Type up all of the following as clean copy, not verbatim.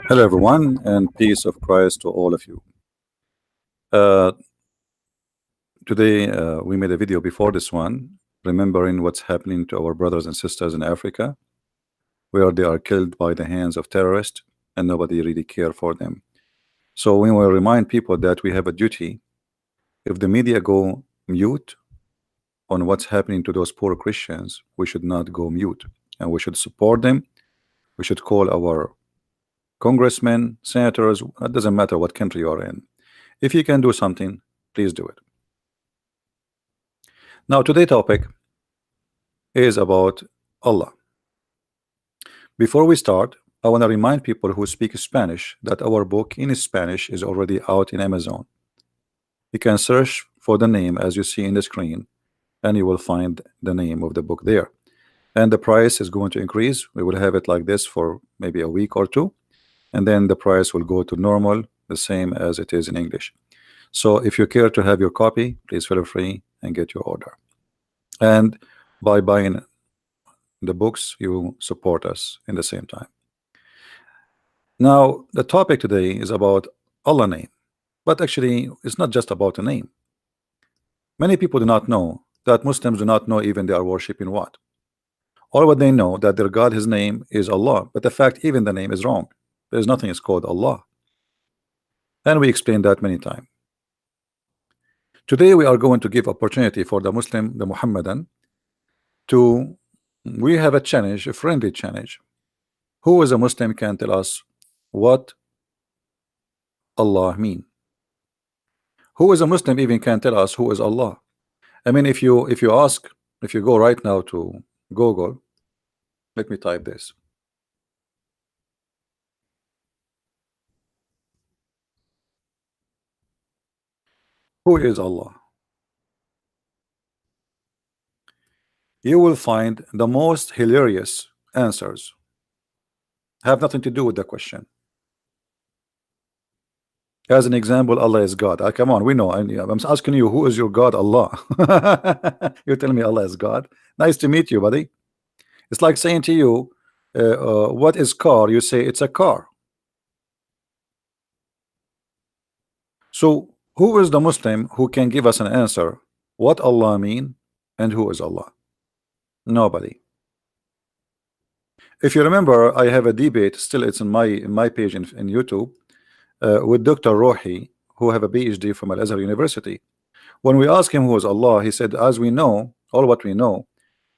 Hello, everyone, and peace of Christ to all of you. Uh, Today, we made a video before this one, remembering what's happening to our brothers and sisters in Africa, where they are killed by the hands of terrorists and nobody really care for them. So we will remind people that we have a duty. If the media go mute on what's happening to those poor Christians, we should not go mute, and we should support them. We should call our congressmen, senators. It doesn't matter what country you are in. If you can do something, please do it. Now, today's topic is about Allah. Before we start, I want to remind people who speak Spanish that our book in Spanish is already out in Amazon. You can search for the name as you see in the screen, and you will find the name of the book there. And the price is going to increase. We will have it like this for maybe a week or two, and then the price will go to normal, the same as it is in English. So if you care to have your copy, please feel free and get your order. And by buying the books, you support us in the same time. Now, the topic today is about Allah name, but actually it's not just about the name. Many people do not know that Muslims do not know even they are worshiping what. All what they know that their God, his name is Allah, but the fact even the name is wrong. There's nothing is called Allah, and we explained that many times. Today we are going to give opportunity for the Muslim, the Muhammadan, to we have a challenge, a friendly challenge. Who is a Muslim can tell us what Allah mean? Who is a Muslim even can tell us who is Allah? I mean, if you ask, if you go right now to Google, let me type this. Who is Allah? You will find the most hilarious answers. Have nothing to do with the question. As an example, Allah is God. Come on, we know. I'm asking you, who is your God? Allah. You're telling me Allah is God. Nice to meet you, buddy. It's like saying to you, what is car? You say it's a car. So who is the Muslim who can give us an answer? What Allah mean and who is Allah? Nobody. If you remember, I have a debate. Still, it's in my page in YouTube with Dr. Rohi, who have a PhD from Al Azhar University. When we ask him who is Allah, he said, as we know, all what we know,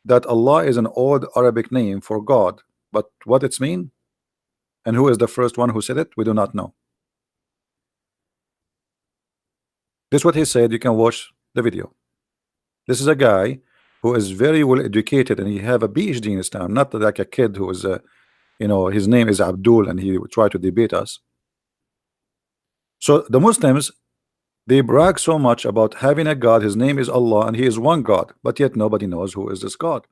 that Allah is an old Arabic name for God, but what it's mean and who is the first one who said it, we do not know. This is what he said. You can watch the video. This is a guy who is very well educated and he have a PhD in Islam, not like a kid who is his name is Abdul and he try to debate us. So the Muslims, they brag so much about having a God, his name is Allah and he is one God, but yet nobody knows who is this God.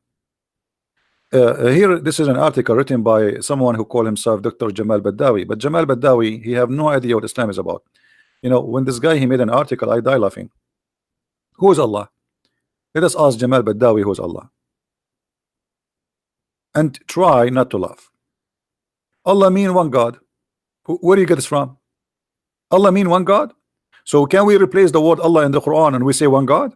Here, this is an article written by someone who called himself Dr. Jamal Badawi, but Jamal Badawi, he have no idea what Islam is about. When this guy, he made an article, I die laughing. Who is Allah? Let us ask Jamal Badawi who is Allah, and try not to laugh. Allah mean one God. Where do you get this from? Allah mean one God. So can we replace the word Allah in the Quran and we say one God?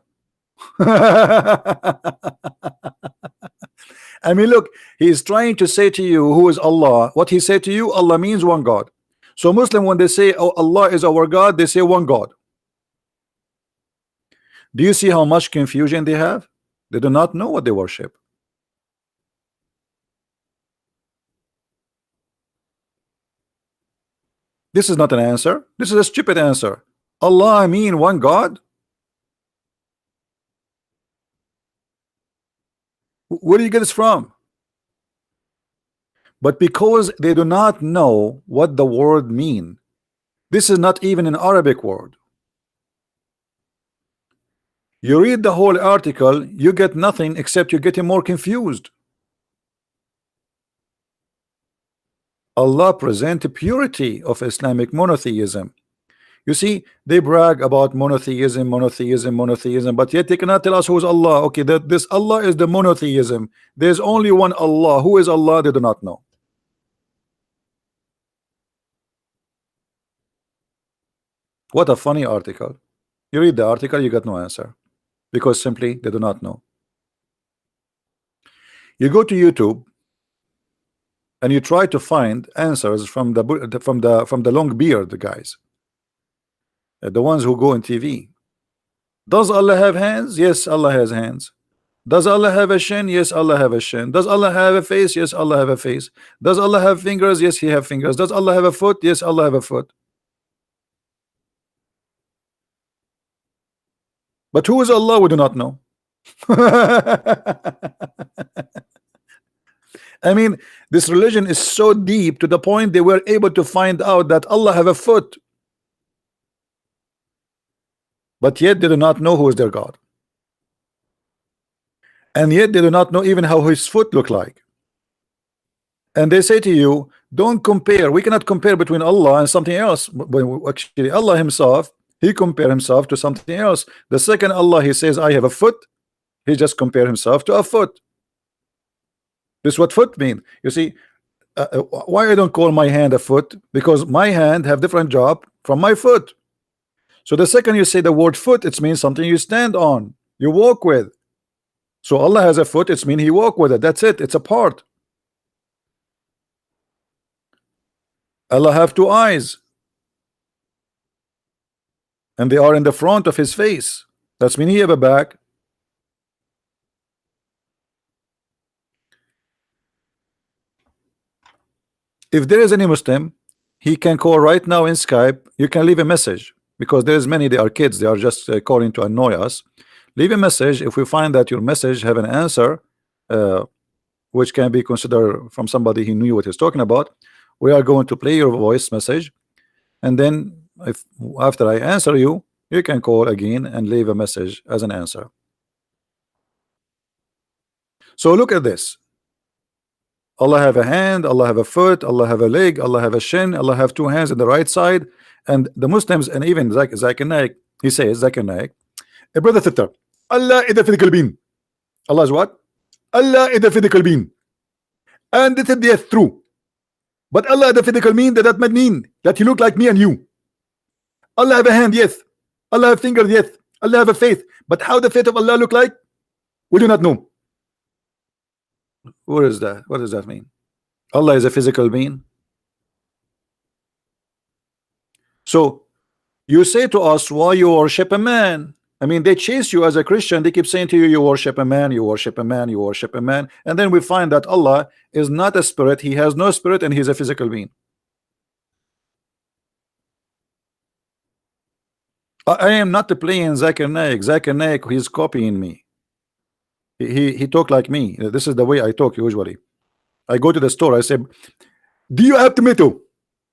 I mean, look, he is trying to say to you who is Allah. What he said to you, Allah means one God. So Muslim, when they say, oh, Allah is our God, they say one God. Do you see how much confusion they have? They do not know what they worship. This is not an answer. This is a stupid answer. Allah mean one God. Where do you get this from? But because they do not know what the word mean, this is not even an Arabic word. You read the whole article, you get nothing except you're getting more confused. Allah present the purity of Islamic monotheism. You see, they brag about monotheism, but yet they cannot tell us who is Allah. Okay, this Allah is the monotheism. There's only one Allah. Who is Allah? They do not know. What a funny article. You read the article, you get no answer because simply they do not know. You go to YouTube and you try to find answers from the long beard guys, the ones who go on TV. Does Allah have hands? Yes, Allah has hands. Does Allah have a shin? Yes, Allah have a shin. Does Allah have a face? Yes, Allah have a face. Does Allah have fingers? Yes, He have fingers. Does Allah have a foot? Yes, Allah have a foot. But who is Allah? We do not know. I mean, this religion is so deep to the point they were able to find out that Allah have a foot, but yet they do not know who is their God, and yet they do not know even how his foot look like. And they say to you, don't compare. We cannot compare between Allah and something else. When actually Allah himself, he compare himself to something else. The second Allah he says I have a foot, he just compare himself to a foot. This is what foot mean. You see, why I don't call my hand a foot? Because my hand have different job from my foot. So the second you say the word foot, it means something you stand on, you walk with. So Allah has a foot, it means he walk with it. That's it. It's a part. Allah have two eyes, and they are in the front of his face. That's mean he have a back. If there is any Muslim, he can call right now in Skype. You can leave a message because there is many. They are kids. They are just calling to annoy us. Leave a message. If we find that your message have an answer, which can be considered from somebody he knew what he's talking about, we are going to play your voice message, and then if after I answer you, you can call again and leave a message as an answer. So look at this. Allah have a hand, Allah have a foot, Allah have a leg, Allah have a shin, Allah have two hands in the right side. And the Muslims, and even Zakir Naik, he says, Zakir Naik, a brother sister, Allah is the physical being. Allah is what? Allah is the physical being. And this is yes, true. But Allah the physical being, that might mean that he look like me and you. Allah have a hand, yes. Allah have fingers, yes. Allah have a face. But how the face of Allah look like? We do not know. What is that? What does that mean? Allah is a physical being. So you say to us, why you worship a man? I mean, they chase you as a Christian. They keep saying to you, you worship a man, you worship a man, you worship a man. And then we find that Allah is not a spirit. He has no spirit, and he's a physical being. I am not playing Zakir Naik. Zakir Naik, he's copying me. He talk like me. This is the way I talk usually. I go to the store, I say, do you have tomato?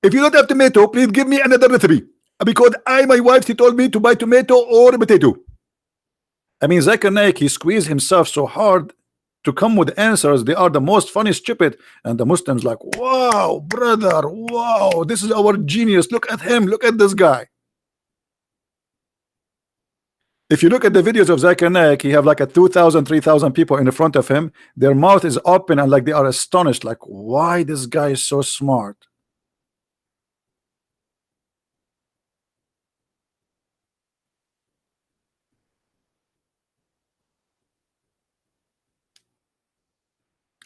If you don't have tomato, please give me another recipe. Because my wife, she told me to buy tomato or potato. I mean, Zakir Naik, he squeezed himself so hard to come with answers. They are the most funny, stupid. And the Muslims like, wow, brother, wow, this is our genius. Look at him. Look at this guy. If you look at the videos of Zakir Naik, he have like a 2,000, 3,000 people in the front of him. Their mouth is open and like they are astonished, like why this guy is so smart.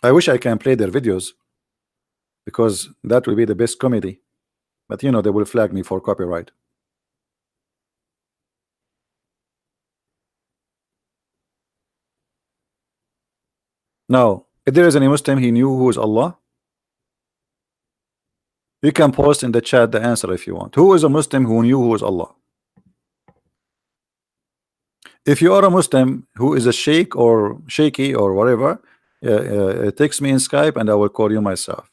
I wish I can play their videos because that will be the best comedy. But you know, they will flag me for copyright. Now, if there is any Muslim he knew who is Allah, you can post in the chat the answer if you want. Who is a Muslim who knew who is Allah? If you are a Muslim who is a sheikh or shaky or whatever, text me in Skype and I will call you myself.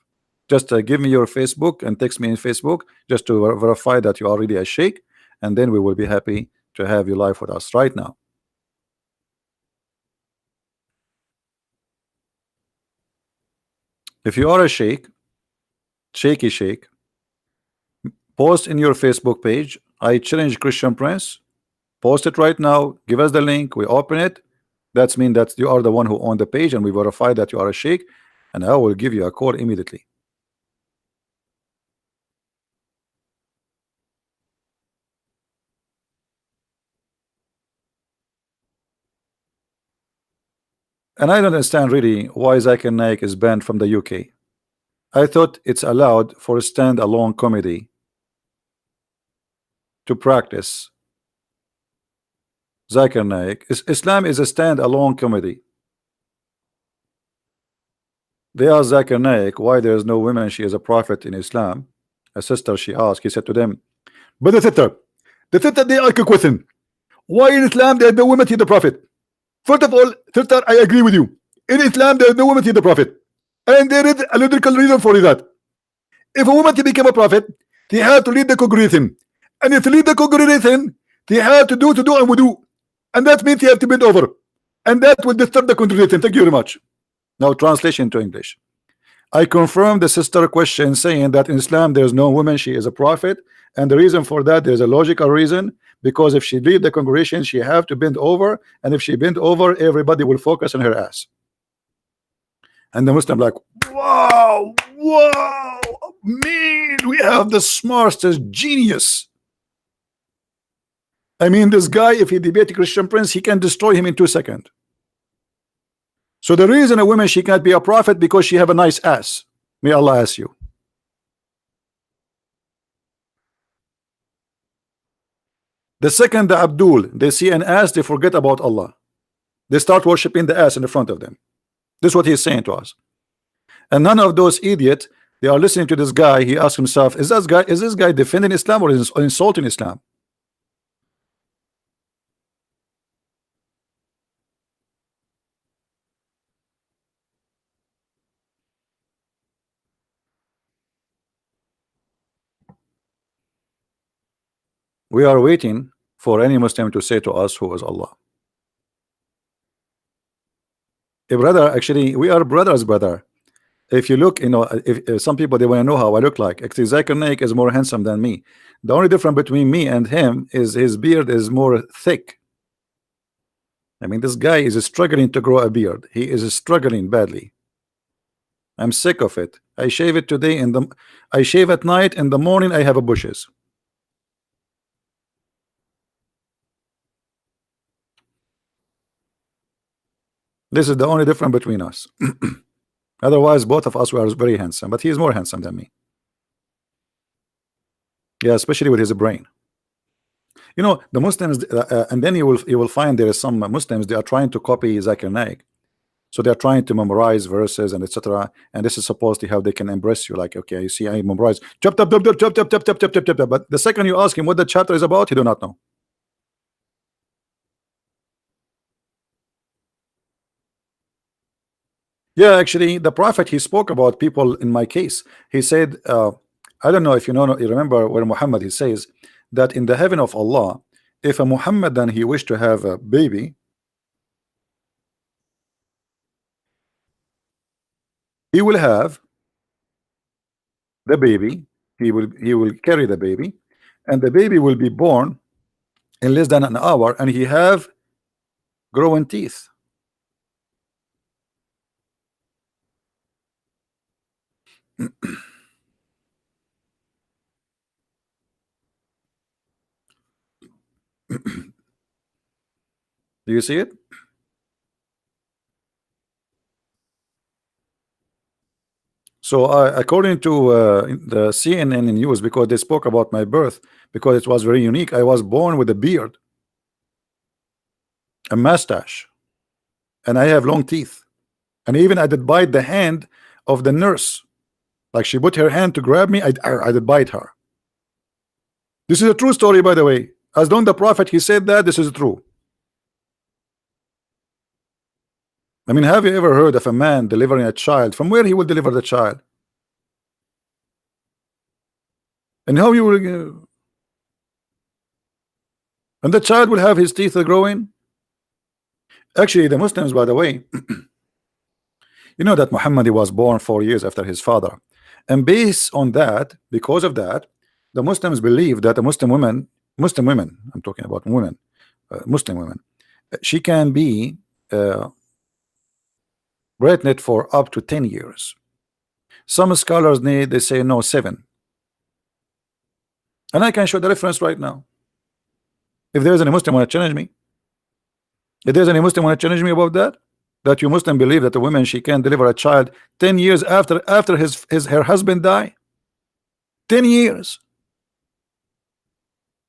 Just give me your Facebook and text me in Facebook just to verify that you are already a sheikh, and then we will be happy to have you live with us right now. If you are a sheikh, shaky sheikh, post in your Facebook page, I challenge Christian Prince. Post it right now. Give us the link. We open it. That's mean that you are the one who owned the page, and we verify that you are a sheikh, and I will give you a call immediately. And I don't understand really why Zakir Naik is banned from the UK. I thought it's allowed for a stand-alone comedy to practice. Zakir Naik, Islam is a stand-alone comedy. They asked Zakir Naik why there is no woman, she is a prophet in Islam. A sister, she asked, he said to them, but the sister, they ask a question. Why in Islam there is no woman to the prophet? First of all, sister, I agree with you. In Islam there is no woman to the prophet. And there is a logical reason for that. If a woman to become a prophet, they have to lead the congregation. And if to lead the congregation, they have to do and wudu. And that means you have to bend over. And that will disturb the congregation. Thank you very much. Now translation to English. I confirm the sister question saying that in Islam there is no woman, she is a prophet, and the reason for that, there's a logical reason, because if she lead the congregation she have to bend over, and if she bend over everybody will focus on her ass. And the Muslim like, wow, man, we have the smartest genius. I mean, this guy, if he debate Christian Prince, he can destroy him in 2 seconds. So the reason a woman she can't be a prophet because she have a nice ass. May Allah ask you. The second the Abdul, they see an ass, they forget about Allah. They start worshiping the ass in the front of them. This is what he's saying to us. And none of those idiots, they are listening to this guy. He asks himself, is this guy defending Islam or is insulting Islam? We are waiting for any Muslim to say to us who is Allah. A brother, actually, we are brothers, brother. If you look, you know, if some people they want to know how I look like. Actually, Zakir Naik is more handsome than me. The only difference between me and him is his beard is more thick. I mean, this guy is struggling to grow a beard. He is struggling badly. I'm sick of it. I shave it today I shave at night. In the morning, I have a bushes. This is the only difference between us. Otherwise, both of us were very handsome, but he is more handsome than me. Yeah, especially with his brain. You know, the Muslims, and then you will find there is some Muslims, they are trying to copy Zakir Naik. So they are trying to memorize verses and etc. And this is supposed to how they can embrace you. Like, okay, you see, I memorize. Chop, chop, chop, chop, chop, chop, chop, chop, chop, chop, chop. But the second you ask him what the chapter is about, he do not know. Yeah, actually, the Prophet he spoke about people in my case. He said, I don't know if you know, you remember where Muhammad he says that in the heaven of Allah, if a Muhammadan he wished to have a baby, he will have the baby. He will carry the baby, and the baby will be born in less than an hour, and he have growing teeth. Do you see it? So according to the CNN news, because they spoke about my birth, because it was very unique, I was born with a beard, a mustache, and I have long teeth. And even I did bite the hand of the nurse. Like she put her hand to grab me, I did bite her. This is a true story, by the way. As long the Prophet he said that, this is true. I mean, have you ever heard of a man delivering a child? From where he will deliver the child? And how you will and the child will have his teeth growing? Actually, the Muslims, by the way, you know that Muhammad was born 4 years after his father. And based on that, because of that, the Muslims believe that a Muslim woman, I'm talking about women, Muslim women, she can be pregnant for up to 10 years. Some scholars they say no, 7. And I can show the reference right now. If there is any Muslim want to challenge me, if there's any Muslim want to challenge me about that, that you Muslim believe that a woman she can deliver a child 10 years after her husband die? 10 years.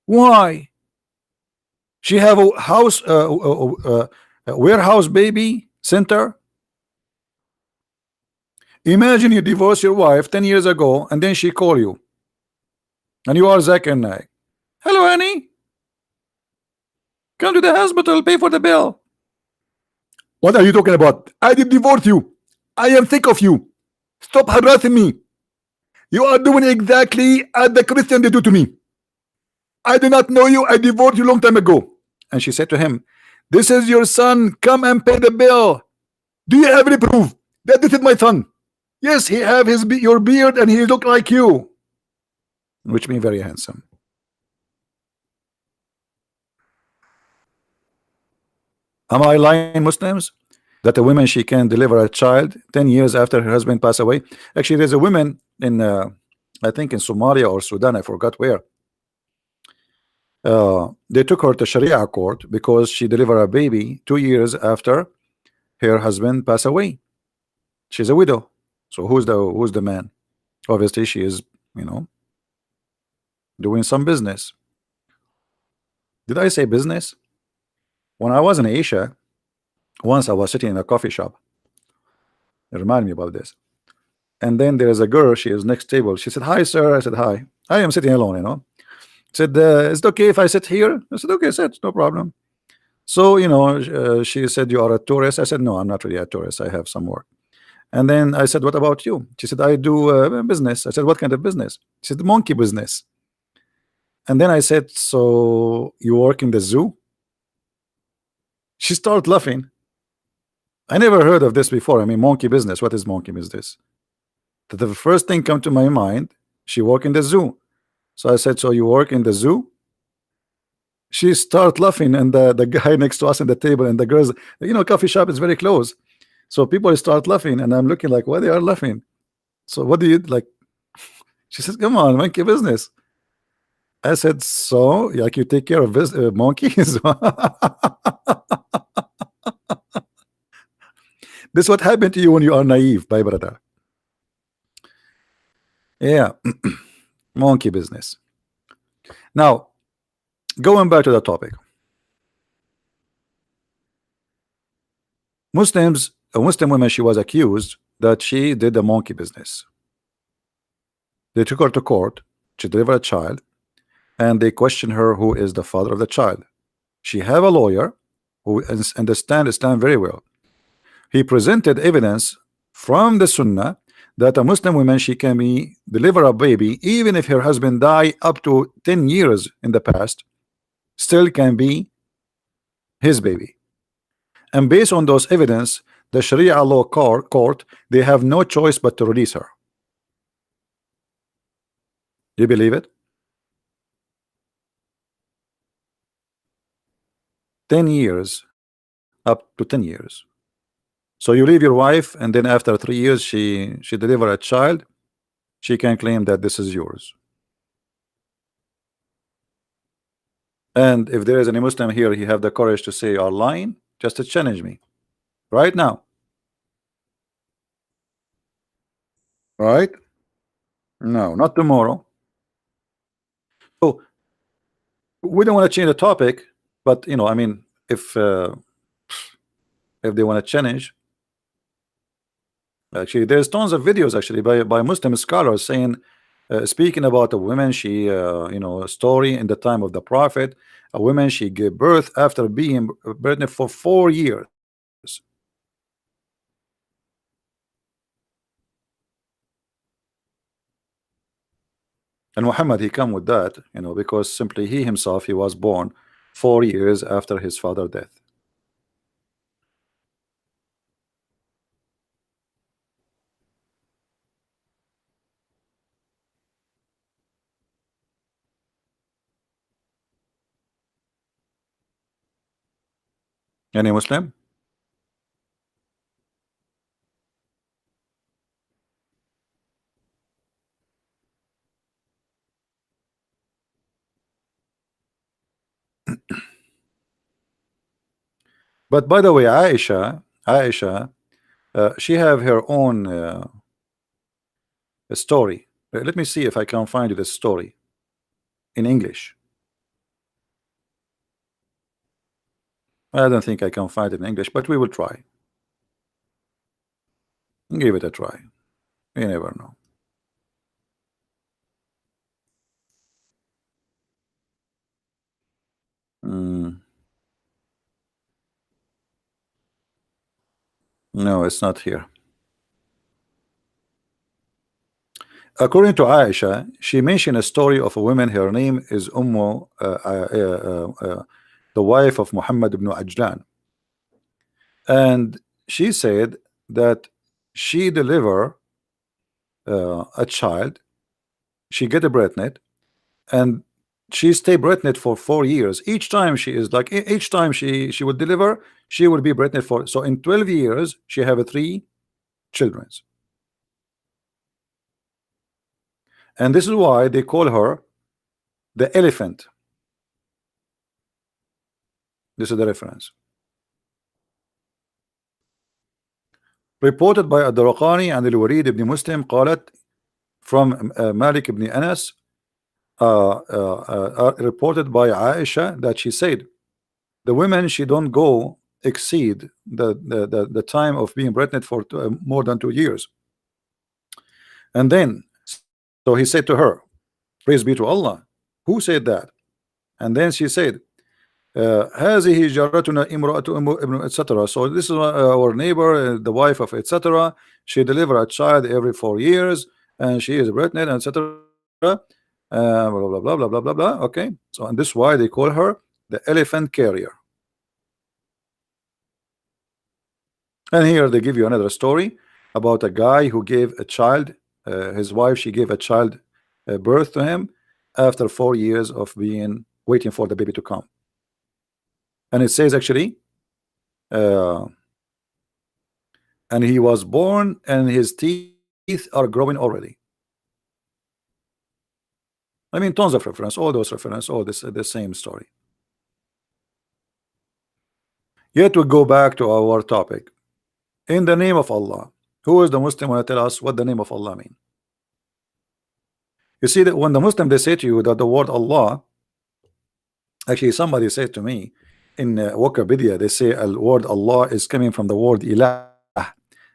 Why? She have a house a warehouse baby center. Imagine you divorce your wife 10 years ago and then she call you and you are Zakir Naik. Hello honey, come to the hospital, pay for the bill. What are you talking about? I did divorce you. I am sick of you. Stop harassing me. You are doing exactly as the Christian they do to me. I do not know you. I divorced you long time ago. And she said to him, this is your son. Come and pay the bill. Do you have any proof that this is my son? Yes, he have your beard and he look like you. Which means very handsome. Am I lying, Muslims? That a woman she can deliver a child 10 years after her husband passed away? Actually, there's a woman in I think in Somalia or Sudan, I forgot where. They took her to Sharia court because she delivered a baby 2 years after her husband passed away. She's a widow. So who's the man? Obviously she is, you know, doing some business. Did I say business? When I was in Asia, once I was sitting in a coffee shop. It reminded me about this. And then there is a girl, she is next table. She said, hi sir. I said, hi. I am sitting alone, you know. Said, is it okay if I sit here? I said, okay, sit, no problem. So, you know, she said, you are a tourist. I said, no, I'm not really a tourist. I have some work. And then I said, what about you? She said, I do business. I said, what kind of business? She said, monkey business. And then I said, so you work in the zoo? She started laughing. I never heard of this before. I mean, monkey business. What is monkey business? The first thing come to my mind, she work in the zoo. So I said, so you work in the zoo? She started laughing, and the guy next to us in the table and the girls, you know, coffee shop is very close. So people start laughing, and I'm looking like, why they are laughing? So what do you like? She says, come on, monkey business. I said, so like you take care of monkeys? This is what happened to you when you are naive, my brother. Yeah, monkey business. Now, going back to the topic, Muslims, a Muslim woman, she was accused that she did the monkey business. They took her to court. She delivered a child, and they questioned her who is the father of the child. She have a lawyer who understand Islam very well. He presented evidence from the Sunnah that a Muslim woman she can deliver a baby even if her husband die up to 10 years in the past, still can be his baby. And based on those evidence, the Sharia law court, they have no choice but to release her. Do you believe it? 10 years, up to 10 years. So you leave your wife, and then after 3 years she deliver a child, she can claim that this is yours. And if there is any Muslim here, he have the courage to say you are lying, just to challenge me right now. Right? No, not tomorrow. So we don't want to change the topic, but you know, I mean, if they want to challenge, actually, there's tons of videos actually by Muslim scholars saying, speaking about a woman, she you know, a story in the time of the Prophet, a woman she gave birth after being pregnant for 4 years. And Muhammad, he come with that, you know, because simply he himself, he was born 4 years after his father's death. Any Muslim? But by the way, Aisha, Aisha, she have her own story. Let me see if I can find you the story in English. I don't think I can find it in English, but we will try. Give it a try. You never know. Mm, no, it's not here. According to Aisha, she mentioned a story of a woman. Her name is the wife of Muhammad ibn Ajlan, and she said that she deliver a child. She get a pregnant, and she stay pregnant for 4 years. Each time she is like each time she would deliver, she would be pregnant for. So in 12 years, she have three children, and this is why they call her the elephant. This is the reference. Reported by الدرقاني عن الوليد ibn Muslim قالت from Malik ibn Anas, reported by Aisha that she said the women she don't go exceed the time of being pregnant for more than 2 years. And then so he said to her, praise be to Allah. Who said that? And then she said, هذه جارتنا امرأة ابن etc. So this is our neighbor, the wife of etc. She delivered a child every 4 years, and she is pregnant, etc. Blah blah blah blah blah blah blah. Okay, so and this is why they call her the elephant carrier. And here they give you another story about a guy who gave a child, his wife, she gave a child birth to him after 4 years of being waiting for the baby to come. And it says actually, and he was born and his teeth are growing already. I mean, tons of reference, all those reference, all this the same story. Yet we go back to our topic. In the name of Allah. Who is the Muslim want to tell us what the name of Allah mean? You see that when the Muslim they say to you that the word Allah, actually somebody said to me in Wikipedia, they say the word Allah is coming from the word ilah.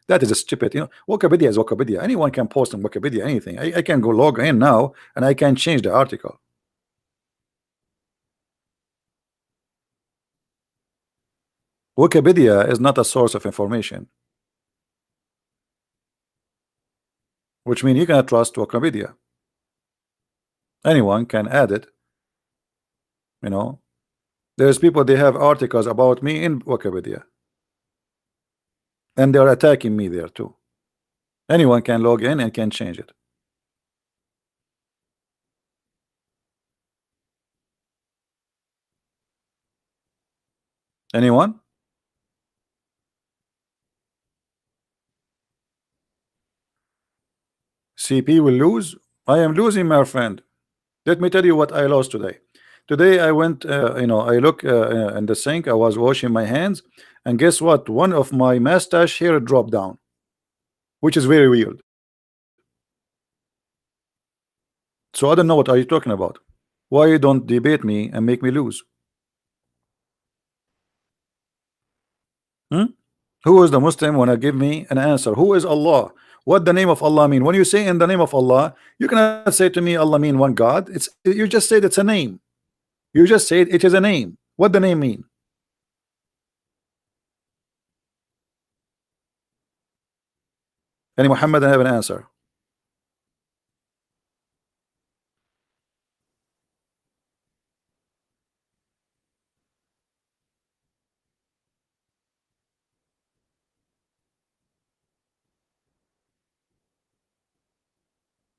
That is a stupid, Wikipedia is Wikipedia. Anyone can post on Wikipedia anything. I can go log in now and I can change the article. Wikipedia is not a source of information, which means you cannot trust Wikipedia. Anyone can add it. There's people, they have articles about me in Wikipedia, and they're attacking me there too. Anyone can log in and can change it. Anyone? CP will lose. I am losing, my friend. Let me tell you what I lost today. Today I went, I look in the sink. I was washing my hands, and guess what? One of my mustache hair dropped down, which is very weird. So I don't know what are you talking about. Why you don't debate me and make me lose? Who is the Muslim wanna give me an answer? Who is Allah? What the name of Allah mean? When you say in the name of Allah, you cannot say to me Allah mean one God. It's you just said it's a name. You just said it is a name. What the name mean? Any Muhammad have an answer?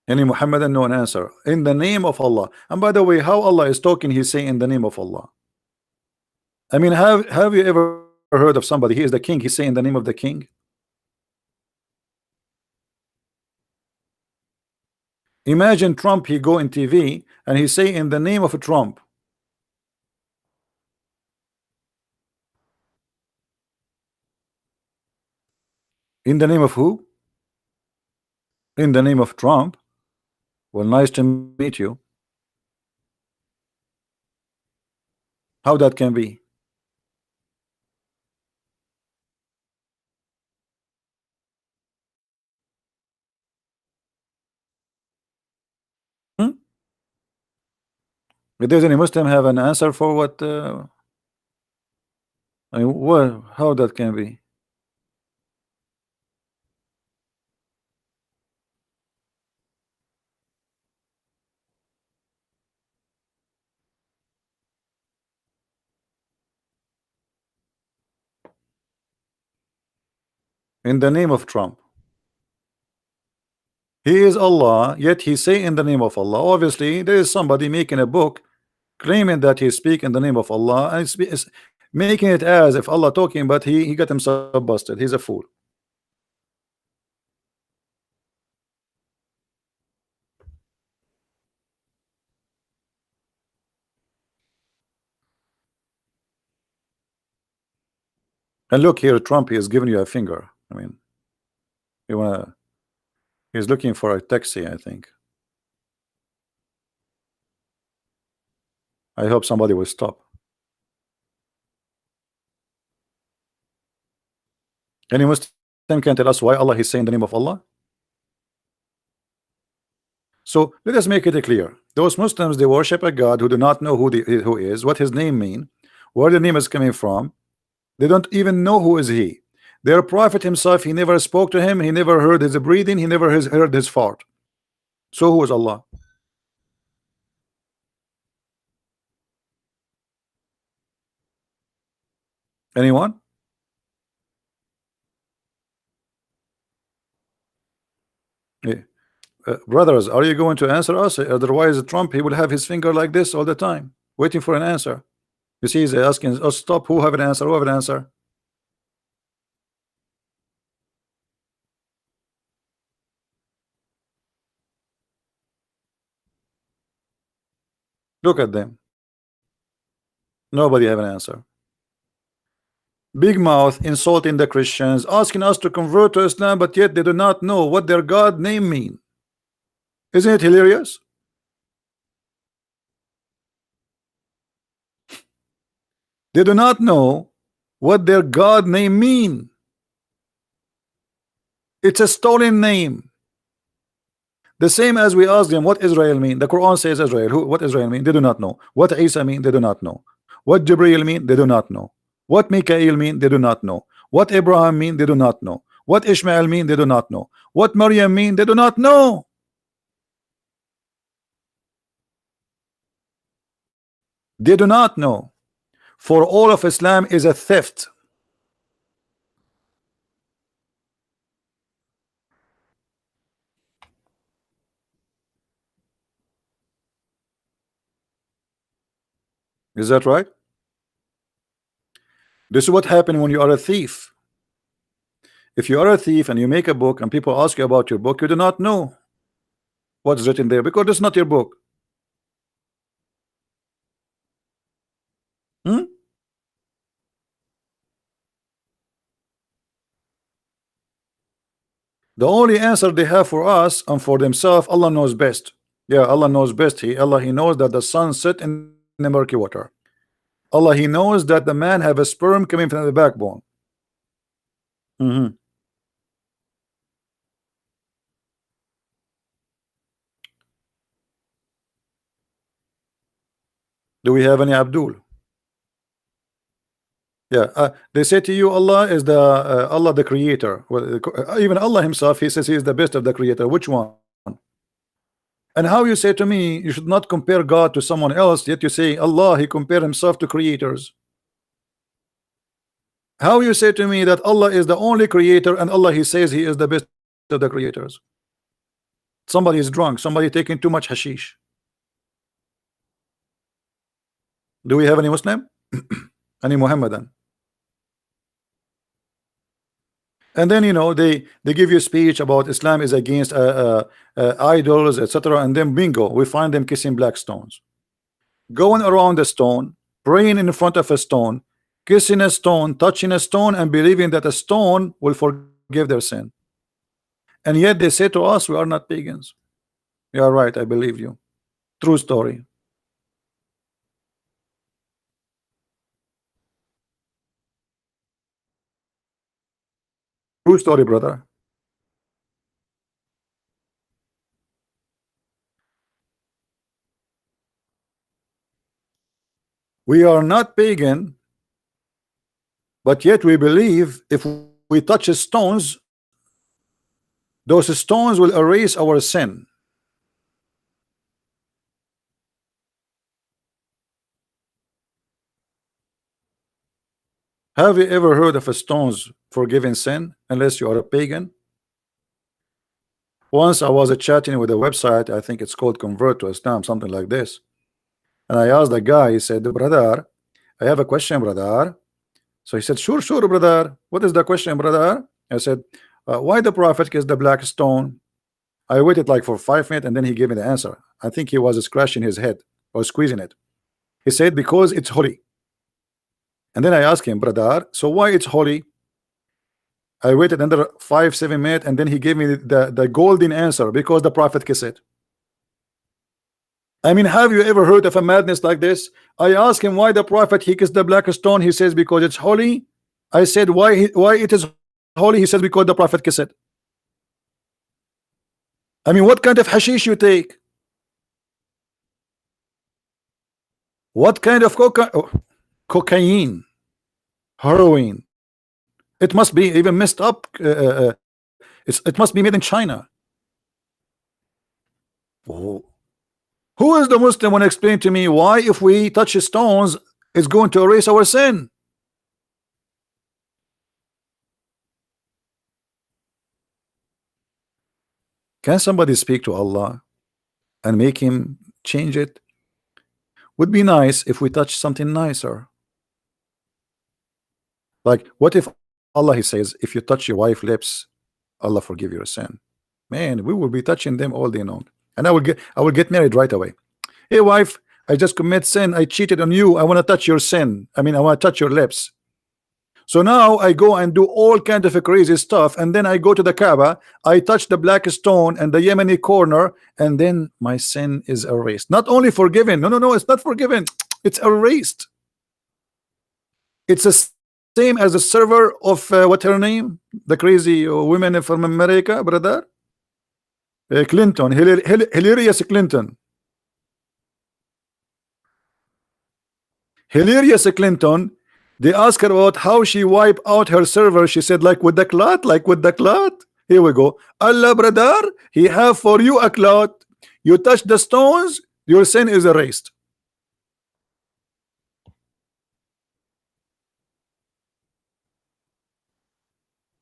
Any Muhammadan know an answer? In the name of Allah. And by the way, how Allah is talking, he's saying in the name of Allah. I mean, have you ever heard of somebody, he is the king, he's saying in the name of the king? Imagine Trump, he go in TV and he say in the name of Trump. In the name of who? In the name of Trump. Well, nice to meet you. How that can be? Hmm? Does any Muslim have an answer for what? I mean, what? How that can be? In the name of Trump. He is Allah, yet he say in the name of Allah. Obviously, there is somebody making a book claiming that he speak in the name of Allah and is making it as if Allah talking, but he got himself busted. He's a fool. And look here, Trump is giving you a finger. I mean, you wanna? He's looking for a taxi, I think. I hope somebody will stop. Any Muslim can tell us why Allah is saying the name of Allah? So let us make it clear. Those Muslims, they worship a God who do not know who is, what his name mean, where the name is coming from. They don't even know who is he. Their prophet himself, he never spoke to him, he never heard his breathing, he never heard his fart. So who is Allah? Anyone? Yeah. Brothers, are you going to answer us? Otherwise, Trump, he will have his finger like this all the time, waiting for an answer. You see, he's asking us, stop, who have an answer? Who have an answer? Look at them. Nobody have an answer. Big mouth insulting the Christians, asking us to convert to Islam, but yet they do not know what their God name mean. Isn't it hilarious? They do not know what their God name mean. It's a stolen name. The same as we ask them what Israel mean. The Quran says Israel. What Israel mean? They do not know. What Isa mean? They do not know. What Jibril mean? They do not know. What Mikael mean? They do not know. What Abraham mean? They do not know. What Ishmael mean? They do not know. What Maryam mean? They do not know. They do not know. For all of Islam is a theft. Is that right? This is what happened when you are a thief. If you are a thief and you make a book and people ask you about your book, you do not know what's written there because it's not your book. Hmm? The only answer they have for us and for themselves, Allah knows best. Yeah, Allah knows best. He knows that the sun set in the murky water. Allah, He knows that the man have a sperm coming from the backbone. Mhm. Do we have any Abdul? Yeah, they say to you, Allah is the Allah the creator. Well, even Allah himself, he says he is the best of the creator. Which one? And how you say to me, you should not compare God to someone else, yet you say Allah, he compared himself to creators. How you say to me that Allah is the only creator and Allah, he says he is the best of the creators? Somebody is drunk, somebody taking too much hashish. Do we have any Muslim? Any Muhammadan? And then they give you a speech about Islam is against idols, etc. And then bingo, we find them kissing black stones, going around the stone, praying in front of a stone, kissing a stone, touching a stone, and believing that a stone will forgive forgive their sin. And yet they say to us, we are not pagans. You are right, I believe you. True story. True story, brother. We are not pagan, but yet we believe if we touch stones, those stones will erase our sin. Have you ever heard of a stones forgiving sin unless you are a pagan? Once I was chatting with a website, I think it's called Convert to Islam, something like this. And I asked the guy, he said, brother, I have a question, brother. So he said, sure, sure, brother. What is the question, brother? I said, why the prophet kissed the black stone? I waited like for 5 minutes and then he gave me the answer. I think he was scratching his head or squeezing it. He said, because it's holy. And then I asked him, brother, so why it's holy? I waited another 5-7 minutes and then he gave me the golden answer, because the prophet kissed it. I mean, have you ever heard of a madness like this? I asked him why the prophet he kissed the black stone. He says because it's holy. I said why it is holy? He says because the prophet kissed it. I mean, what kind of hashish you take? What kind of cocaine, heroin? It must be even messed up. It must be made in China. Oh. Who is the Muslim when explain to me why if we touch stones it's going to erase our sin? Can somebody speak to Allah and make him change it? Would be nice if we touch something nicer. Like what if Allah, he says, if you touch your wife's lips, Allah forgive your sin. Man, we will be touching them all day long. And I will get married right away. Hey wife, I just commit sin, I cheated on you, I want to touch your sin. I mean, I want to touch your lips. So now I go and do all kind of crazy stuff, and then I go to the Kaaba, I touch the black stone and the Yemeni corner, and then my sin is erased. Not only forgiven, no, it's not forgiven, it's erased. It's the same as the server of what her name, the crazy women from America, brother, Clinton, hilarious Clinton. Hilarious Clinton. They asked her about how she wiped out her server. She said, like with the cloth, like with the cloth. Here we go. Allah, brother, he have for you a cloth. You touch the stones, your sin is erased.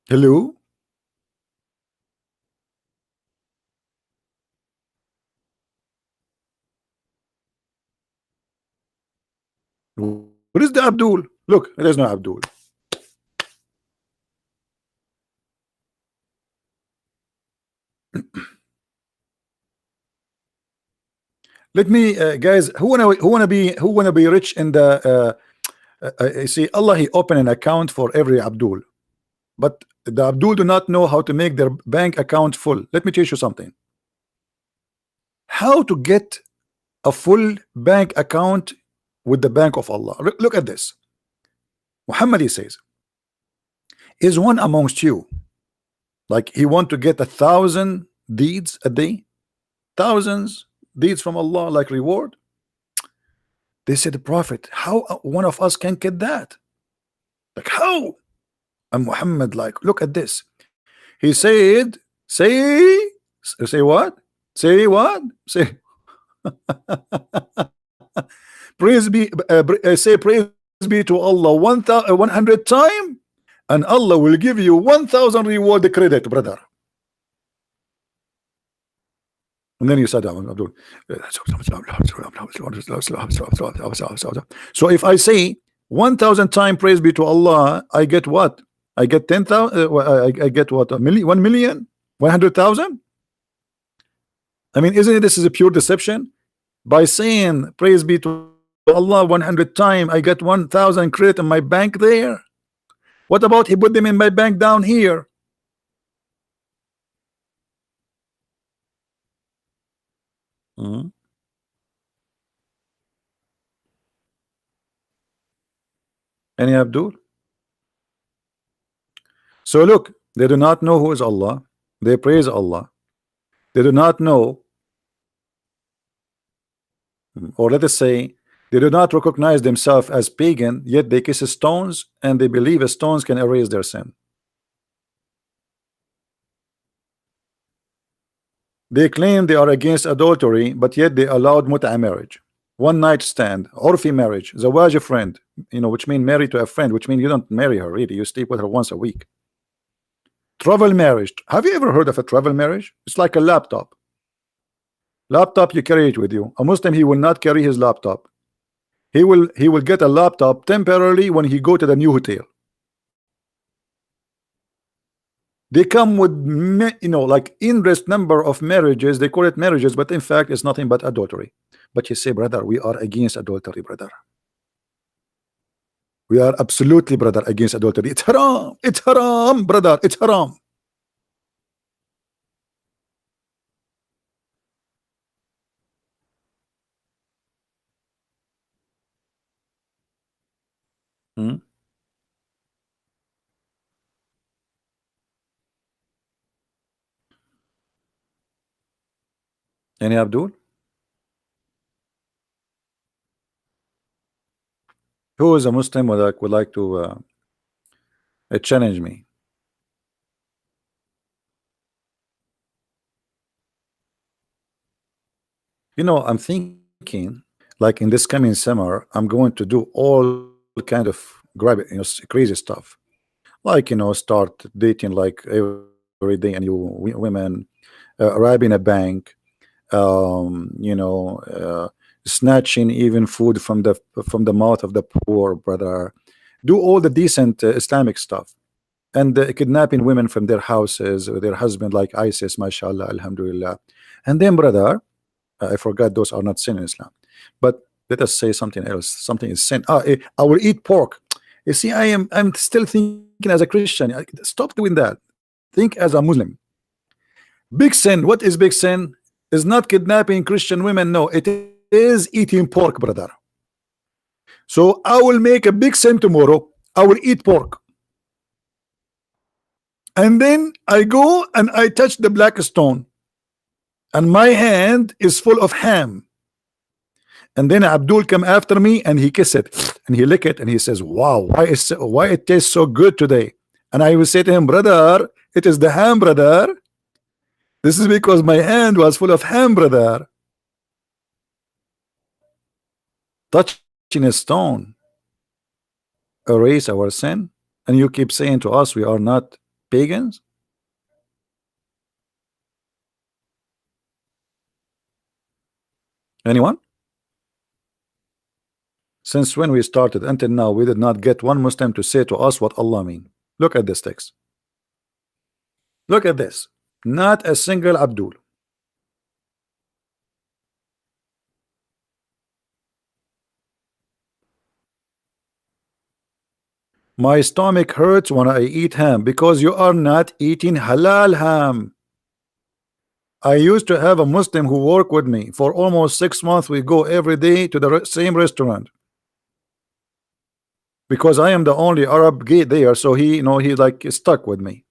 Hello? What is the Abdul? Look, there's no Abdul. Let me, guys, who wanna be rich in the? You see, Allah, he opened an account for every Abdul, but the Abdul do not know how to make their bank account full. Let me teach you something. How to get a full bank account with the bank of Allah. Look at this. Muhammad, he says, is one amongst you, like he want to get 1,000 deeds a day, thousands deeds from Allah like reward? They said, the Prophet, how one of us can get that? Like how? And Muhammad, like, look at this. He said, say what? Say what? Say praise be say praise be to Allah 100 times, and Allah will give you 1,000 reward credit, brother. And then you said, Abdul. So if I say 1,000 times praise be to Allah, I get what? I get 10,000. I get what? 1 million, 100,000. I mean, isn't it, this is a pure deception? By saying praise be to Allah 100 times, I get 1,000 credit in my bank there. What about he put them in my bank down here? Mhm. Any Abdul? So look, they do not know who is Allah. They praise Allah. They do not know, or let us say, they do not recognize themselves as pagan, yet they kiss stones and they believe stones can erase their sin. They claim they are against adultery, but yet they allowed mut'a marriage, one night stand, orphi marriage, zawaj a friend, which mean married to a friend, which mean you don't marry her really, you sleep with her once a week. Travel marriage. Have you ever heard of a travel marriage? It's like a laptop. Laptop, you carry it with you. A Muslim, he will not carry his laptop. He will get a laptop temporarily when he go to the new hotel. They come with like endless number of marriages. They call it marriages, but in fact it's nothing but adultery. But you say, brother, we are against adultery, brother. We are absolutely, brother, against adultery. It's haram. It's haram, brother. It's haram. Hmm? Any Abdul? Who is a Muslim would like to challenge me? I'm thinking like in this coming summer, I'm going to do all kind of crazy stuff. Like start dating like every day and you women, robbing a bank, um, you know, uh, snatching even food from the mouth of the poor, brother. Do all the decent Islamic stuff, and kidnapping women from their houses or their husband, like ISIS, mashallah, alhamdulillah. And then, brother, I forgot those are not sin in Islam. But let us say something else. Something is sin. I will eat pork. You see, I'm still thinking as a Christian. Stop doing that. Think as a Muslim. Big sin. What is big sin? Is not kidnapping Christian women. No, it is eating pork, brother. So I will make a big sin tomorrow. I will eat pork. And then I go and I touch the black stone. And my hand is full of ham. And then Abdul come after me and he kiss it and he lick it and he says, wow, why it tastes so good today? And I will say to him, brother, it is the ham, brother. This is because my hand was full of ham, brother. Touching a stone erase our sin, and you keep saying to us we are not pagans. Anyone? Since when we started until now, we did not get one Muslim to say to us what Allah mean. Look at this text. Look at this. Not a single Abdul. My stomach hurts when I eat ham because you are not eating halal ham. I used to have a Muslim who worked with me for almost 6 months. We go every day to the same restaurant because I am the only Arab gay there, so he he like stuck with me.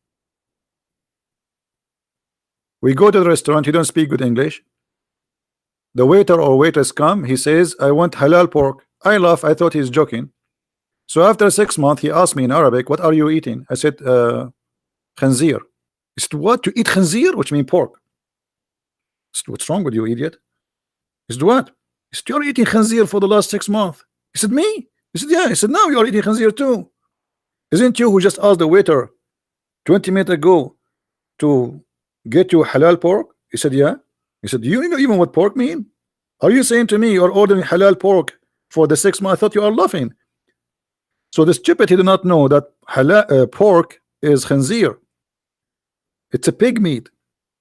We go to the restaurant, he don't speak good English. The waiter or waitress come, he says, I want halal pork. I laugh, I thought he's joking. So after 6 months, he asked me in Arabic, what are you eating? I said, khanzir. He said, what? You eat khanzir? Which means pork. I said, what's wrong with you, idiot? He said, what? He said, you're eating khanzir for the last 6 months. He said, me? He said, yeah. He said, now you're eating khanzir too. Isn't you who just asked the waiter 20 minutes ago to get you halal pork? He said, yeah. He said, do you know even what pork mean? Are you saying to me you're ordering halal pork for the 6 months? I thought you are laughing. So the stupid, he did not know that halal pork is khanzir. It's a pig meat.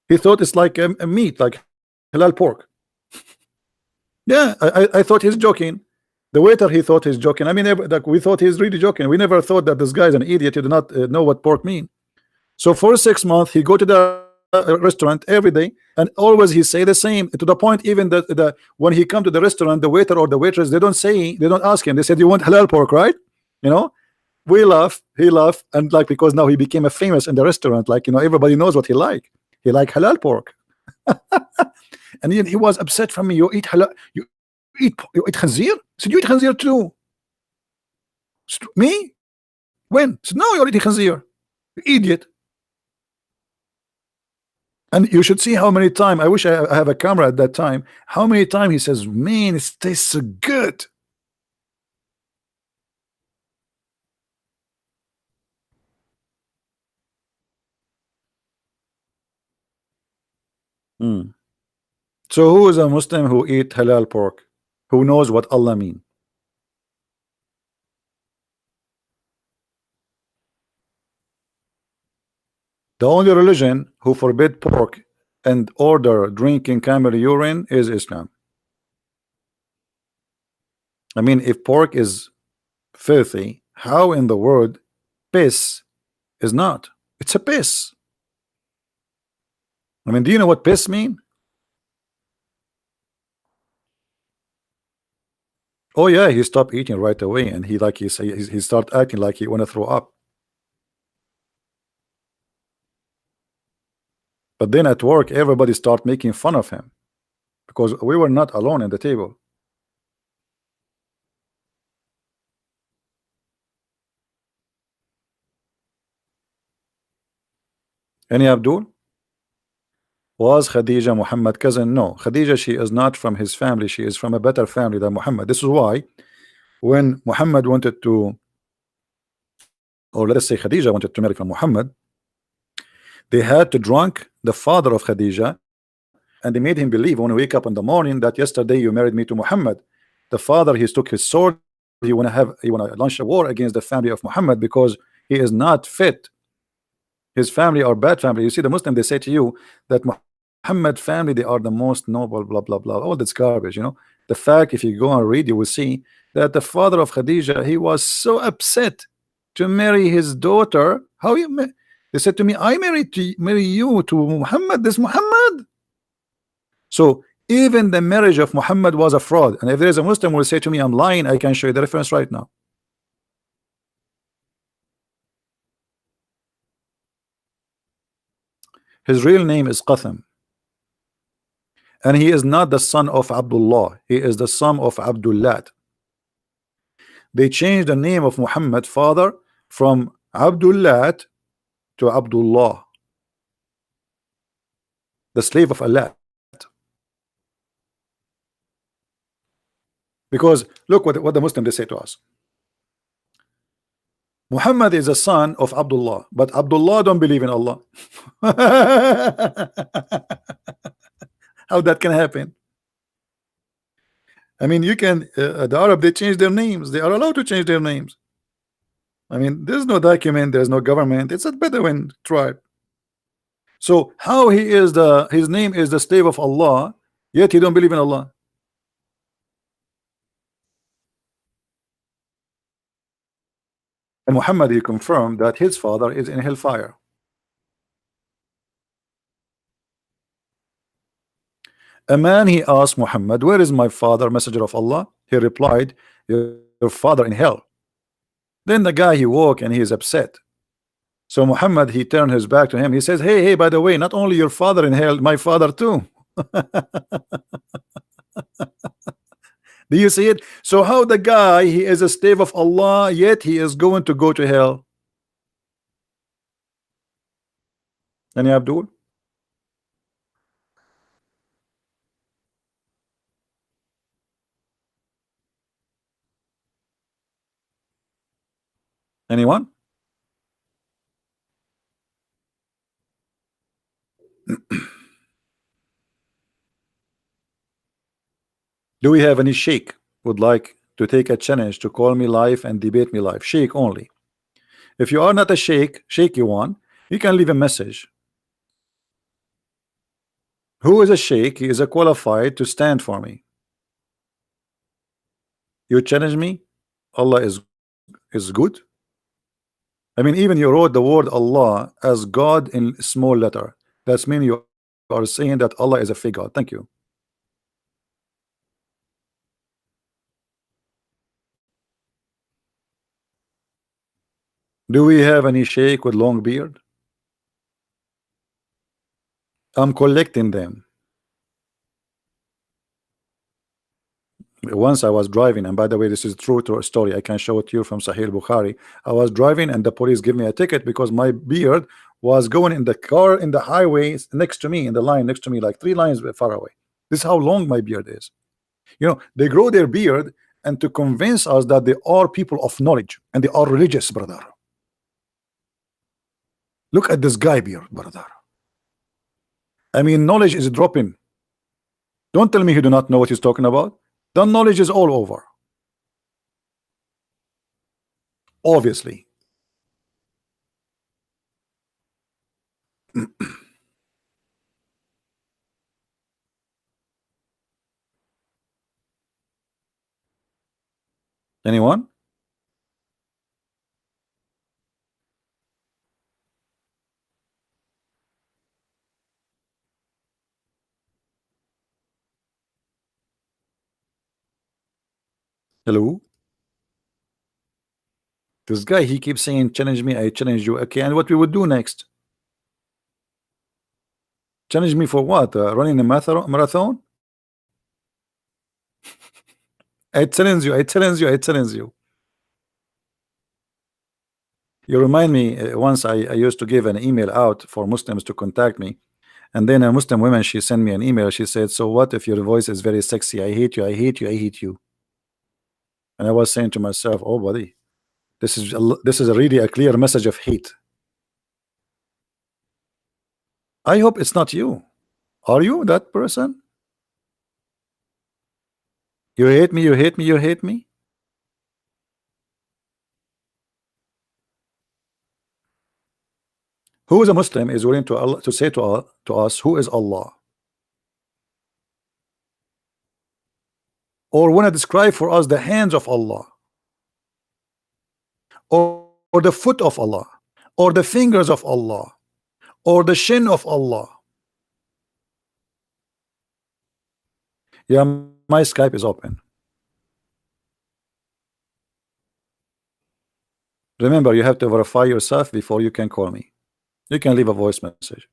He thought it's like a meat, like halal pork. Yeah, I thought he's joking. The waiter, he thought he's joking. I mean, like, we thought he's really joking. We never thought that this guy's an idiot. He did not know what pork mean. So for 6 months, he go to the restaurant every day, and always he say the same, to the point even that the when he come to the restaurant, the waiter or the waitress, they don't ask him. They said, you want halal pork, right? You know, we laugh, he laugh, and like, because now he became a famous in the restaurant, like, everybody knows what he like halal pork. And he was upset from me. You eat halal, you eat khanzir? I said, you eat khanzir too. Me? When? I said, no, you're eating khanzir, you idiot. And you should see how many times, I wish I have a camera at that time, how many times he says, man, it tastes so good. Hmm. So who is a Muslim who eat halal pork, who knows what Allah mean? The only religion who forbid pork and order drinking camel urine is Islam. I mean, if pork is filthy, how in the world piss is not? It's a piss. I mean, do you know what piss mean? Oh yeah, he stopped eating right away, and he start acting like he want to throw up. But then at work, everybody start making fun of him because we were not alone in the table. Any Abdul? Was Khadija Muhammad cousin? No, Khadija, she is not from his family. She is from a better family than Muhammad. This is why when Muhammad wanted to, or let us say Khadija wanted to marry from Muhammad, they had to drunk the father of Khadija, and they made him believe when he wake up in the morning that yesterday you married me to Muhammad. The father, he took his sword, he want to launch a war against the family of Muhammad because he is not fit. His family are bad family. You see, the Muslim, they say to you that Muhammad family, they are the most noble, blah blah blah, all this garbage. The fact, if you go and read, you will see that the father of Khadija, he was so upset to marry his daughter. How you they said to me, I marry you to Muhammad, this Muhammad. So even the marriage of Muhammad was a fraud. And if there is a Muslim who will say to me, I'm lying, I can show you the reference right now. His real name is Qatham, and he is not the son of Abdullah. He is the son of Abdullah. They changed the name of Muhammad father from Abdullah to Abdullah, the slave of Allah. Because look what the Muslim they say to us. Muhammad is a son of Abdullah, but Abdullah don't believe in Allah. How that can happen? I mean, you can the Arab, they change their names. They are allowed to change their names. I mean, there's no document, there's no government. It's a Bedouin tribe. So how his name is the slave of Allah, yet he don't believe in Allah? And Muhammad, he confirmed that his father is in hellfire. A man, he asked Muhammad, where is my father, messenger of Allah? He replied, your father in hell. Then the guy, he woke and he is upset. So Muhammad, he turned his back to him. He says, hey, by the way, not only your father in hell, my father too. Do you see it? So how the guy, he is a slave of Allah, yet he is going to go to hell? Any Abdul? Anyone? Do we have any sheikh would like to take a challenge to call me live and debate me live? Sheikh only. If you are not a shaky one, you can leave a message. Who is a sheikh? He is a qualified to stand for me. You challenge me? Allah is good. I mean, even you wrote the word Allah as God in small letter. That's mean you are saying that Allah is a fake God. Thank you. Do we have any sheikh with long beard? I'm collecting them. Once I was driving, and by the way, this is true to a story. I can show it to you from Sahih Bukhari. I was driving, and the police gave me a ticket because my beard was going in the car in the highway next to me, in the line next to me, like 3 lines far away. This is how long my beard is. You know, they grow their beard and to convince us that they are people of knowledge and they are religious, brother. Look at this guy beard, brother. I mean, knowledge is dropping. Don't tell me he do not know what he's talking about. The knowledge is all over. Obviously. Anyone? Hello? This guy, he keeps saying, challenge me, I challenge you. Okay, and what we would do next? Challenge me for what? Running a marathon? I challenge you, I challenge you, I challenge you. You remind me, once I used to give an email out for Muslims to contact me. And then a Muslim woman, she sent me an email. She said, so what if your voice is very sexy? I hate you, I hate you, I hate you. And I was saying to myself, oh, buddy, this is really a clear message of hate. I hope it's not you. Are you that person? You hate me, you hate me, you hate me? Who is a Muslim is willing to Allah, to say to us who is Allah? Or want to describe for us the hands of Allah? Or the foot of Allah? Or the fingers of Allah? Or the shin of Allah? Yeah, my Skype is open. Remember, you have to verify yourself before you can call me. You can leave a voice message.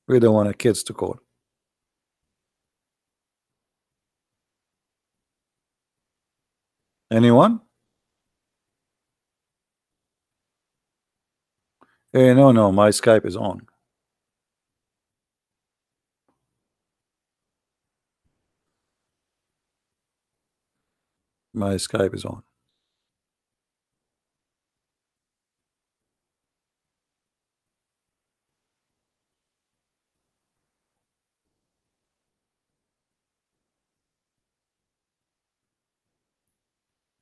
We don't want our kids to call. Anyone? No, my Skype is on. My Skype is on.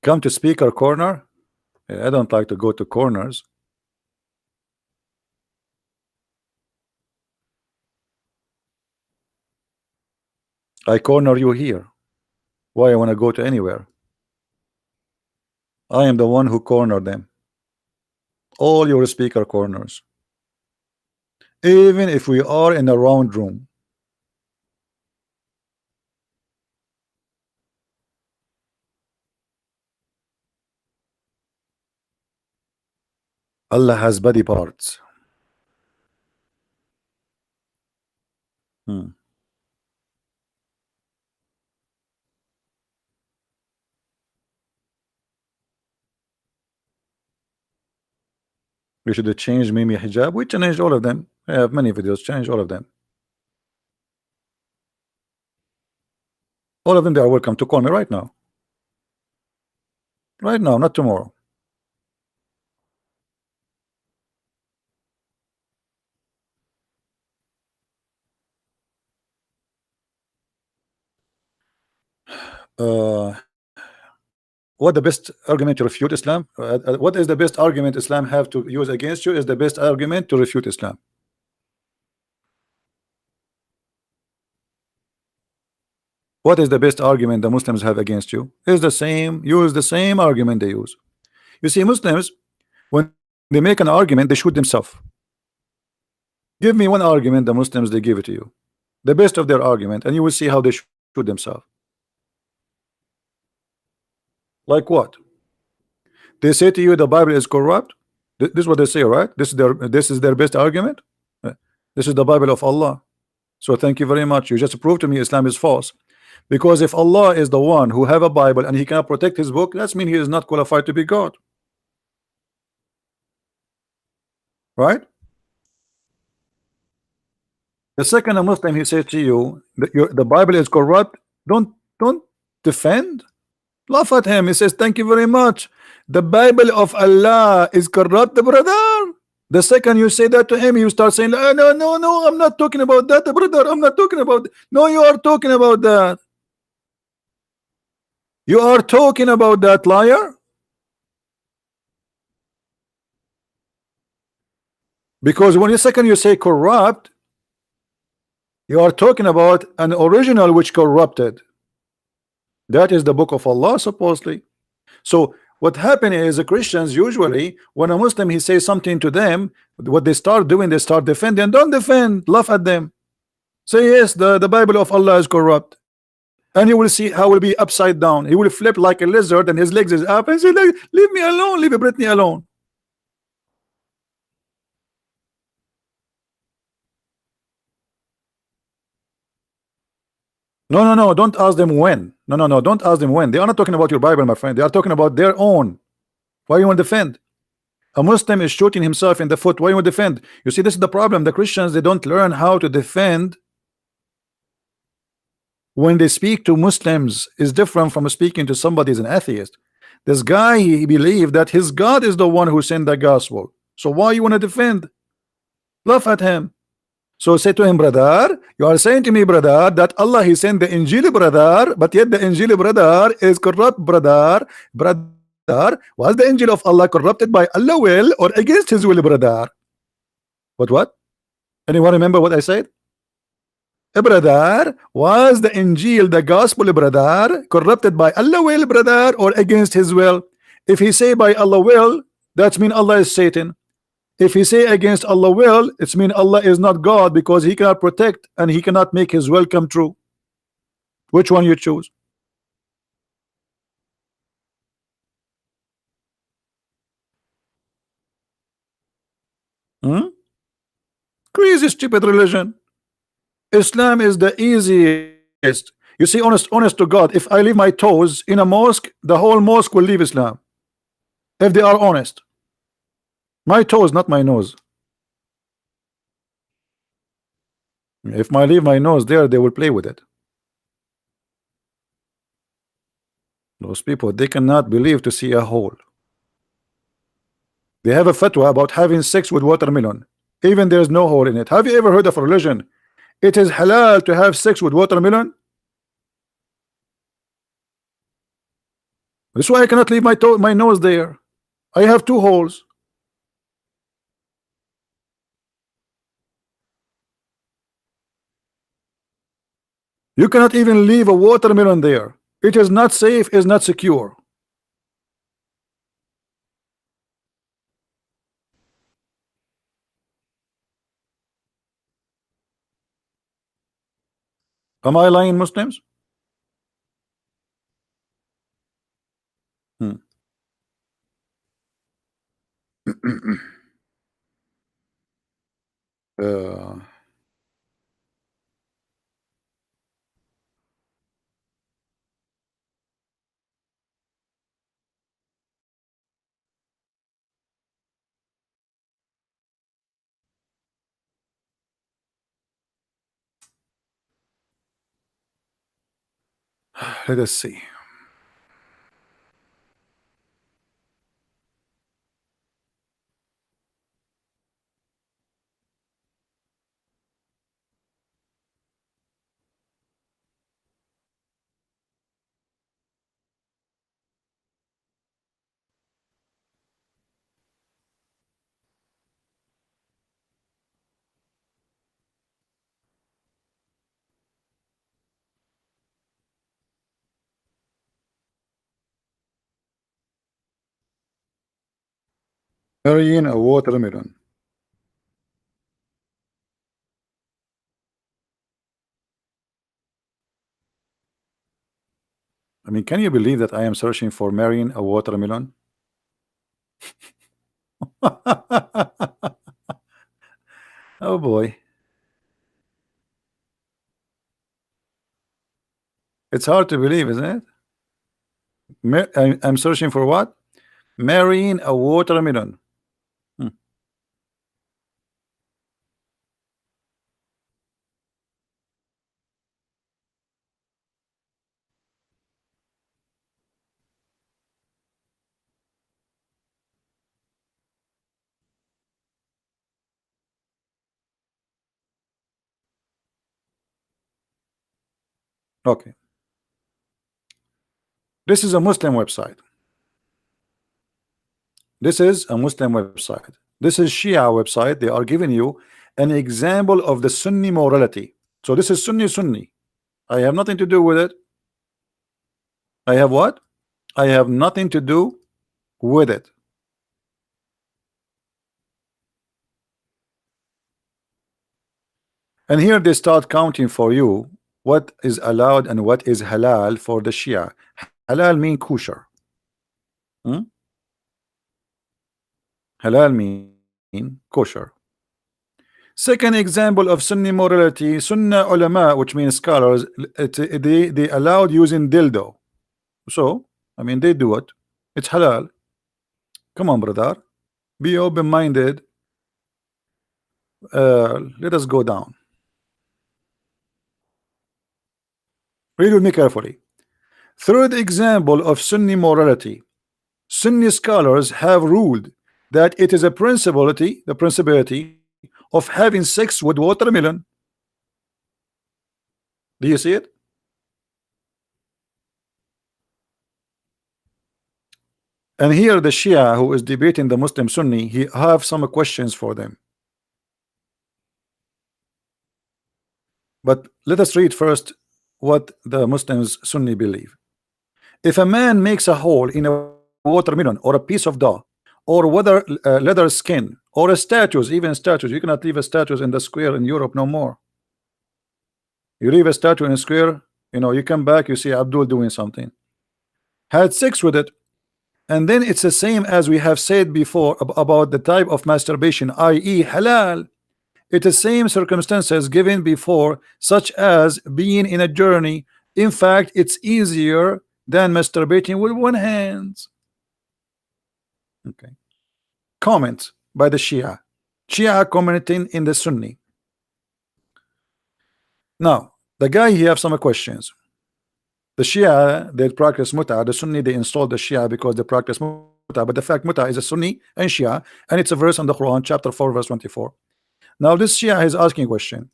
Come to speaker corner. I don't like to go to corners. I corner you here. Why I want to go to anywhere? I am the one who cornered them. All your speaker corners. Even if we are in a round room. Allah has body parts. Hmm. We should have changed Mimi hijab. We changed all of them. I have many videos. Change all of them. All of them, they are welcome to call me right now. Right now, not tomorrow. What the best argument to refute Islam? What is the best argument Islam have to use against you? Is the best argument to refute Islam? What is the best argument the Muslims have against you? Is the same. Use the same argument they use. You see, Muslims, when They make an argument, they shoot themselves. Give me one argument the Muslims they give it to you, the best of their argument, and you will see how they shoot themselves. Like what? They say to you the Bible is corrupt. This is what they say, right? This is their best argument. Uh, This is the Bible of Allah. So thank you very much. You just proved to me Islam is false. Because if Allah is the one who have a Bible and he cannot protect his book, that means he is not qualified to be God. Right? The second a Muslim he says to you that the Bible is corrupt, don't defend. Laugh at him. He says, thank you very much. The Bible of Allah is corrupt, brother. The second you say that to him, you start saying, no, no, no, no, I'm not talking about that, brother. I'm not talking about that. No, you are talking about that. You are talking about that, liar. Because when the second you say corrupt, you are talking about an original which corrupted. That is the book of Allah, supposedly. So what happened is the Christians usually, when a Muslim he says something to them, what they start doing, they start defending. Don't defend, laugh at them. Say yes, the Bible of Allah is corrupt. And you will see how it will be upside down. He will flip like a lizard and his legs is up and say, leave me alone, leave Britney alone. No, no, no, don't ask them when. No, no, no, don't ask them when. They are not talking about your Bible, my friend. They are talking about their own. Why you want to defend? A Muslim is shooting himself in the foot. Why you want to defend? You see, this is the problem. The Christians, they don't learn how to defend. When they speak to Muslims is different from speaking to somebody who's an atheist. This guy, he believed that his God is the one who sent the gospel. So why you want to defend? Laugh at him. So say to him, brother, you are saying to me, brother, that Allah he sent the Injil, brother, but yet the Injil, brother, is corrupt, brother. Brother, was the Injil of Allah corrupted by Allah will or against his will, brother? What? Anyone remember what I said? Brother, was the Injil, the gospel, brother, corrupted by Allah will, brother, or against his will? If he say by Allah will, that means Allah is Satan. If he say against Allah will, it's mean Allah is not God because he cannot protect and he cannot make his will come true. Which one you choose? Hmm? Crazy stupid religion. Islam is the easiest. You see, honest to God, if I leave my toes in a mosque, the whole mosque will leave Islam. If they are honest. My toes, not my nose. If I leave my nose there, they will play with it. Those people, they cannot believe to see a hole. They have a fatwa about having sex with watermelon. Even there is no hole in it. Have you ever heard of a religion? It is halal to have sex with watermelon. That's why I cannot leave my nose there. I have two holes. You cannot even leave a watermelon there. It is not safe, is not secure. Am I lying, Muslims? Hmm. uh, let us see. Marrying a watermelon. I mean, can you believe that I am searching for marrying a watermelon? Oh boy. It's hard to believe, isn't it? I'm searching for what? Marrying a watermelon. Hmm. Okay. This is a Muslim website. This is a Muslim website. This is Shia website. They are giving you an example of the Sunni morality. So this is Sunni. I have nothing to do with it. I have what? I have nothing to do with it. And here they start counting for you what is allowed and what is halal for the Shia. Halal mean kosher. Hmm? Halal mean kosher. Second example of Sunni morality, Sunnah ulama, which means scholars, they allowed using dildo. So, I mean, they do it. It's halal. Come on, brother. Be open-minded. Let us go down. Read with me carefully. Third example of Sunni morality. Sunni scholars have ruled that it is a principality of having sex with watermelon. Do you see it? And here the Shia who is debating the Muslim Sunni, he have some questions for them. But let us read first what the Muslims Sunni believe. If a man makes a hole in a watermelon or a piece of dough or whether leather skin or a statues, even statues, you cannot leave a statue in the square in Europe no more. You leave a statue in a square, you know, you come back, you see Abdul doing something. Had sex with it, and then it's the same as we have said before about the type of masturbation, i.e. halal. It is same circumstances given before, such as being in a journey. In fact, it's easier than masturbating with one hand. Okay. Comments by the Shia commenting in the Sunni. Now, the guy here have some questions. The Shia, they practice muta. The Sunni, they installed the Shia because they practice muta. But the fact muta is a Sunni and Shia, and it's a verse in the Quran, chapter 4, verse 24. Now, this Shia is asking a question.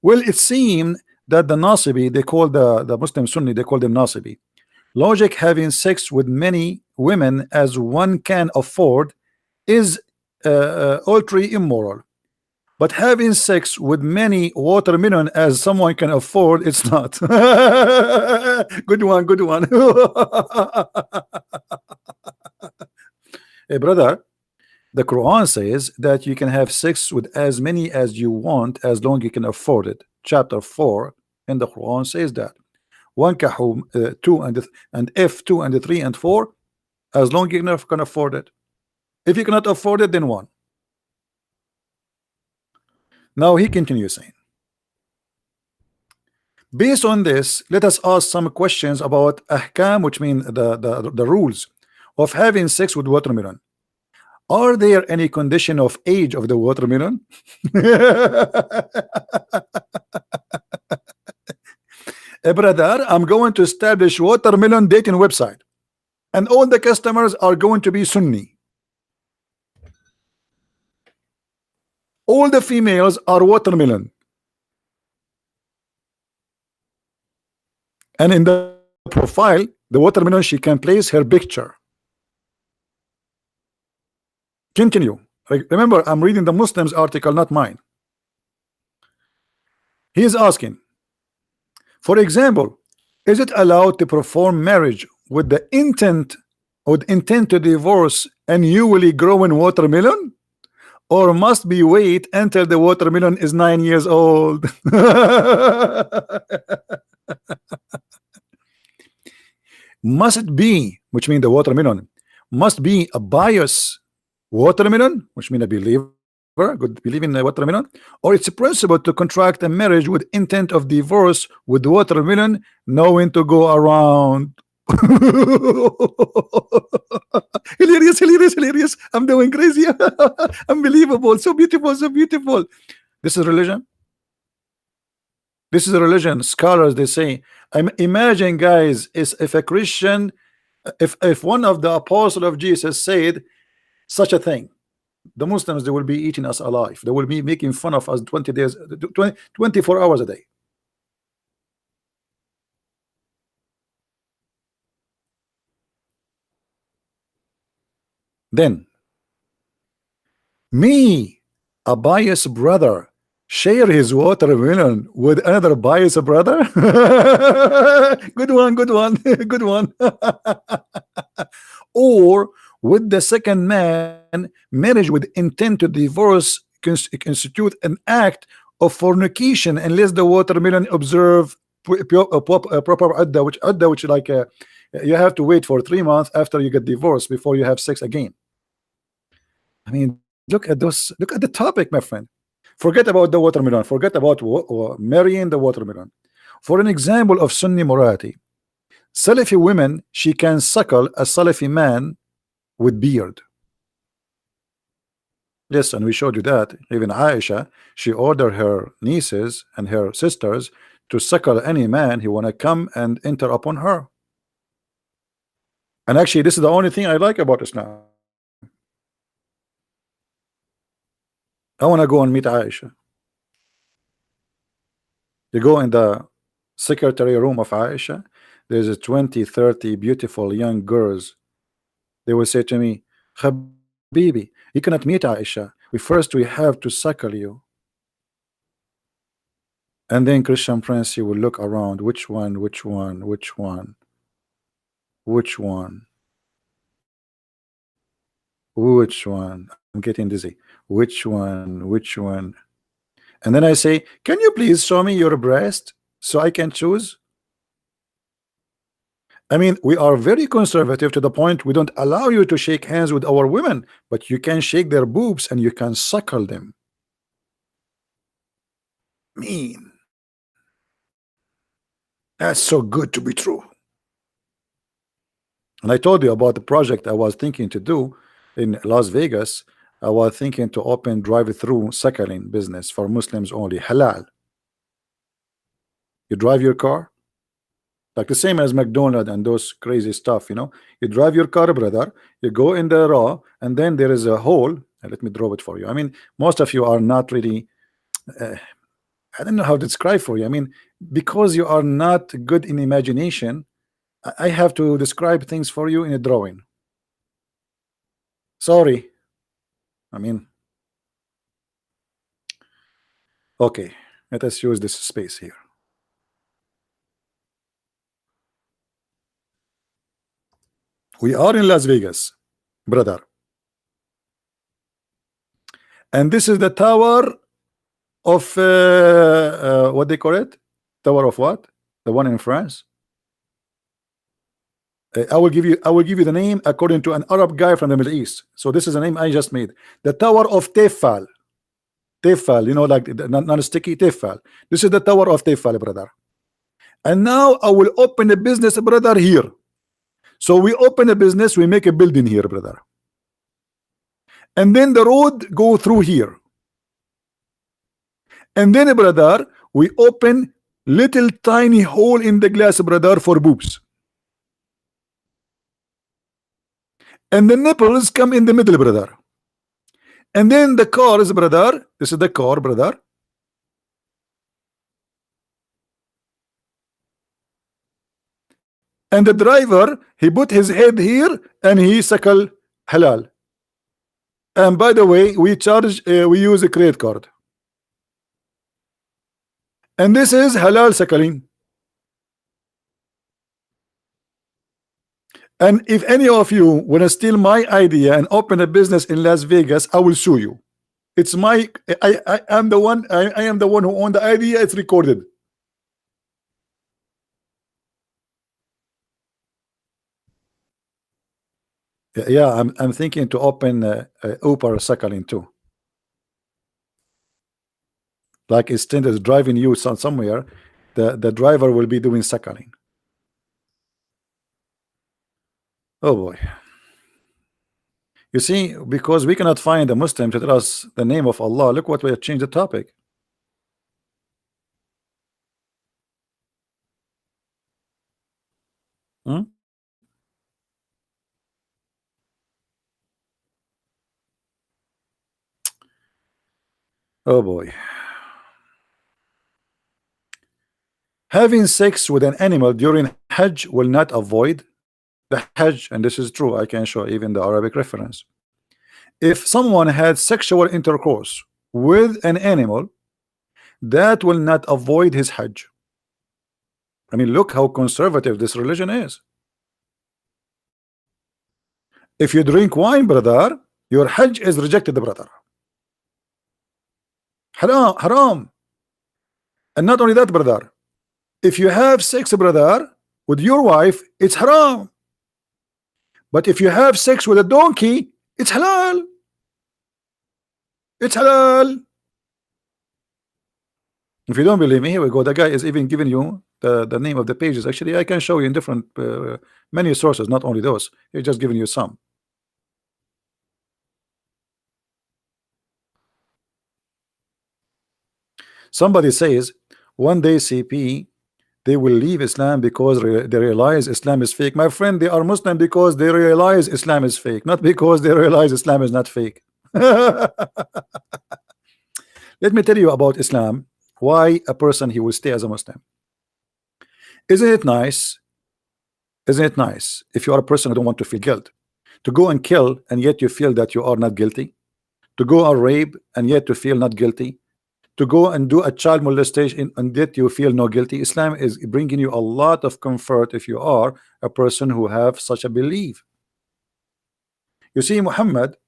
Well, it seemed that the Nasibi, they call the Muslim Sunni, they call them Nasibi. Logic having sex with many women as one can afford is ultra immoral. But having sex with many watermelon as someone can afford, it's not. Good one, good one. Hey, brother, the Quran says that you can have sex with as many as you want as long you can afford it. Chapter 4 in the Quran says that. One kahum 2 and F2 and 3 and 4 as long you can afford it. If you cannot afford it, then 1. Now he continues saying, based on this, let us ask some questions about ahkam, which mean the rules of having sex with watermelon. Are there any condition of age of the watermelon? Brother, I'm going to establish watermelon dating website, and all the customers are going to be Sunni. All the females are watermelon, and in the profile, the watermelon, she can place her picture. Continue. Remember, I'm reading the Muslims article, not mine. He is asking, for example, is it allowed to perform marriage with the intent would intend to divorce a newly growing watermelon, or must be wait until the watermelon is 9 years old? Must it be, which means the watermelon must be a bias watermelon, which means a believer, good believe in the watermelon, or it's possible to contract a marriage with intent of divorce with watermelon, knowing to go around. Hilarious, hilarious, hilarious. I'm doing crazy. Unbelievable. So beautiful, so beautiful. This is religion. This is a religion. Scholars, they say, imagine, guys, is if a Christian, if one of the apostles of Jesus said such a thing, the Muslims, they will be eating us alive. They will be making fun of us 20 days, 24 hours a day. Then me, a biased brother, share his watermelon with another biased brother. Good one, good one, good one. Or with the second man, marriage with intent to divorce constitute an act of fornication unless the watermelon observe proper adda, which like you have to wait for 3 months after you get divorced before you have sex again. I mean, look at those, look at the topic, my friend. Forget about the watermelon, forget about marrying the watermelon. For an example of Sunni morality, Salafi women, she can suckle a Salafi man with beard. Yes, and we showed you that. Even Aisha, she ordered her nieces and her sisters to suckle any man who want to come and enter upon her. And actually, this is the only thing I like about Islam. I want to go and meet Aisha. You go in the secretary room of Aisha, there's a 20, 30 beautiful young girls. They will say to me, Habibi, you cannot meet Aisha. We have to suckle you. And then Christian Prince, he will look around, which one, which one, which one, which one, which one. I'm getting dizzy. Which one, which one? And then I say, can you please show me your breast so I can choose? I mean, we are very conservative to the point we don't allow you to shake hands with our women, but you can shake their boobs and you can suckle them. Mean. That's so good to be true. And I told you about the project I was thinking to do in Las Vegas. I was thinking to open drive-through suckling business for Muslims only, halal. You drive your car, like the same as McDonald's and those crazy stuff, you know. You drive your car, brother, you go in the raw, and then there is a hole, and let me draw it for you. I mean, most of you are not really I don't know how to describe for you. I mean, because you are not good in imagination, I have to describe things for you in a drawing. Sorry. I mean, okay, let us use this space here. We are in Las Vegas, brother. And this is the tower of what they call it? Tower of what? The one in France? I will give you the name according to an Arab guy from the Middle East. So this is a name I just made. The Tower of Tefal. Tefal, you know, like non-sticky Tefal. This is the Tower of Tefal, brother. And now I will open a business, brother, here. So we open a business, we make a building here, brother. And then the road go through here. And then, brother, we open little tiny hole in the glass, brother, for boobs. And the nipples come in the middle, brother. And then the cars, brother, this is the car, brother. And the driver, he put his head here and he suckle halal. And by the way, we charge, we use a credit card. And this is halal suckling. And if any of you want to steal my idea and open a business in Las Vegas, I will sue you. It's my I am the one I am the one who owned the idea. It's recorded. Yeah, I'm thinking to open Uber Sakhalin too. Like instead of driving you somewhere, the driver will be doing Sakhalin. Oh boy. You see, because we cannot find a Muslim to tell us the name of Allah, look what we have changed the topic. Hmm? Oh boy. Having sex with an animal during Hajj will not avoid the Hajj, and this is true. I can show even the Arabic reference. If someone had sexual intercourse with an animal, that will not avoid his Hajj. I mean, look how conservative this religion is. If you drink wine, brother, your Hajj is rejected, brother. Haram, haram. And not only that, brother, if you have sex, brother, with your wife, it's haram. But if you have sex with a donkey, it's halal. It's halal. If you don't believe me, here we go. The guy is even giving you the name of the pages. Actually, I can show you in different many sources, not only those. He's just giving you some. Somebody says one day CP they will leave Islam because they realize Islam is fake. My friend, they are Muslim because they realize Islam is fake, not because they realize Islam is not fake. Let me tell you about Islam. Why a person he will stay as a Muslim. Isn't it nice? Isn't it nice if you are a person who don't want to feel guilt to go and kill and yet you feel that you are not guilty, to go and rape and yet to feel not guilty, to go and do a child molestation and yet you feel no guilty? Islam is bringing you a lot of comfort if you are a person who have such a belief. You see, Muhammad,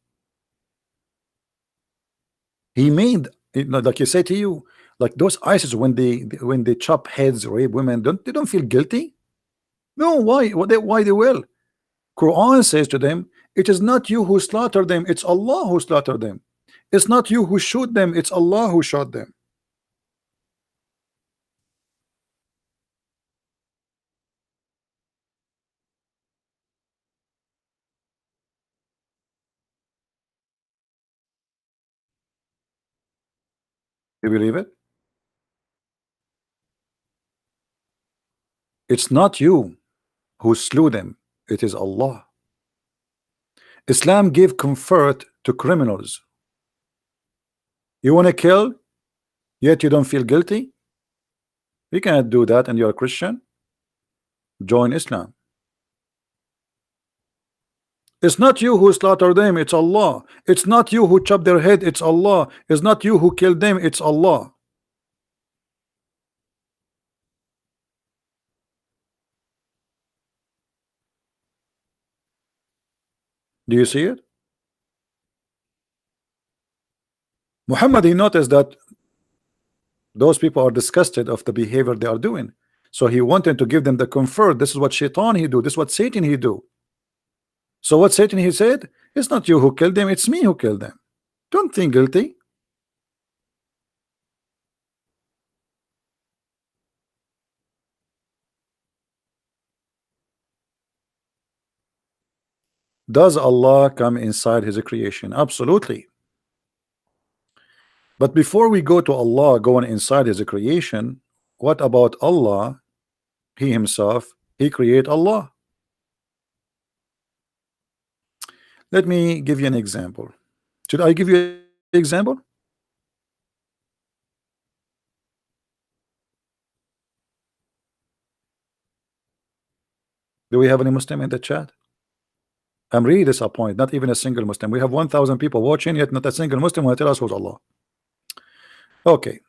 he made, like you say to you, like those ISIS when they chop heads, rape women, they don't feel guilty? No, why? Why they will? Quran says to them, it is not you who slaughtered them, it's Allah who slaughtered them. It's not you who shoot them, it's Allah who shot them. You believe it? It's not you who slew them, it is Allah. Islam gave comfort to criminals. You want to kill, yet you don't feel guilty? You cannot do that and you're a Christian. Join Islam. It's not you who slaughtered them, it's Allah. It's not you who chopped their head, it's Allah. It's not you who killed them, it's Allah. Do you see it? Muhammad, he noticed that those people are disgusted of the behavior they are doing. So he wanted to give them the comfort. This is what Shaitan he do. This is what Satan he do. So what Satan he said, it's not you who killed them, it's me who killed them. Don't think guilty. Does Allah come inside his creation? Absolutely. But before we go to Allah going inside his creation, what about Allah? He himself, he create Allah. Let me give you an example. Should I give you an example? Do we have any Muslim in the chat? I'm really disappointed. Not even a single Muslim. We have 1,000 people watching, yet not a single Muslim will tell us who's Allah. Okay.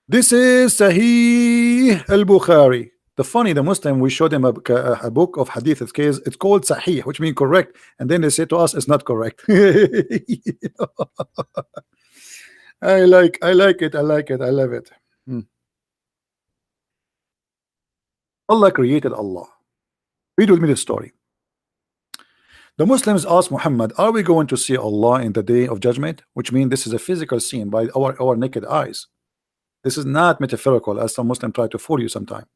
This is Sahih al-Bukhari. The funny, the Muslim, we showed him a book of hadith. It's called Sahih, which means correct, and then they say to us it's not correct. I like it. I like it. I love it. Hmm. Allah created Allah. Read with me the story. The Muslims asked Muhammad, "Are we going to see Allah in the day of judgment?" Which means this is a physical scene by our naked eyes. This is not metaphorical, as some Muslims try to fool you sometime.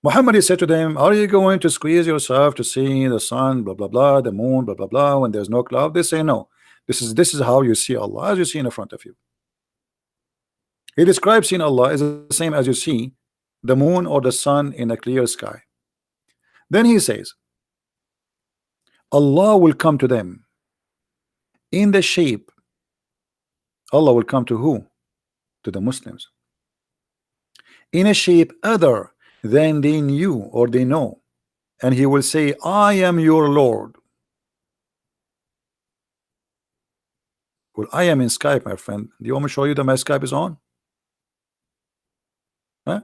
Muhammad, he said to them, "Are you going to squeeze yourself to see the sun, blah blah blah, the moon, blah blah blah, when there's no cloud?" They say no. This is how you see Allah, as you see in front of you. He describes seeing Allah as the same as you see the moon or the sun in a clear sky. Then he says, Allah will come to them in the shape. Allah will come to who? To the Muslims. In a shape other than they knew or they know. And he will say, "I am your Lord." Well, I am in Skype, my friend. Do you want me to show you that my Skype is on? Huh?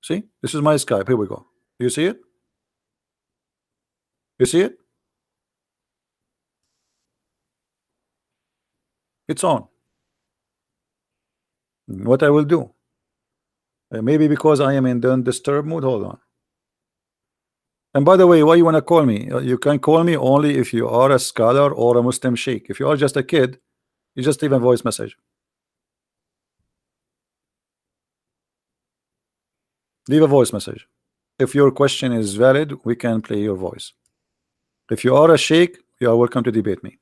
See? This is my Skype. Here we go. Do you see it? You see it? It's on. What I will do? Maybe because I am in the disturb mood. Hold on. And by the way, why you want to call me? You can call me only if you are a scholar or a Muslim sheikh. If you are just a kid, you just leave a voice message. Leave a voice message. If your question is valid, we can play your voice. If you are a sheikh, you are welcome to debate me.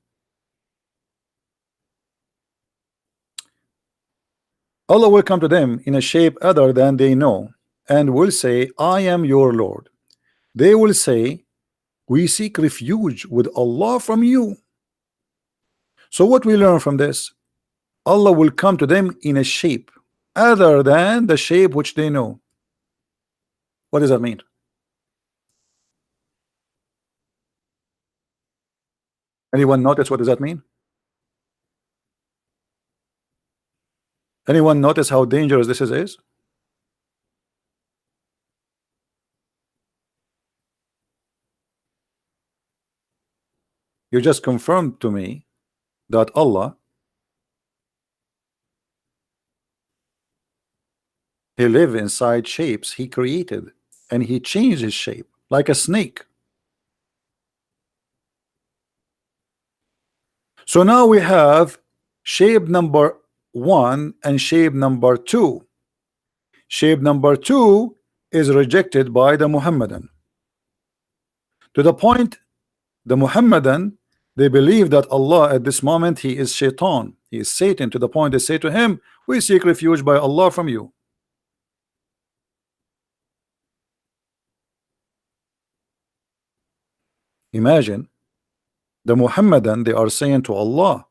Allah will come to them in a shape other than they know and will say, "I am your Lord." They will say, "We seek refuge with Allah from you." So what we learn from this? Allah will come to them in a shape other than the shape which they know. What does that mean? Anyone notice what does that mean? Anyone notice how dangerous this is? You just confirmed to me that Allah, he live inside shapes he created, and he changed his shape like a snake. So now we have shape number 1 and shape number 2. Shape number 2 is rejected by the Muhammadan, to the point the Muhammadan, they believe that Allah at this moment, he is shaitan, he is Satan, to the point they say to him, "We seek refuge by Allah from you." Imagine the Muhammadan, they are saying to Allah,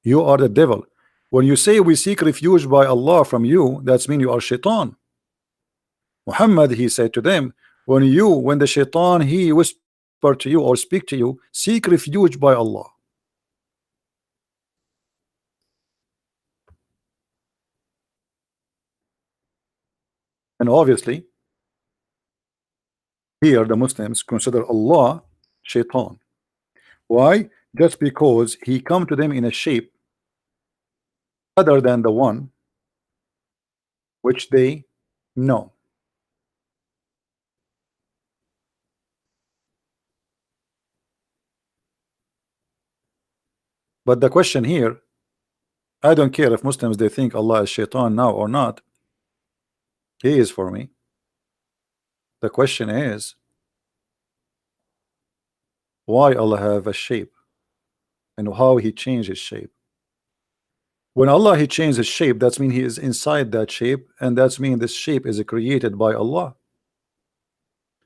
"You are the devil." When you say we seek refuge by Allah from you, that's mean you are shaitan. Muhammad, he said to them, when the shaitan, he whisper to you or speak to you, seek refuge by Allah. And obviously here the Muslims consider Allah shaitan. Why? Just because he come to them in a shape other than the one which they know. But the question here, I don't care if Muslims they think Allah is shaitan now or not. He is for me. The question is, why Allah have a shape and how he changed his shape? When Allah he changed his shape, that's mean he is inside that shape, and that's mean this shape is created by Allah.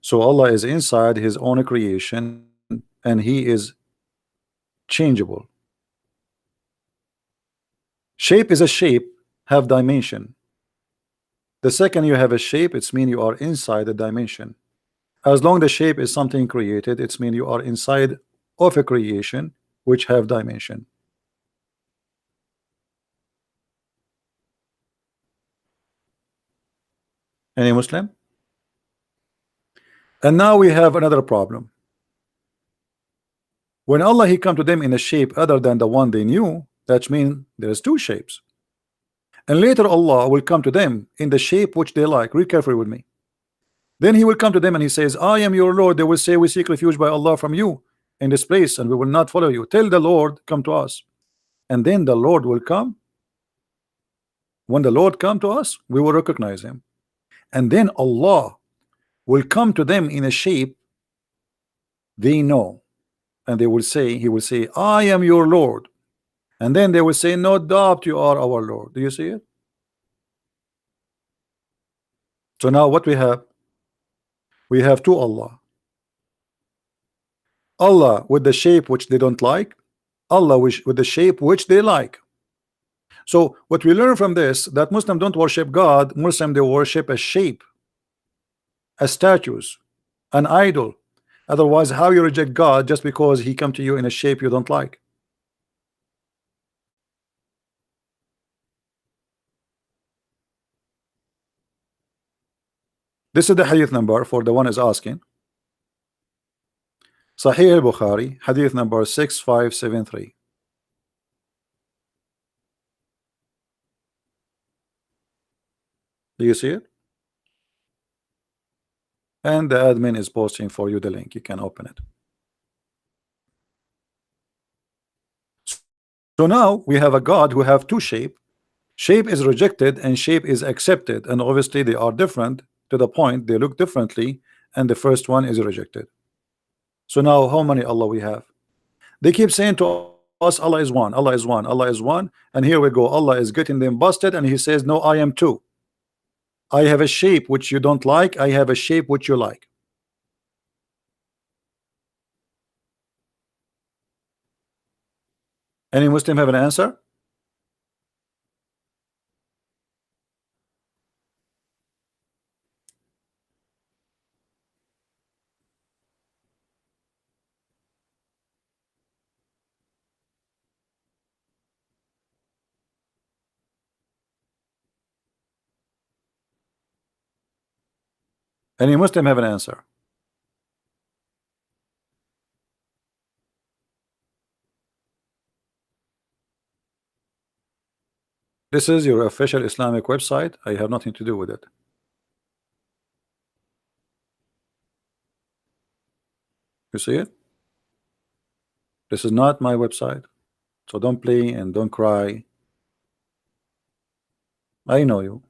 So Allah is inside his own creation, and he is changeable. Shape is a shape, have dimension. The second you have a shape, it's mean you are inside the dimension. As long the shape is something created, it's mean you are inside of a creation which have dimension. Any Muslim? And now we have another problem. When Allah he come to them in a shape other than the one they knew, that means there's two shapes. And later Allah will come to them in the shape which they like. Read carefully with me. Then he will come to them and he says, I am your Lord. They will say, we seek refuge by Allah from you in this place, and we will not follow you. Tell the Lord, come to us. And then the Lord will come. When the Lord come to us, we will recognize him. And then Allah will come to them in a shape they know. And they will say, he will say, I am your Lord. And then they will say, no doubt you are our Lord. Do you see it? So now what we have? We have two Allah. Allah with the shape which they don't like, Allah with the shape which they like. So what we learn from this, that Muslims don't worship God, Muslims they worship a shape, a statues, an idol. Otherwise, how you reject God just because he come to you in a shape you don't like? This is the hadith number for the one is asking. Sahih al-Bukhari, hadith number 6573. Do you see it? And the admin is posting for you the link. You can open it. So now we have a God who have two shape. Shape is rejected and shape is accepted, and obviously they are different to the point they look differently, and the first one is rejected. So now how many Allah we have? They keep saying to us, Allah is one, Allah is one, Allah is one, and here we go. Allah is getting them busted, and he says, no, I am two. I have a shape which you don't like, I have a shape which you like. Any Muslim have an answer? Any Muslim have an answer? This is your official Islamic website. I have nothing to do with it. You see it? This is not my website. So don't play and don't cry. I know you.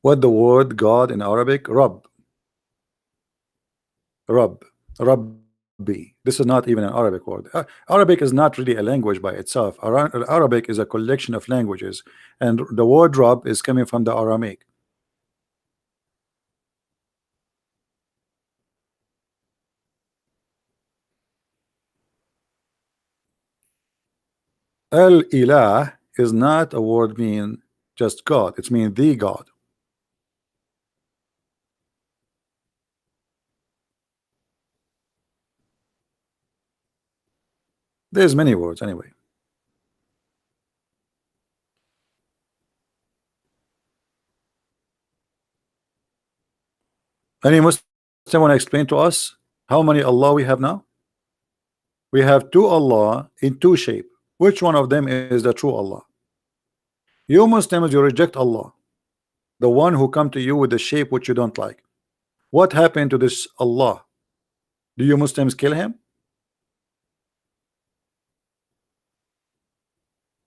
What the word God in Arabic? Rabb. Rabb. Rabbi. This is not even an Arabic word. Arabic is not really a language by itself. Arabic is a collection of languages, and the word Rabb is coming from the Aramaic. Al-Ilah is not a word mean just God. It's mean the God. There's many words anyway. Any Muslim want to explain to us how many Allah we have now? We have two Allah in two shape. Which one of them is the true Allah? You Muslims, you reject Allah, the one who come to you with the shape which you don't like. What happened to this Allah? Do you Muslims kill him?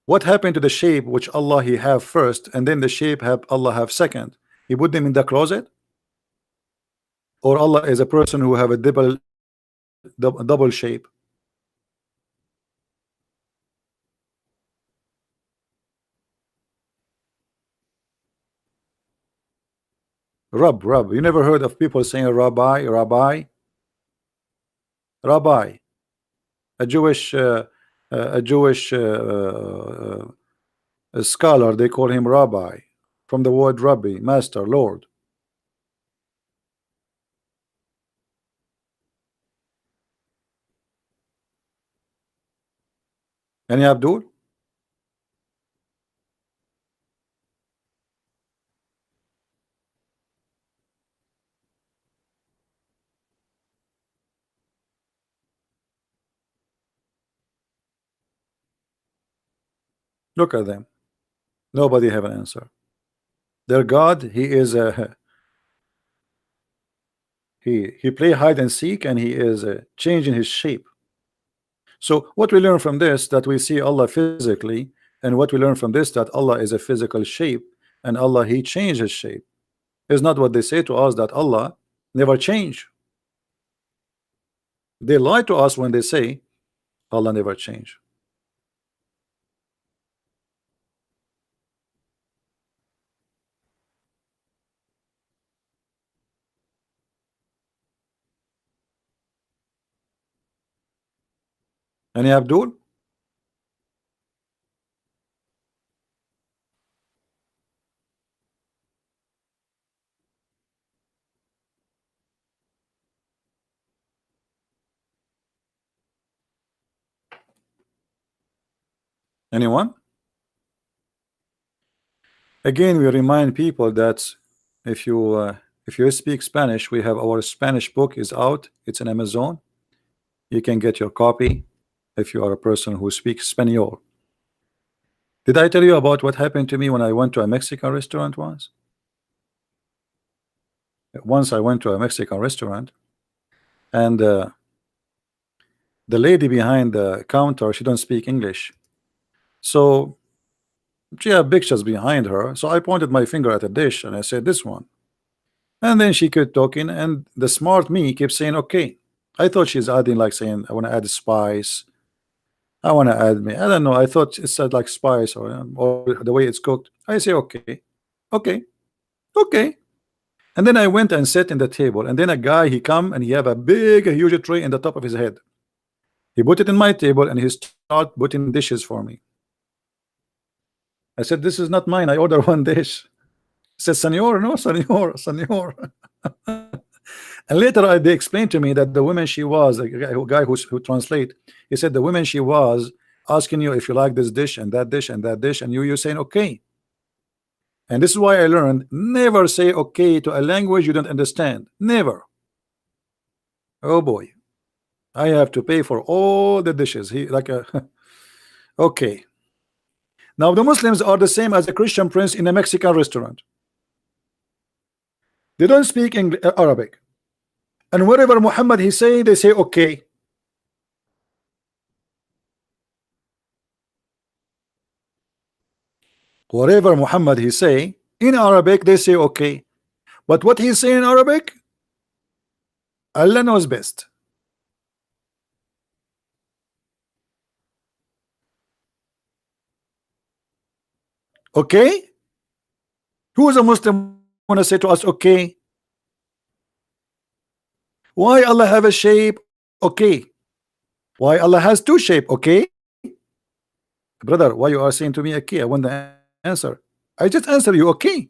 What happened to the shape which Allah he have first, and then the shape have Allah have second? He put them in the closet? Or Allah is a person who have a double shape? Rab. You never heard of people saying rabbi, rabbi, rabbi? A Jewish a scholar, they call him rabbi, from the word rabbi, master, Lord. Any Abdul? Look at them. Nobody have an answer. Their God, he is a he play hide and seek, and he is changing his shape. So what we learn from this, that we see Allah physically, and what we learn from this, that Allah is a physical shape, and Allah, he changed his shape, is not what they say to us, that Allah never change. They lie to us when they say Allah never change. Any Abdul? Anyone? Again, we remind people that if you speak Spanish, we have our Spanish book is out. It's in Amazon. You can get your copy if you are a person who speaks Spanish. Did I tell you about what happened to me when I went to a Mexican restaurant once? Once I went to a Mexican restaurant, and the lady behind the counter, she don't speak English, so she had pictures behind her. So I pointed my finger at a dish and I said, this one. And then she kept talking, and the smart me kept saying, okay. I thought she's adding, like saying, I want to add spice. I want to add me. I don't know. I thought it said like spice, or the way it's cooked. I say, okay, okay, okay. And then I went and sat in the table. And then a guy, he come and he have a big, a huge tray in the top of his head. He put it in my table and he start putting dishes for me. I said, this is not mine. I order one dish. He said, Senor, no, Senor, Senor. And later they explained to me that the woman she was, a guy who translate, he said the woman she was asking you if you like this dish and that dish and that dish, and you're saying okay. And this is why I learned, never say okay to a language you don't understand. Never. Oh boy, I have to pay for all the dishes. He like a okay. Now the Muslims are the same as a Christian prince in a Mexican restaurant. They don't speak English, Arabic, and wherever Muhammad he say, they say okay. Whatever Muhammad he say in Arabic, they say okay. But what he's saying in Arabic, Allah knows best. Okay? Who is a Muslim want to say to us okay? Why Allah have a shape? Okay. Why Allah has two shape? Okay. Brother, why you are saying to me okay? I want the answer. I just answer you okay.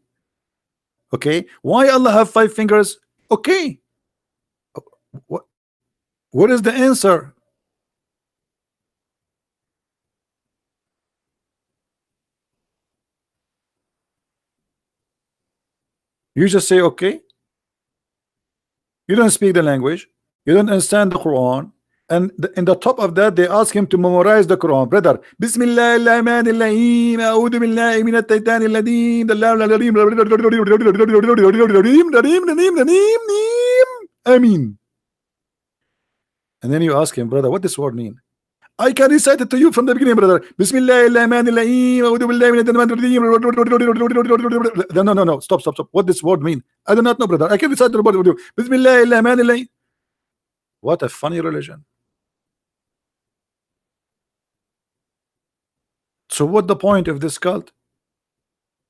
Okay. Why Allah have 5 fingers? Okay. What what is the answer? You just say okay. You don't speak the language. You don't understand the Quran. And in the top of that, they ask him to memorize the Quran. Brother, Bismillah ar-Rahman ar-Rahim, A'udhu billahi min at-Taytan al-Ladin, Amin. And then you ask him, brother, what this word mean? I can recite it to you from the beginning, brother. Bismillah ar-Rahman ar-Rahim, A'udhu billahi min at-Taytan. No. Stop. What this word mean? I do not know, brother. I can recite the word with you. Bismillah ar-Rahman ar-Rahim. What a funny religion. So what the point of this cult?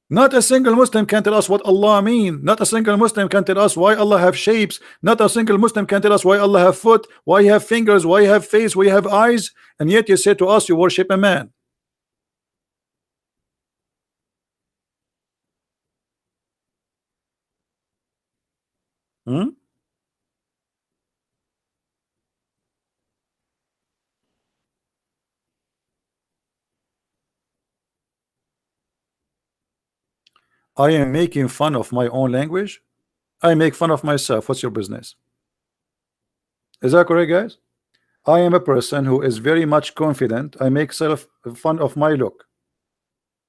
Not a single Muslim can tell us what Allah mean. Not a single Muslim can tell us why Allah have shapes. Not a single Muslim can tell us why Allah have foot, why you have fingers, why you have face, why you have eyes, and yet you say to us you worship a man. Hmm? I am making fun of my own language. I make fun of myself. What's your business? Is that correct, guys? I am a person who is very much confident. I make self fun of my look.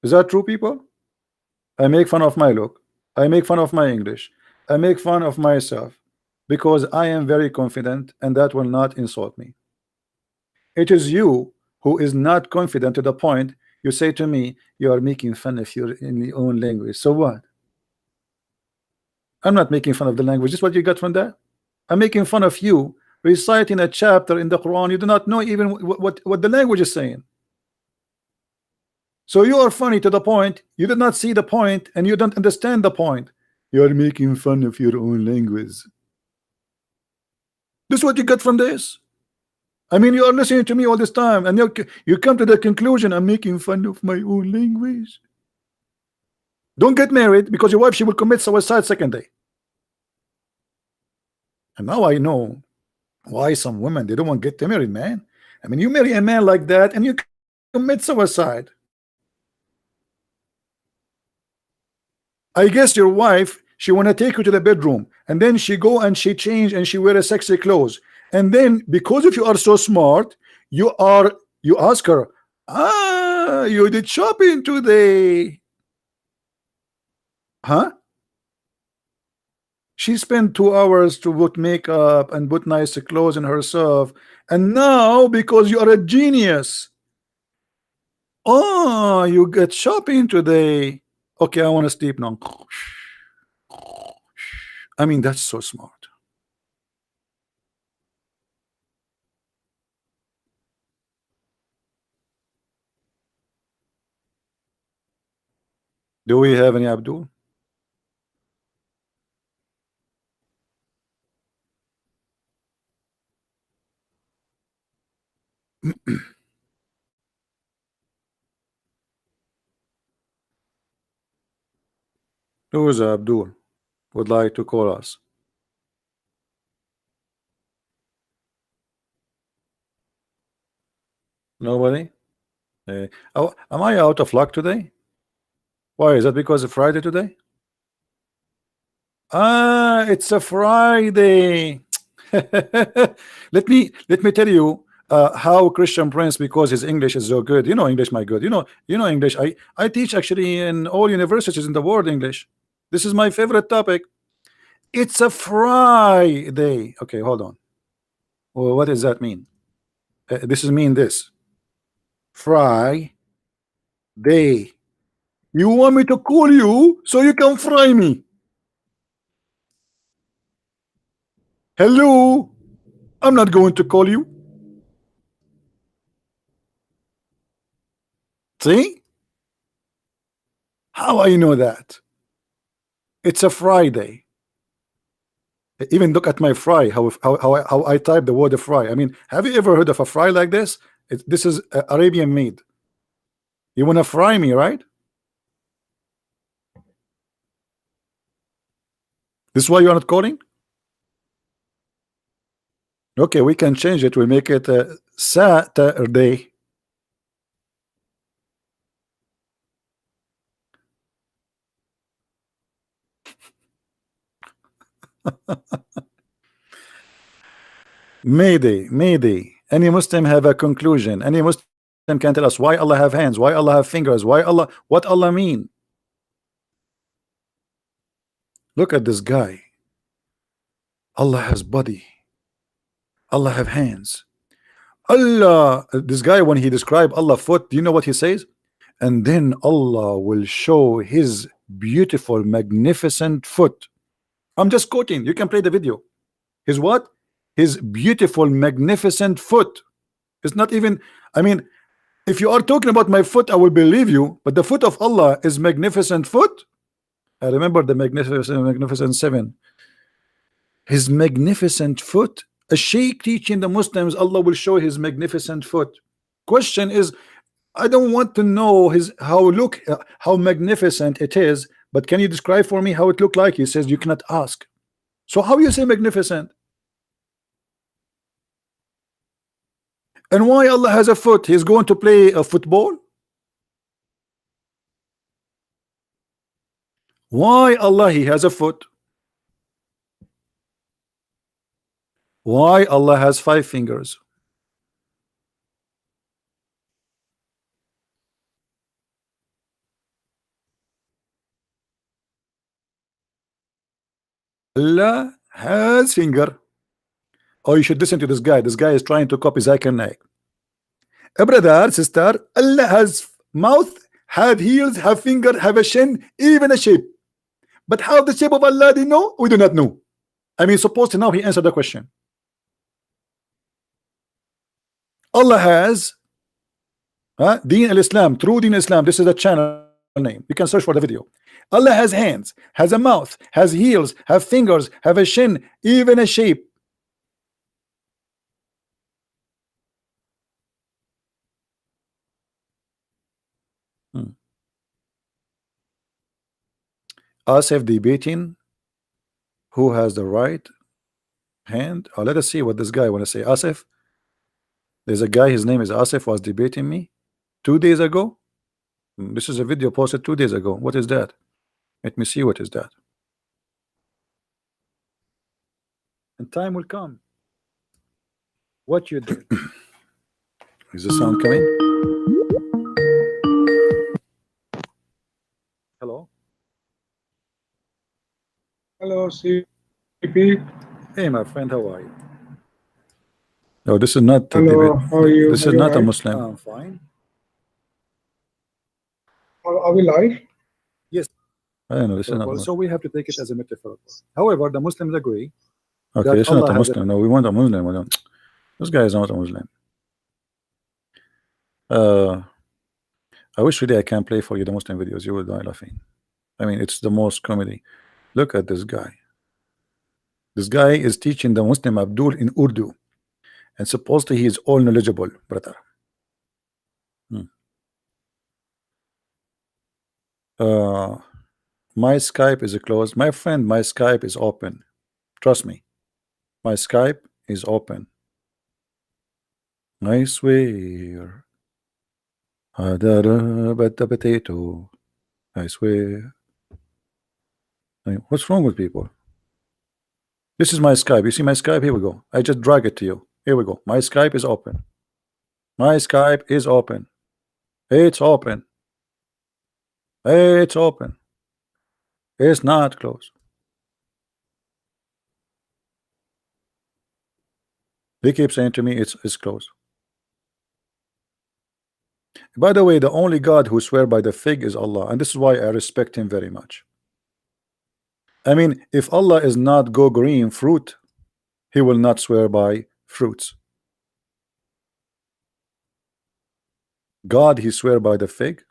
Is that true, people? I make fun of my look. I make fun of my English. I make fun of myself because I am very confident, and that will not insult me. It is you who is not confident to the point you say to me, you are making fun of your in your own language. So what? I'm not making fun of the language. This is what you got from that? I'm making fun of you reciting a chapter in the Quran. You do not know even what the language is saying. So you are funny to the point you did not see the point, and you don't understand the point. You are making fun of your own language. This is what you get from this? I mean, you are listening to me all this time, and you come to the conclusion I'm making fun of my own language. Don't get married, because your wife, she will commit suicide second day. And now I know why some women, they don't want to get married, man. I mean, you marry a man like that and you commit suicide. I guess your wife, she want to take you to the bedroom, and then she go and she change and she wear a sexy clothes, and then because if you are so smart, you ask her, you did shopping today, huh? She spent 2 hours to put makeup and put nice clothes in herself, and now because you are a genius, oh, you get shopping today. Okay, I want to sleep now. I mean, that's so smart. Do we have any Abdul? Who is Abdul would like to call us? Nobody? Oh, am I out of luck today? Why is that? Because of Friday today? It's a Friday. Let me tell you how Christian Prince, because his English is so good. You know English, my good. You know English. I teach actually in all universities in the world English. This is my favorite topic. It's a Friday. Okay, hold on. Well, what does that mean? This is mean this. Friday. You want me to call you so you can fry me? Hello? I'm not going to call you. See? How I know that? It's a Friday. Even look at my fry, how I type the word fry. I mean, have you ever heard of a fry like this? This is Arabian made. You want to fry me, right? This is why you're not calling? Okay, we can change it. We make it Saturday. Mayday, Mayday. Any Muslim have a conclusion? Any Muslim can tell us why Allah have hands, why Allah have fingers, why Allah, what Allah mean? Look at this guy. Allah has body. Allah have hands. Allah, this guy, when he describe Allah foot, do you know what he says? And then Allah will show his beautiful, magnificent foot. I'm just quoting. You can play the video. His what? His beautiful, magnificent foot. It's not even, I mean, if you are talking about my foot, I will believe you, but the foot of Allah is magnificent foot. I remember the magnificent seven. His magnificent foot. A sheikh teaching the Muslims Allah will show his magnificent foot. Question is, I don't want to know his how magnificent it is, but can you describe for me how it looked like? He says you cannot ask. So how you say magnificent? And why Allah has a foot? He's going to play a football? Why Allah he has a foot? Why Allah has 5 fingers? Allah has finger. Oh, you should listen to this guy. This guy is trying to copy Zakir Naik. Brother, sister, Allah has mouth, have heels, have finger, have a chin, even a shape. But how the shape of Allah do you know? We do not know. I mean, supposed to now he answered the question. Allah has Deen al-Islam, True Deen Islam. This is a channel name. You can search for the video. Allah has hands, has a mouth, has heels, have fingers, have a chin, even a shape. Asif debating who has the right hand. Let us see what this guy want to say. Asif, there's a guy, his name is Asif, was debating me 2 days ago. This is a video posted 2 days ago. What is that? Let me see what is that. And time will come. What you did. Is the sound coming? Hello? Hello, CP. Hey, my friend, how are you? No, this is not a Hello, debate. how are you? This Are is you not a alright? Muslim. I'm fine. Are we live? Yes. I don't know. This is not a Muslim. So we have to take it as a metaphorical. However, the Muslims agree. Okay, this is not a Muslim. No, we want a Muslim. We don't. This guy is not a Muslim. I wish really I can play for you the Muslim videos. You will die laughing. I mean, it's the most comedy. Look at this guy. This guy is teaching the Muslim Abdul in Urdu, and supposedly he is all knowledgeable, brother. My Skype is closed. My friend, my Skype is open. Trust me. My Skype is open. I swear. But the potato. I swear. I mean, what's wrong with people? This is my Skype. You see my Skype? Here we go. I just drag it to you. Here we go. My Skype is open. My Skype is open. It's open. It's open. It's not closed. They keep saying to me it's closed. By the way, the only God who swear by the fig is Allah, and this is why I respect him very much. I mean, if Allah is not go green fruit, he will not swear by fruits. God, he swear by the fig.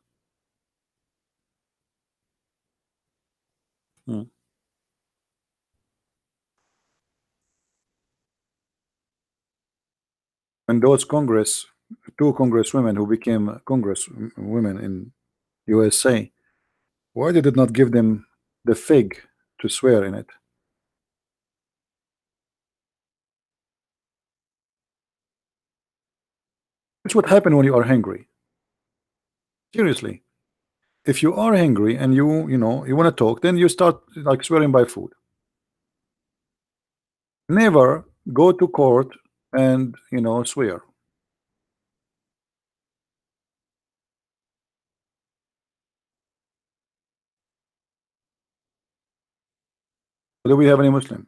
And those two congresswomen who became congresswomen in USA, why did it not give them the fig to swear in it? It's what happened when you are hungry. Seriously, if you are hungry and you know you want to talk, then you start like swearing by food. Never go to court and swear. Do we have any Muslim?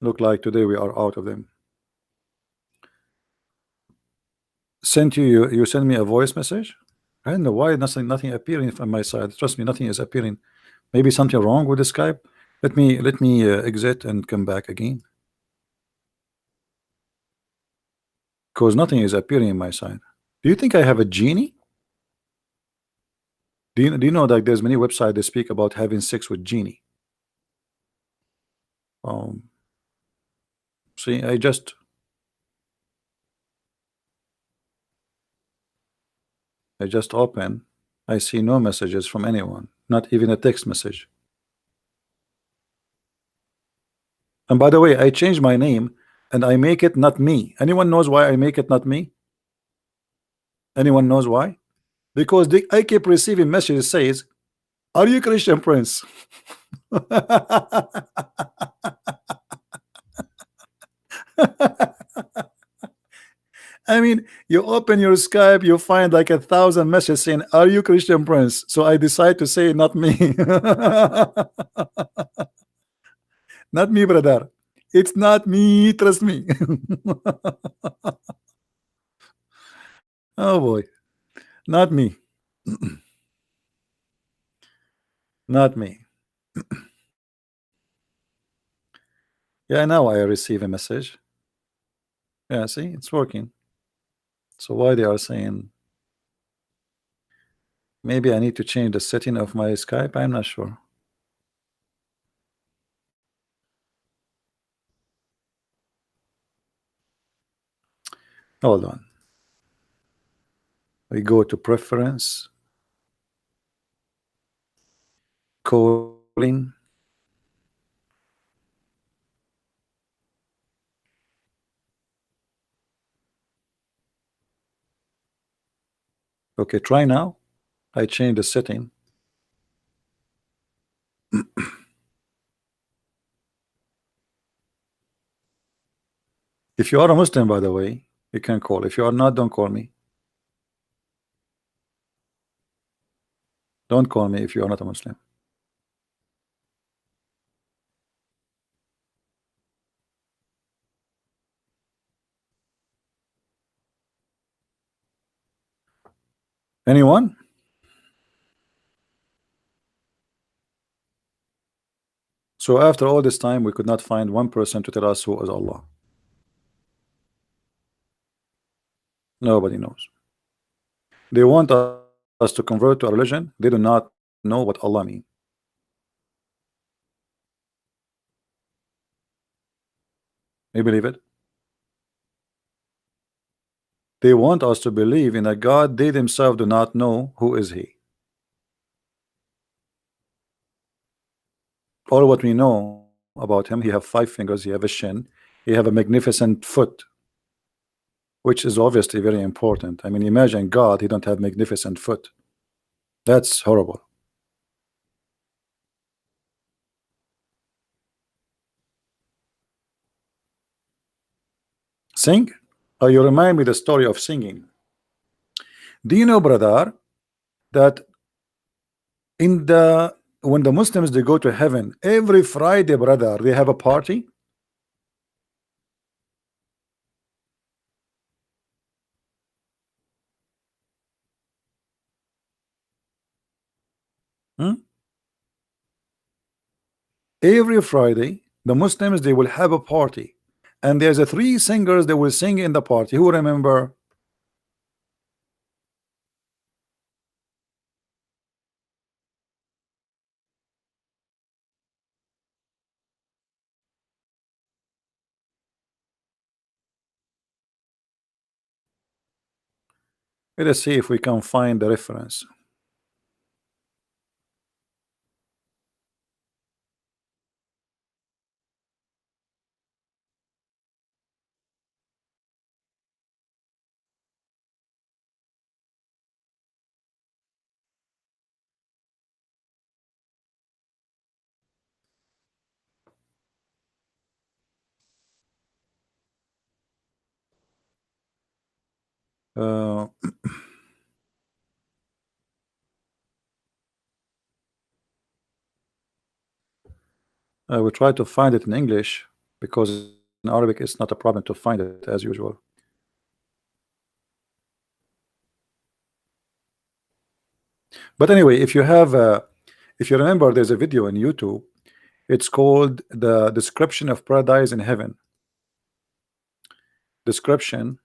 Look like today we are out of them. Sent you send me a voice message. I don't know why nothing appearing from my side. Trust me, nothing is appearing. Maybe something wrong with the Skype. Let me exit and come back again, because nothing is appearing in my side. Do you think I have a genie? Do you know that there's many websites that speak about having sex with genie? See, I just open. I see no messages from anyone, not even a text message. And by the way, I changed my name and I make it not me. Anyone knows why I make it not me? Anyone knows why? Because I keep receiving messages says, "Are you Christian Prince?" I mean, you open your Skype, you find like 1,000 messages saying, "Are you Christian Prince?" So I decide to say, "Not me." Not me, brother. It's not me. Trust me. Oh boy, not me. Not me. Yeah, now I receive a message. Yeah, see, it's working. So why they are saying maybe I need to change the setting of my Skype? I'm not sure. Hold on. We go to preference, calling. Okay, try now. I changed the setting. If you are a Muslim, by the way, you can call. If you are not, don't call me. Don't call me if you are not a Muslim. Anyone? So after all this time, we could not find one person to tell us who is Allah. Nobody knows. They want us to convert to a religion. They do not know what Allah means. You believe it? They want us to believe in a God they themselves do not know who is He. All what we know about Him, He have 5 fingers, He have a shin, He have a magnificent foot, which is obviously very important. I mean, imagine God, He don't have magnificent foot. That's horrible. Sing? Oh, you remind me the story of singing. Do you know, brother, that in the when the Muslims they go to heaven every Friday, brother, they have a party? Hmm? Every Friday, the Muslims they will have a party, and there's a 3 singers they will sing in the party. Who remember? Let us see if we can find the reference. Uh, I will try to find it in English because in Arabic it's not a problem to find it as usual. But anyway, if you remember, there's a video on YouTube. It's called the description of paradise in heaven. Description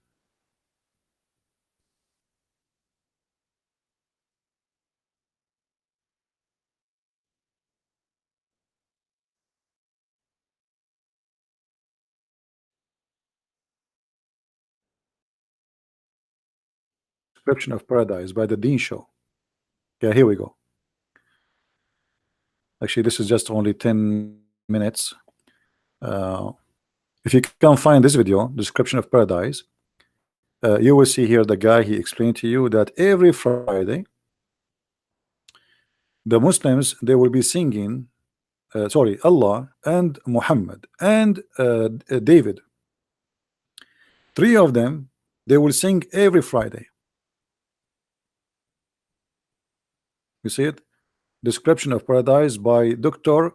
description of paradise by the Dean Show. Yeah, here we go. Actually, this is just only 10 minutes. Uh, if you can find this video, description of paradise, you will see here the guy, he explained to you that every Friday the Muslims, they will be singing sorry, Allah and Muhammad and David, three of them, they will sing every Friday. You see it? Description of paradise by Dr.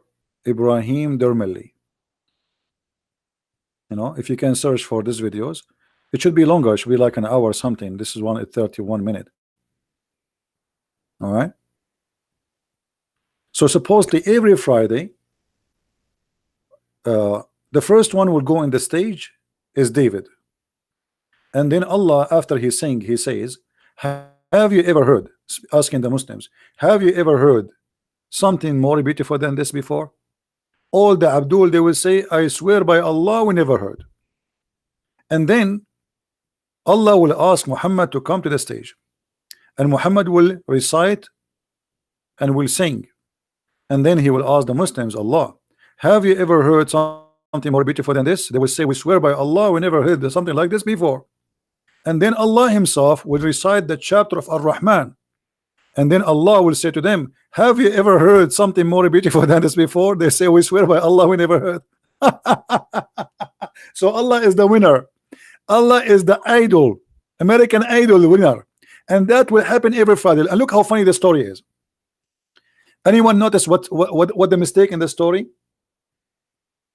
Ibrahim Dermelli. You know, if you can search for these videos, it should be longer, it should be like an hour or something. This is one at 31 minutes. All right. So supposedly every Friday, the first one will go in the stage is David, and then Allah, after he sing, he says, have you ever heard, asking the Muslims, have you ever heard something more beautiful than this before? All the Abdul, they will say, I swear by Allah, we never heard. And then Allah will ask Muhammad to come to the stage, and Muhammad will recite and will sing, and then he will ask the Muslims, Allah, have you ever heard something more beautiful than this? They will say, we swear by Allah, we never heard something like this before. And then Allah himself will recite the chapter of Ar-Rahman, and then Allah will say to them, have you ever heard something more beautiful than this before? They say, we swear by Allah, we never heard. So Allah is the winner. Allah is the idol, American Idol winner, and that will happen every Friday. And look how funny the story is. Anyone notice what the mistake in the story?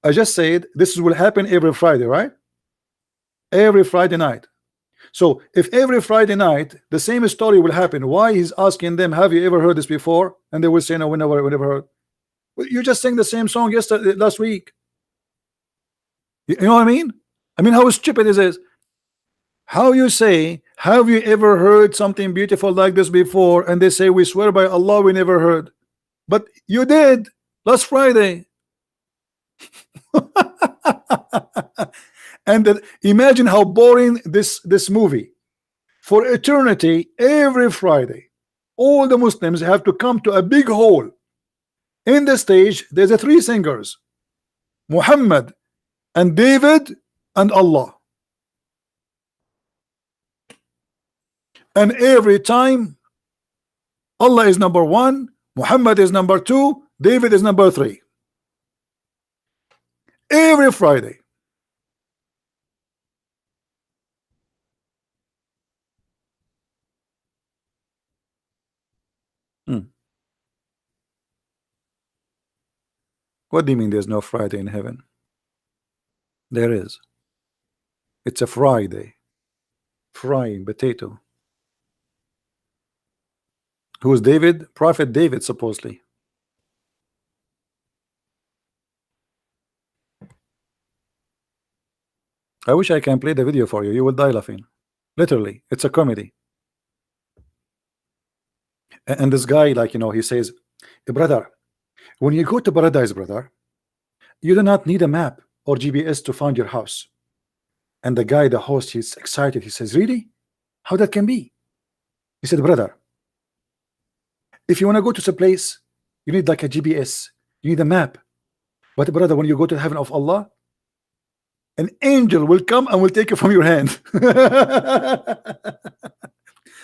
I just said this will happen every Friday, right? Every Friday night. So if every Friday night the same story will happen, why he's asking them, have you ever heard this before? And they will say, no, we never heard. Well, you just sang the same song yesterday, last week. You know what I mean? I mean, how stupid is this? How you say, have you ever heard something beautiful like this before? And they say, we swear by Allah, we never heard. But you did last Friday. And then imagine how boring this movie. For eternity, every Friday, all the Muslims have to come to a big hall. In the stage, there's a three singers, Muhammad and David and Allah. And every time, Allah is number one, Muhammad is number two, David is number three. Every Friday. What do you mean there's no Friday in heaven? There is. It's a Friday. Frying potato. Who is David? Prophet David, supposedly. I wish I can play the video for you. You will die laughing. Literally, it's a comedy. And this guy, like, you know, he says, brother, when you go to paradise, brother, you do not need a map or GPS to find your house. And the guy, the host, he's excited. He says, really? How that can be? He said, brother, if you want to go to some place, you need like a GPS, you need a map. But brother, when you go to the heaven of Allah, an angel will come and will take you from your hand.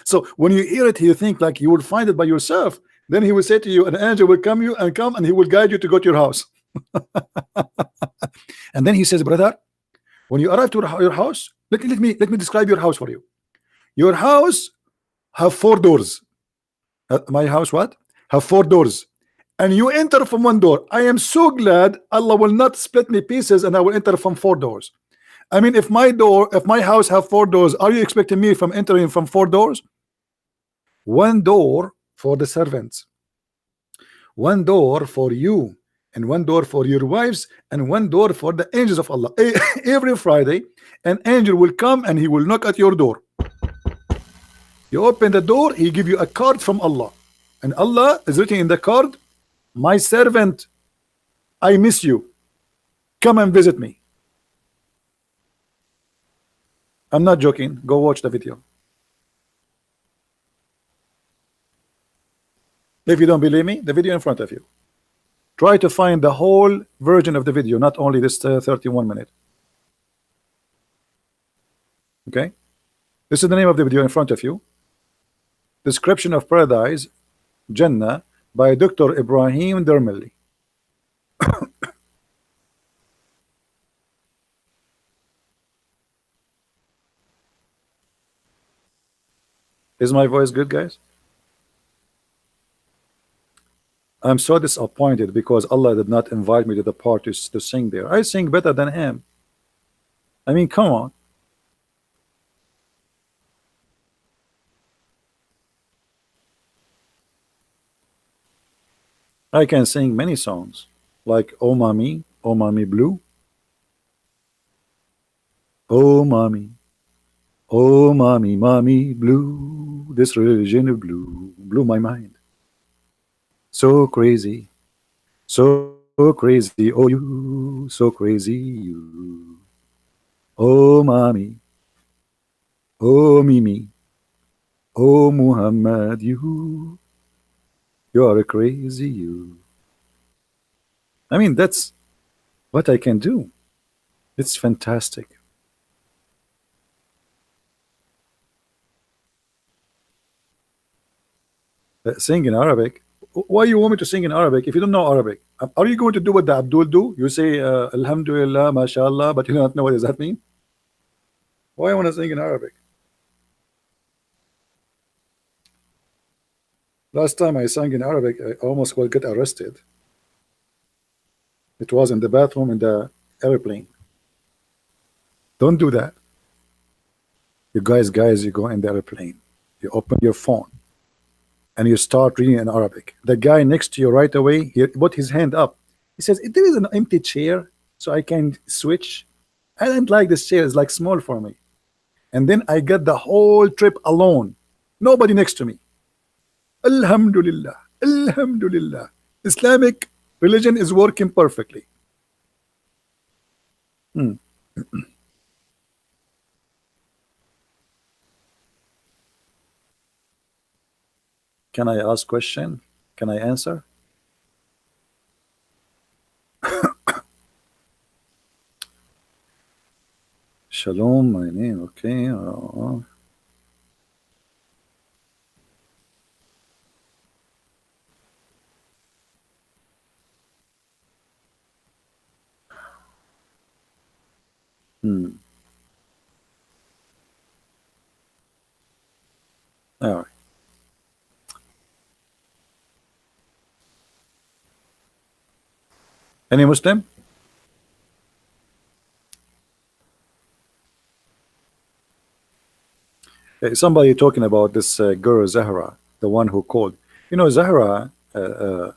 So when you hear it, you think like you will find it by yourself. Then he will say to you, an angel will come and he will guide you to go to your house. And then he says, brother, when you arrive to your house, let me describe your house for you. Your house have four doors. My house what? Have four doors. And you enter from one door. I am so glad Allah will not split me pieces and I will enter from four doors. I mean, if my house have four doors, are you expecting me from entering from four doors? One door for the servants, one door for you, and one door for your wives, and one door for the angels of Allah. Every Friday, an angel will come and he will knock at your door. You open the door, he give you a card from Allah, and Allah is written in the card, my servant, I miss you, come and visit me. I'm not joking. Go watch the video. If you don't believe me, the video in front of you. Try to find the whole version of the video, not only this 31 minute. Okay, this is the name of the video in front of you. Description of Paradise, Jannah, by Dr. Ibrahim Dermeli. Is my voice good, guys? I'm so disappointed because Allah did not invite me to the parties to sing there. I sing better than him. I mean, come on. I can sing many songs like Oh Mommy Blue, Oh Mommy, Oh Mommy, Mommy Blue. This religion of blue blew my mind. So crazy, so crazy, oh you, so crazy you. Oh Mommy, oh Mimi, oh Muhammad, you are a crazy you. I mean, that's what I can do. It's fantastic. Sing in Arabic. Why you want me to sing in Arabic if you don't know Arabic? Are you going to do what the Abdul do? You say Alhamdulillah, MashaAllah, but you don't know what does that mean? Why I want to sing in Arabic? Last time I sang in Arabic, I almost will get arrested. It was in the bathroom in the airplane. Don't do that. You guys, you go in the airplane. You open your phone and you start reading in Arabic. The guy next to you right away, he put his hand up. He says, there is an empty chair, so I can switch. I don't like this chair, it's like small for me. And then I got the whole trip alone. Nobody next to me. Alhamdulillah. Alhamdulillah. Islamic religion is working perfectly. Hmm. Can I ask question? Can I answer? Shalom, my name. Okay. Hmm. All right. Any Muslim? Somebody talking about this girl Zahra, the one who called. You know, Zahra. The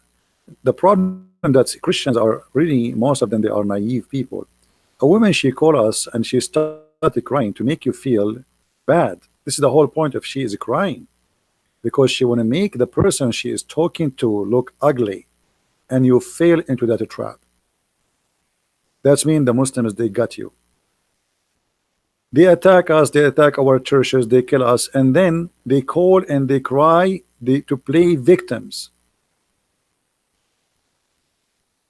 problem that Christians are really, most of them, they are naive people. A woman, she called us and she started crying to make you feel bad. This is the whole point of she is crying because she want to make the person she is talking to look ugly, and you fail into that trap. That's mean the Muslims, they got you. They attack us, they attack our churches, they kill us, and then they call and they cry to play victims.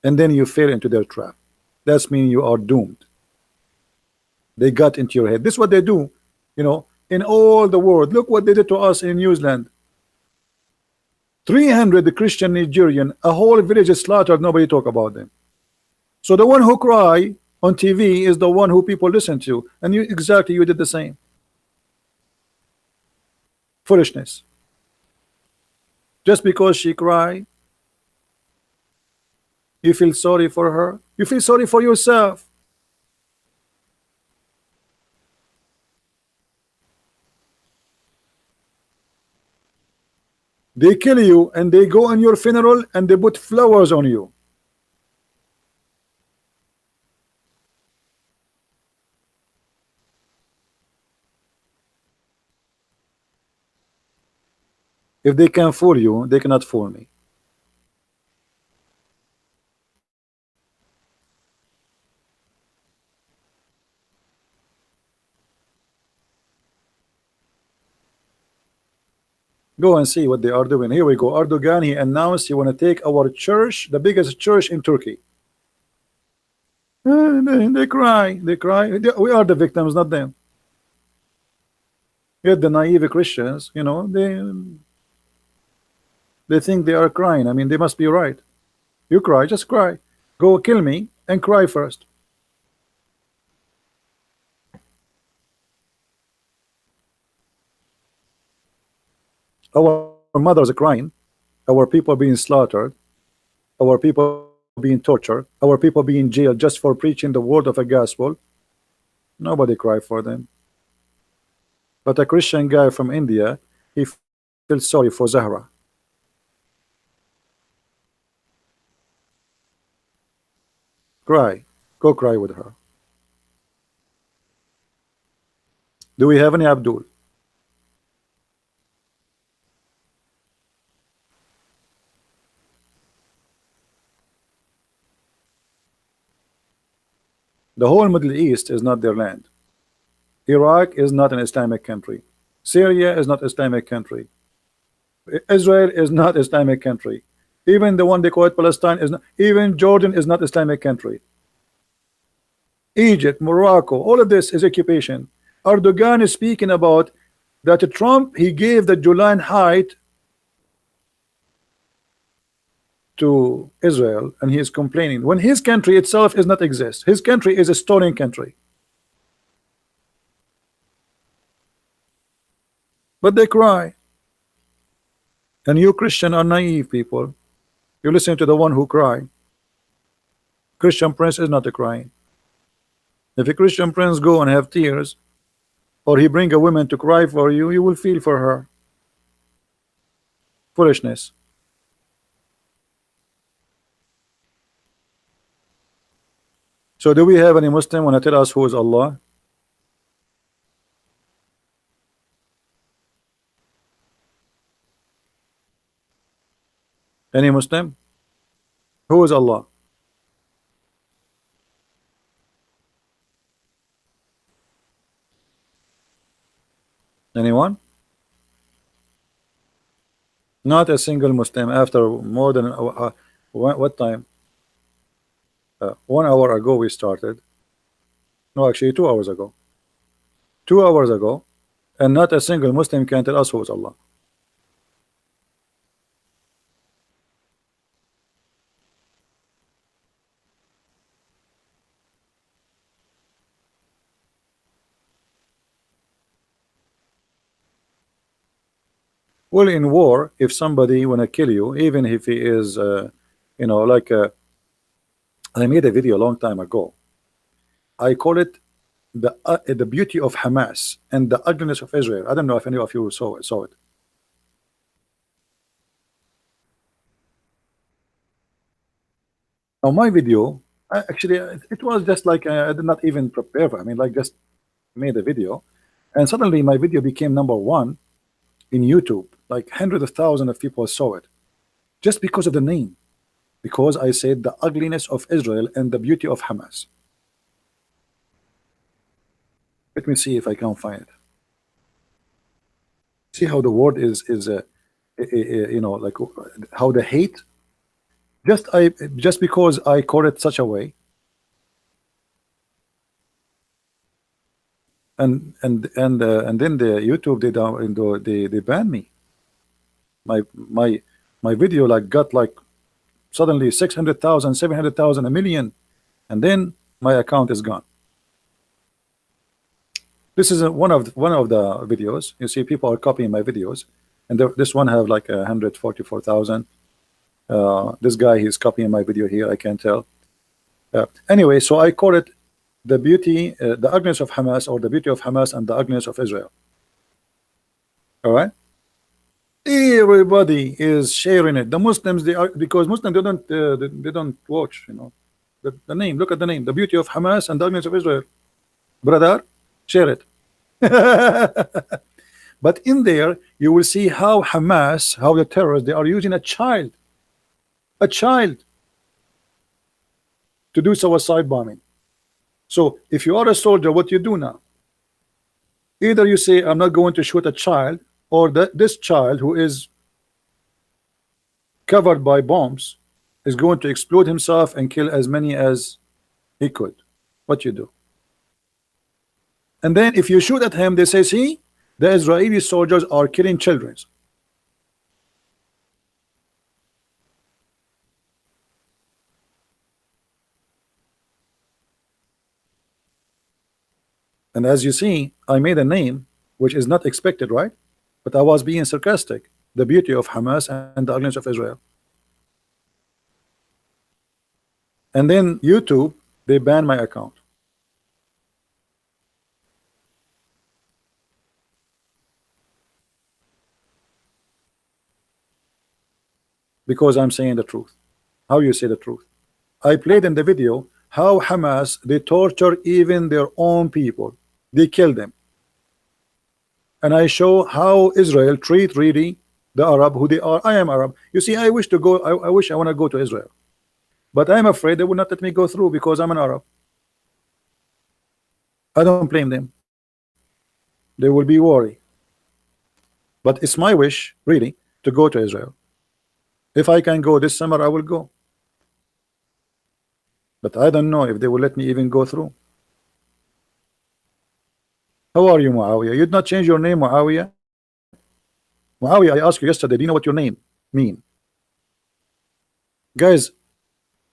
And then you fail into their trap. That's mean you are doomed. They got into your head. This is what they do, you know, in all the world. Look what they did to us in New Zealand. 300 Christian Nigerian, a whole village is slaughtered, nobody talk about them. So the one who cry on TV is the one who people listen to, and you exactly, you did the same. Foolishness. Just because she cry, you feel sorry for her, you feel sorry for yourself. They kill you and they go on your funeral and they put flowers on you. If they can fool you, they cannot fool me. Go and see what they are doing. Here we go. Erdogan, he announced he want to take our church, the biggest church in Turkey. They cry. They cry. We are the victims, not them. Yet the naive Christians, they think they are crying. I mean, they must be right. You cry, just cry. Go kill me and cry first. Our mothers are crying. Our people being slaughtered. Our people being tortured. Our people being jailed just for preaching the word of a gospel. Nobody cry for them. But a Christian guy from India, he feels sorry for Zahra. Cry. Go cry with her. Do we have any Abdul? The whole Middle East is not their land. Iraq is not an Islamic country. Syria is not Islamic country. Israel is not Islamic country. Even the one they call it Palestine is not. Even Jordan is not Islamic country. Egypt, Morocco, all of this is occupation. Erdogan is speaking about that Trump, he gave the Golan Heights to Israel, and he is complaining when his country itself is not exist. His country is a stolen country. But they cry. And you Christian are naive people. You listen to the one who cry. Christian Prince is not a crying. If a Christian Prince go and have tears, or he bring a woman to cry for you, you will feel for her. Foolishness. So do we have any Muslim want to tell us who is Allah? Any Muslim? Who is Allah? Anyone? Not a single Muslim after more than what time? 1 hour ago we started. No, actually 2 hours ago. 2 hours ago, and not a single Muslim can tell us who is Allah. Well, in war, if somebody wanna kill you, even if he is, like I made a video a long time ago. I call it the beauty of Hamas and the ugliness of Israel. I don't know if any of you saw it. Now my video, actually, it was just like I did not even prepare for. I mean, like just made a video, and suddenly my video became #1 in YouTube. Like hundreds of thousands of people saw it, just because of the name. Because I said the ugliness of Israel and the beauty of Hamas. Let me see if I can find it. See how the word is like how the hate. Just because I call it such a way, and then the YouTube they ban me. My video like got like suddenly 600,000, 700,000, a million, and then my account is gone. This is one of the videos. You see, people are copying my videos, and this one have like 144,000. This guy, he's copying my video here. I can't tell. Anyway, so I call it the beauty, the ugliness of Hamas, or the beauty of Hamas and the ugliness of Israel. All right. Everybody is sharing it. The Muslims, they are, because Muslims they don't watch. The name. Look at the name. The beauty of Hamas and the ugliness of Israel. Brother, share it. But in there, you will see how Hamas, how the terrorists, they are using a child to do suicide bombing. So if you are a soldier, what you do now? Either you say, I'm not going to shoot a child, or that this child who is covered by bombs is going to explode himself and kill as many as he could. What you do? And then if you shoot at him, they say, see, the Israeli soldiers are killing children. And as you see, I made a name which is not expected, right? But I was being sarcastic. The beauty of Hamas and the ugliness of Israel. And then YouTube, they banned my account. Because I'm saying the truth. How you say the truth? I played in the video how Hamas, they torture even their own people. They kill them. And I show how Israel treat really the Arab who they are. I am Arab. You see, I wish to go, I wish I want to go to Israel. But I'm afraid they will not let me go through because I'm an Arab. I don't blame them. They will be worried. But it's my wish, really, to go to Israel. If I can go this summer, I will go. But I don't know if they will let me even go through. How are you, Muawiyah? You did not change your name, Muawiyah? Muawiyah, I asked you yesterday, do you know what your name mean? Guys,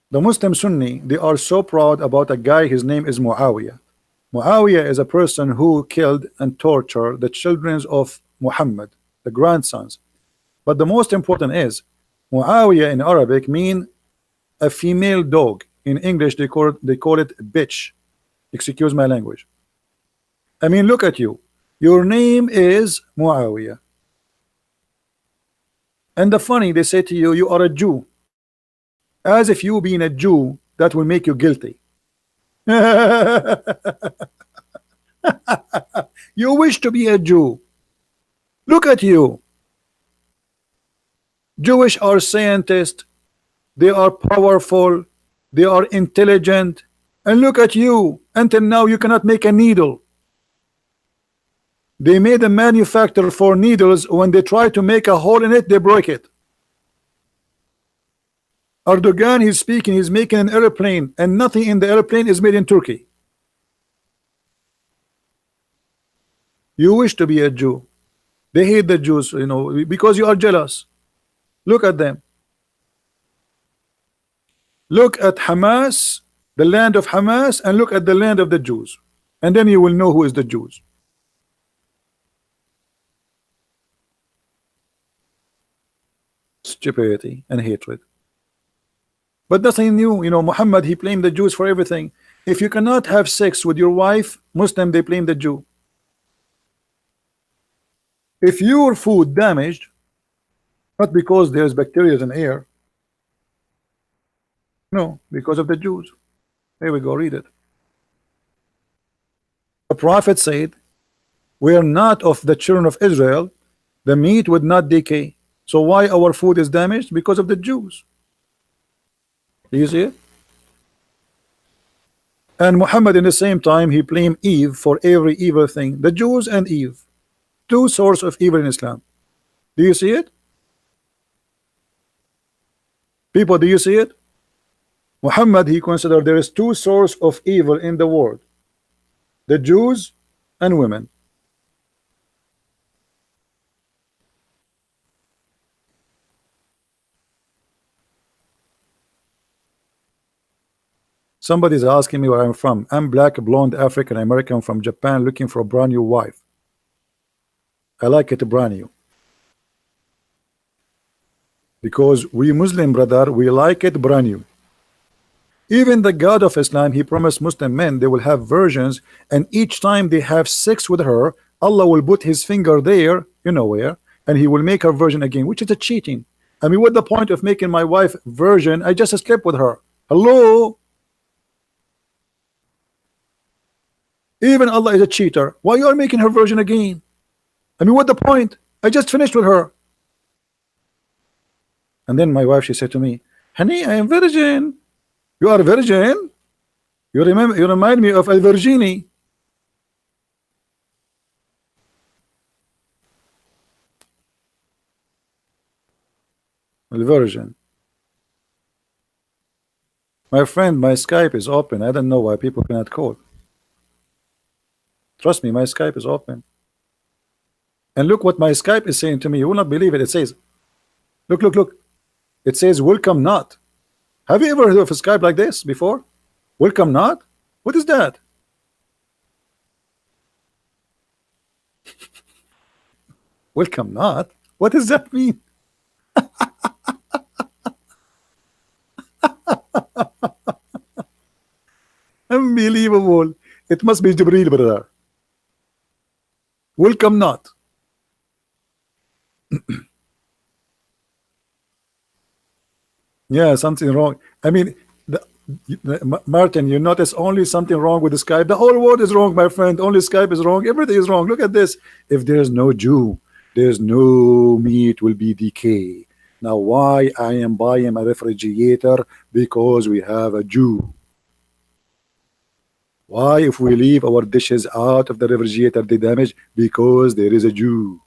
the Muslim Sunni, they are so proud about a guy, his name is Muawiyah. Muawiyah is a person who killed and tortured the children of Muhammad, the grandsons. But the most important is, Muawiyah in Arabic mean a female dog. In English, they call it bitch. Excuse my language. I mean, look at you. Your name is Muawiyah. And the funny, they say to you, you are a Jew. As if you being a Jew, that will make you guilty. You wish to be a Jew. Look at you. Jewish are scientists. They are powerful. They are intelligent. And look at you. Until now, you cannot make a needle. They made a manufacturer for needles. When they try to make a hole in it, they break it. Erdogan, he's speaking, he's making an airplane, and nothing in the airplane is made in Turkey. You wish to be a Jew. They hate the Jews, you know, because you are jealous. Look at them. Look at Hamas, the land of Hamas, and look at the land of the Jews. And then you will know who is the Jews. Stupidity and hatred. But nothing new, you know. Muhammad, he blamed the Jews for everything. If you cannot have sex with your wife, Muslim, they blame the Jew. If your food damaged, not because there's bacteria in air, no, because of the Jews. Here we go, read it. The Prophet said, we are not of the children of Israel, the meat would not decay. So why our food is damaged? Because of the Jews. Do you see it? And Muhammad in the same time, he blamed Eve for every evil thing. The Jews and Eve, two sources of evil in Islam. Do you see it? People, do you see it? Muhammad, he considered there is two sources of evil in the world. The Jews and women. Somebody's asking me where I'm from. I'm black, blonde, African American from Japan looking for a brand new wife. I like it brand new. Because we Muslim, brother, we like it brand new. Even the God of Islam, he promised Muslim men they will have virgins, and each time they have sex with her, Allah will put his finger there, you know where, and he will make her virgin again, which is a cheating. I mean, what the point of making my wife virgin? I just slept with her. Hello? Even Allah is a cheater. Why you are making her virgin again? I mean, what the point? I just finished with her. And then my wife, she said to me, honey, I am virgin. You are virgin? You remind me of Al Virgini. الفيرجن. My friend, my Skype is open. I don't know why people cannot call. Trust me, my Skype is open. And look what my Skype is saying to me. You will not believe it. It says, look, look, look. It says, welcome not. Have you ever heard of a Skype like this before? Welcome not? What is that? Welcome not? What does that mean? Unbelievable. It must be Jibreel, brother. Welcome not. Yeah, something wrong. I mean, Martin, you notice only something wrong with the Skype. The whole world is wrong, my friend. Only Skype is wrong. Everything is wrong. Look at this. If there's no Jew, there's no meat will be decay. Now, why I am buying a refrigerator? Because we have a Jew. Why, if we leave our dishes out of the refrigerator, they damage? Because there is a Jew.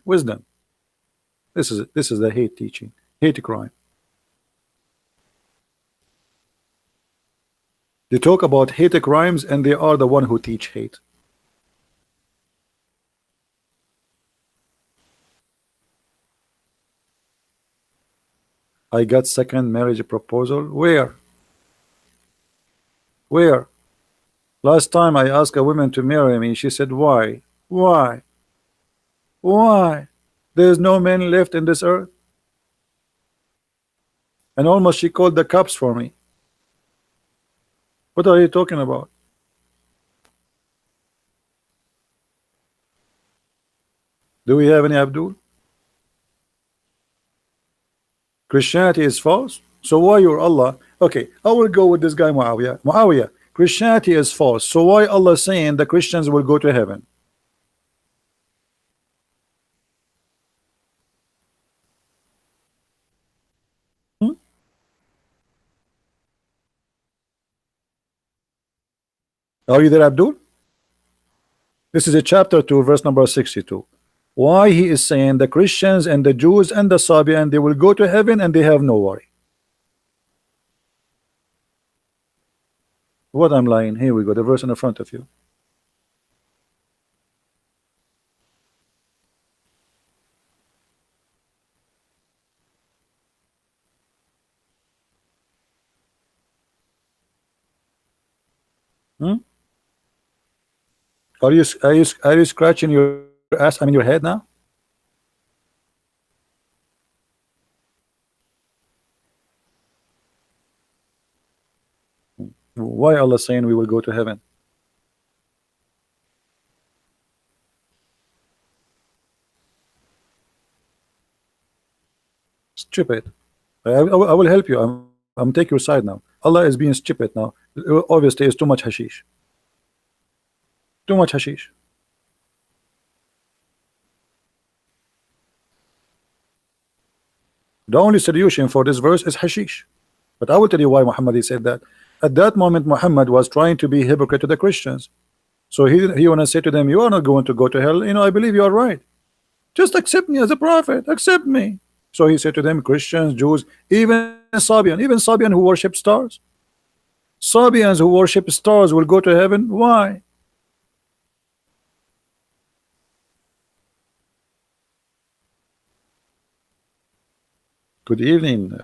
Wisdom. This is the hate teaching, hate crime. They talk about hate crimes, and they are the one who teach hate. I got second marriage proposal. Where? Where? Last time I asked a woman to marry me, she said, why? Why? Why? There's no men left in this earth. And almost she called the cops for me. What are you talking about? Do we have any Abdul? Christianity is false. So why your Allah? Okay, I will go with this guy Muawiyah. Muawiyah, Christianity is false. So why Allah saying the Christians will go to heaven? Hmm? Are you there, Abdul? This is a chapter 2, verse number 62. Why he is saying the Christians and the Jews and the Sabian, they will go to heaven and they have no worry. What I'm lying? Here we go, the verse in the front of you. Hmm? Are you scratching your ass? I mean your head now? Why Allah saying we will go to heaven? Stupid. I will help you. I'm take your side now. Allah is being stupid now. Obviously, it's too much hashish. Too much hashish. The only solution for this verse is hashish. But I will tell you why Muhammad said that. At that moment, Muhammad was trying to be hypocrite to the Christians. So he want to say to them, you are not going to go to hell. You know, I believe you are right. Just accept me as a prophet. Accept me. So he said to them, Christians, Jews, even Sabian who worship stars. Sabians who worship stars will go to heaven. Why? Good evening,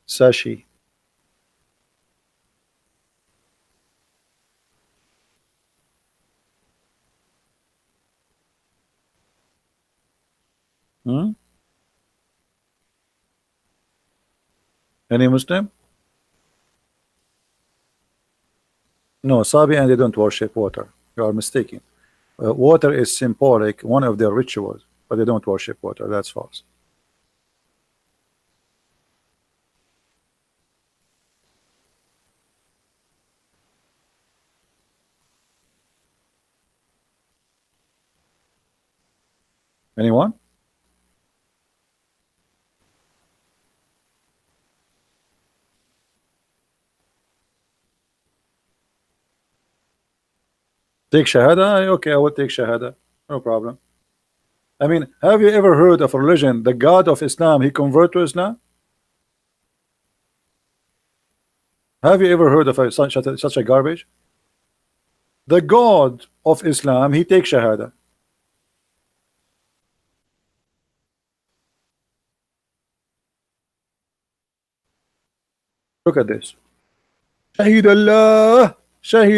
Sashi. Hmm? Any Muslim? No, Sabian, they don't worship water. You are mistaken. Water is symbolic, one of their rituals, but they don't worship water. That's false. Anyone? Take Shahada? Okay, I will take Shahada. No problem. I mean, have you ever heard of a religion, the God of Islam, he convert to Islam? Have you ever heard of such a garbage? The God of Islam, he takes Shahada. Look at this. شهد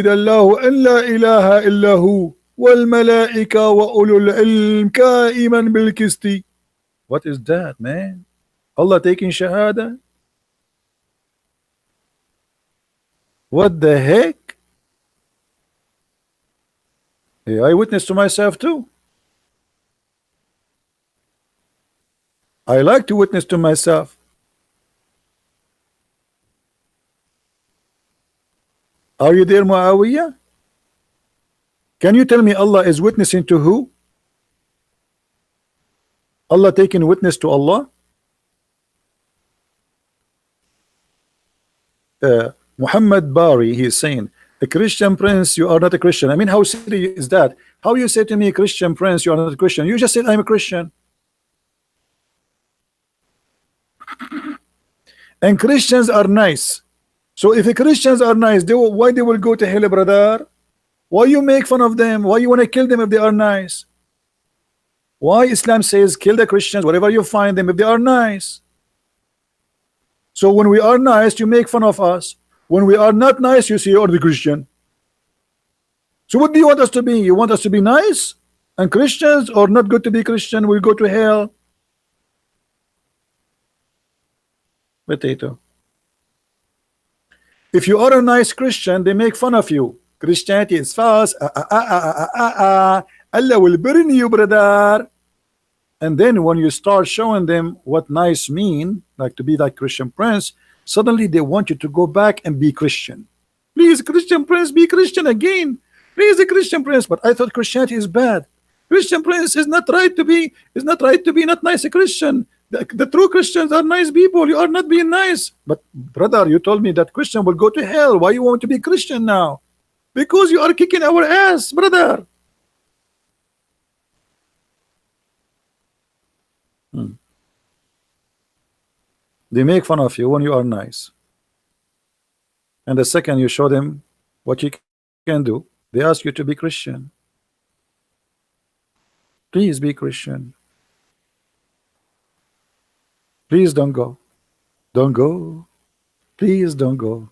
الله أن لا إله إلا هو والملائكة وأولو العلم قائما بالقسط. What is that, man? Allah taking Shahada? What the heck? Yeah, I witness to myself too. I like to witness to myself. Are you there, Muawiyah? Can you tell me Allah is witnessing to who? Allah taking witness to Allah? Muhammad Bari, he is saying, a Christian prince, you are not a Christian. I mean, how silly is that? How you say to me, Christian prince, you are not a Christian? You just said I'm a Christian. And Christians are nice. So if the Christians are nice, why they will go to hell, brother? Why you make fun of them? Why you want to kill them if they are nice? Why Islam says kill the Christians wherever you find them if they are nice? So when we are nice, you make fun of us. When we are not nice, you say you're the Christian. So what do you want us to be? You want us to be nice and Christians, or not good to be Christian? We'll go to hell. Potato. If you are a nice Christian, they make fun of you. Christianity is false. Allah will burn you, brother. And then when you start showing them what nice mean, like to be like Christian prince, suddenly they want you to go back and be Christian. Please, Christian prince, be Christian again. Please, the Christian prince. But I thought Christianity is bad. Christian prince is not right to be. Is not right to be not nice a Christian. The true Christians are nice people. You are not being nice. But brother, you told me that Christian will go to hell. Why you want to be Christian now? Because you are kicking our ass, brother. They make fun of you when you are nice. And the second you show them what you can do, they ask you to be Christian. Please be Christian. Please don't go. Don't go. Please don't go.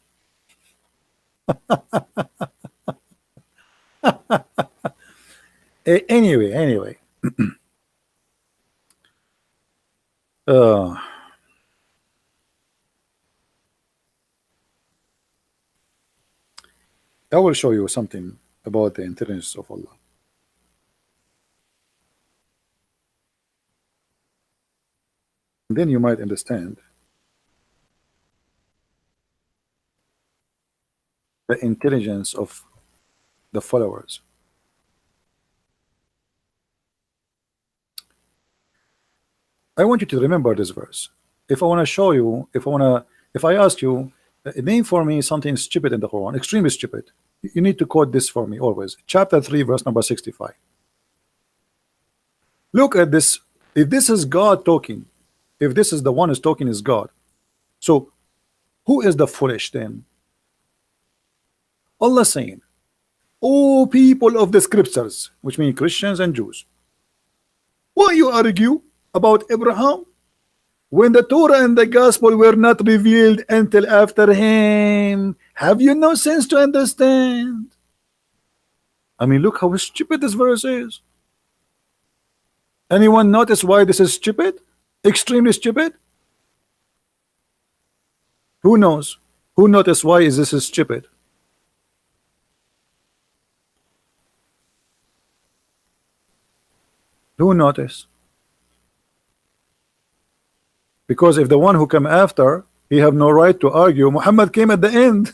Anyway. I will show you something about the intelligence of Allah. Then you might understand the intelligence of the followers. I want you to remember this verse. If I want to show you, if I ask you, name for me something stupid in the Quran, extremely stupid, you need to quote this for me always. Chapter 3, verse number 65. Look at this. If this is God talking, if this is the one who's talking is God, so who is the foolish then? Allah saying, "O people of the scriptures," which means Christians and Jews, why you argue about Abraham when the Torah and the gospel were not revealed until after him? Have you no sense to understand? I mean, look how stupid this verse is. Anyone notice why this is stupid? Extremely stupid? Who knows? Who noticed why is this is stupid? Who noticed? Because if the one who come after, he have no right to argue. Muhammad came at the end.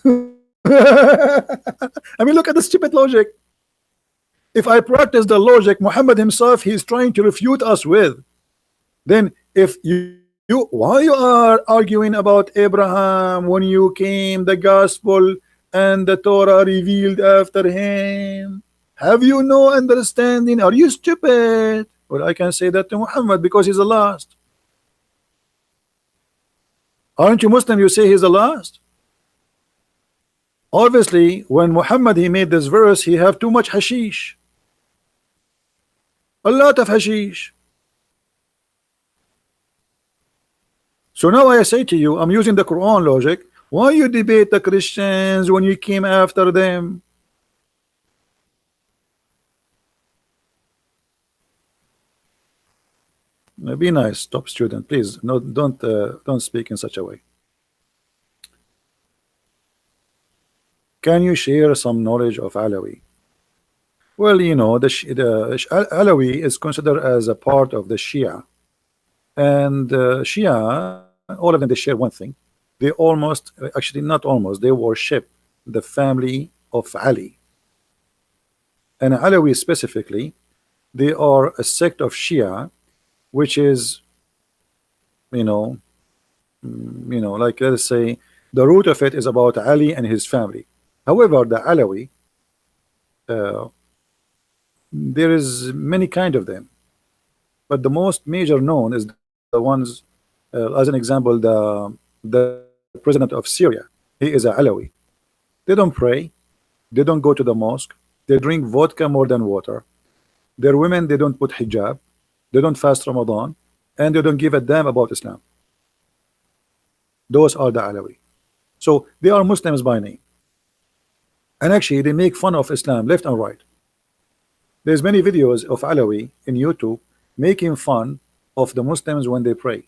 I mean, look at the stupid logic. If I practice the logic Muhammad himself he is trying to refute us with, then if you why you are arguing about Abraham when you came the gospel and the Torah revealed after him? Have you no understanding? Are you stupid? Well, I can say that to Muhammad because he's the last. Aren't you Muslim? You say he's the last. Obviously, when Muhammad he made this verse, he have too much hashish, a lot of hashish. So now I say to you, I'm using the Quran logic. Why you debate the Christians when you came after them? Be nice, top student, please. No, don't speak in such a way. Can you share some knowledge of Alawi? Well, you know, Alawi is considered as a part of the Shia, and Shia, all of them, they share one thing. They almost, actually not almost, they worship the family of Ali. And Alawi specifically, they are a sect of Shia, which is, you know, like let's say, the root of it is about Ali and his family. However, the Alawi, uh, there is many kind of them, but the most major known is the ones, as an example, the president of Syria. He is a Alawi. They don't pray, they don't go to the mosque, they drink vodka more than water. Their women, they don't put hijab, they don't fast Ramadan, and they don't give a damn about Islam. Those are the Alawi. So they are Muslims by name, and actually they make fun of Islam left and right. There's many videos of Alawi in YouTube making fun of the Muslims when they pray.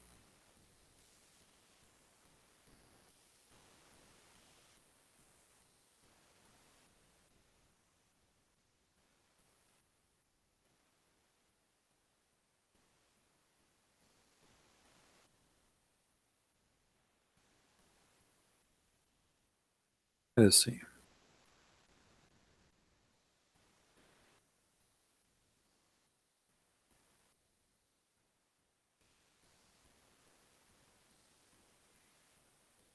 Let's see.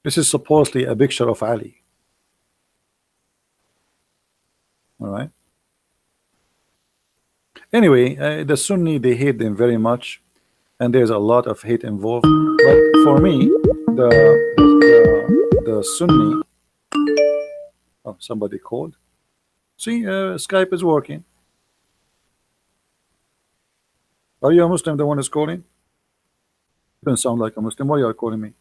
This is supposedly a picture of Ali. All right. Anyway, the Sunni, they hate them very much, and there's a lot of hate involved. But for me, the Sunni. Oh, somebody called. See, Skype is working. Are you a Muslim? The one is calling. You don't sound like a Muslim. Why you are calling me?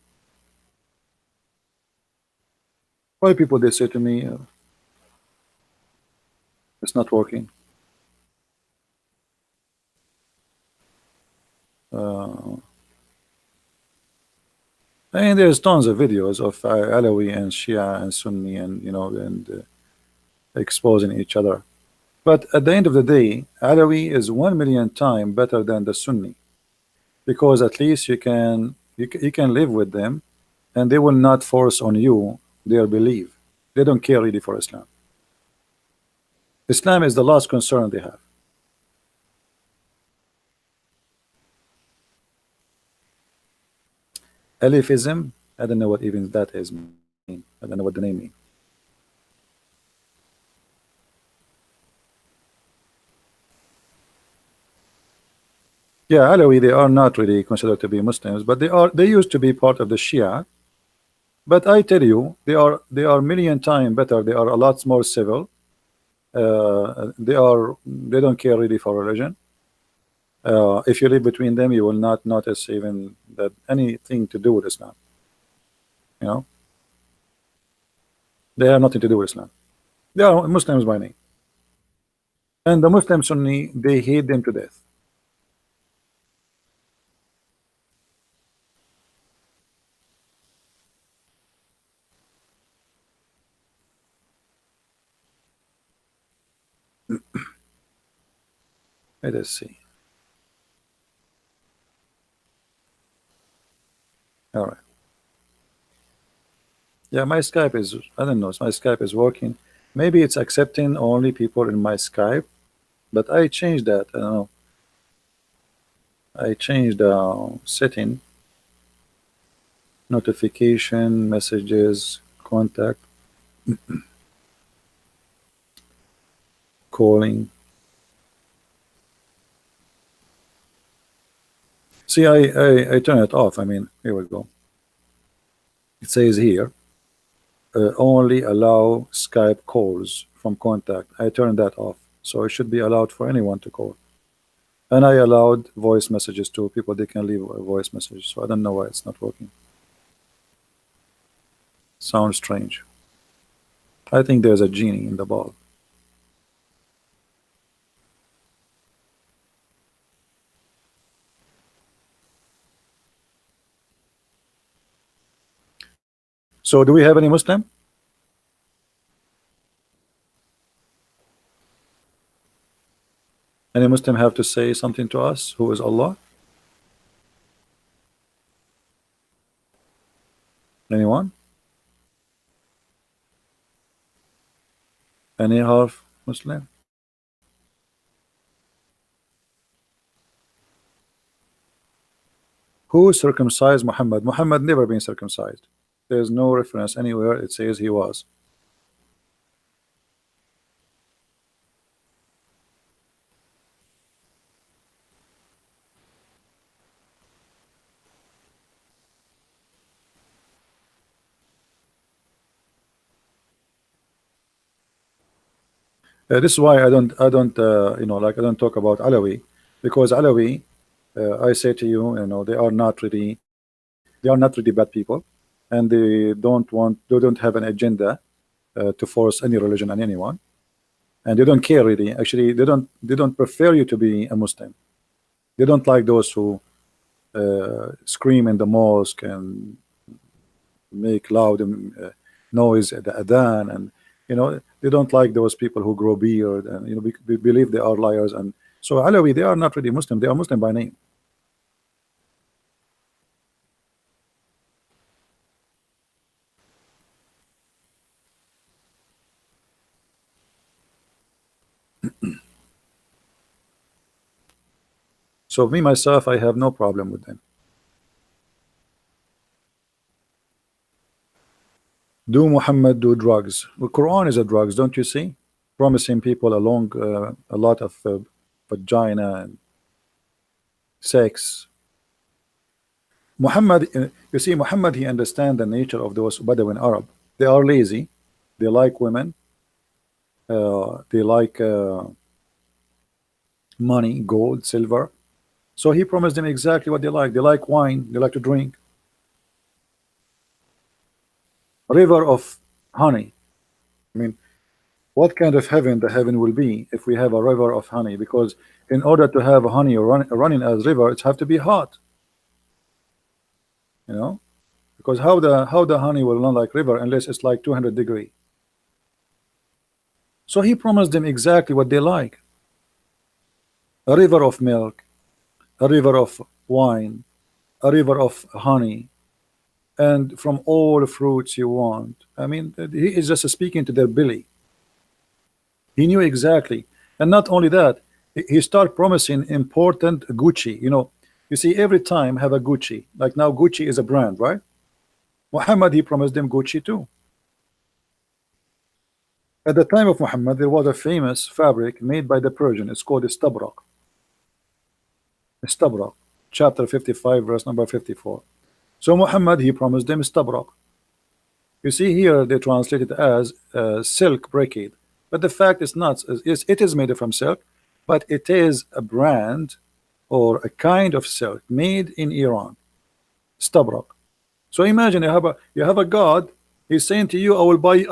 Why people they say to me, it's not working. Uh, and there's tons of videos of Alawi and Shia and Sunni, and exposing each other. But at the end of the day, Alawi is 1 million times better than the Sunni, because at least you can live with them, and they will not force on you their belief. They don't care really for Islam. Islam is the last concern they have. Alifism, I don't know what even that is mean. I don't know what the name means. Yeah, Alawi, they are not really considered to be Muslims, but they used to be part of the Shia. But I tell you, they are 1 million times better. They are a lot more civil. They don't care really for religion. If you live between them, you will not notice even that anything to do with Islam. You know, they have nothing to do with Islam. They are Muslims by name, and the Muslim Sunni, they hate them to death. Let us see. All right. Yeah, my Skype is, I don't know, my Skype is working. Maybe it's accepting only people in my Skype, but I changed that. I don't know. I changed the setting, notification, messages, contact, calling. See, I turn it off. I mean, here we go. It says here, only allow Skype calls from contact. I turned that off, so it should be allowed for anyone to call. And I allowed voice messages to people. They can leave a voice message. So I don't know why it's not working. Sounds strange. I think there's a genie in the ball. So do we have any Muslim? Any Muslim have to say something to us? Who is Allah? Anyone? Any half Muslim? Who circumcised Muhammad? Muhammad never been circumcised. There's no reference anywhere it says he was. This is why I don't like I don't talk about Alawi, because Alawi, I say to you, they are not really bad people, and they don't have an agenda to force any religion on anyone, and they don't care really. Actually, they don't prefer you to be a Muslim. They don't like those who scream in the mosque and make loud noise at the adhan, and they don't like those people who grow beard, and believe they are liars. And so Alawi, they are not really Muslim. They are Muslim by name. So me myself, I have no problem with them. Do Muhammad do drugs? The Quran is a drugs, don't you see? Promising people a lot of vagina and sex. Muhammad, you see, Muhammad, he understand the nature of those Bedouin Arab. They are lazy. They like women. They like money, gold, silver. So he promised them exactly what they like. They like wine. They like to drink. River of honey. I mean, what kind of heaven the heaven will be if we have a river of honey? Because in order to have honey running as river, it have to be hot. Because how the honey will run like river unless it's like 200 degree. So he promised them exactly what they like: a river of milk, a river of wine, a river of honey, and from all fruits you want. I mean, he is just speaking to their belly. He knew exactly. And not only that, he started promising important Gucci. You see, every time have a Gucci. Like now Gucci is a brand, right? Muhammad, he promised them Gucci too. At the time of Muhammad, there was a famous fabric made by the Persian. It's called istabrak. Istabrak, chapter 55, verse number 54. So Muhammad, he promised them istabrak. You see here they translate it as silk brocade, but the fact is not. It is made from silk, but it is a brand or a kind of silk made in Iran. Istabrak. So imagine you have a God. He's saying to you, I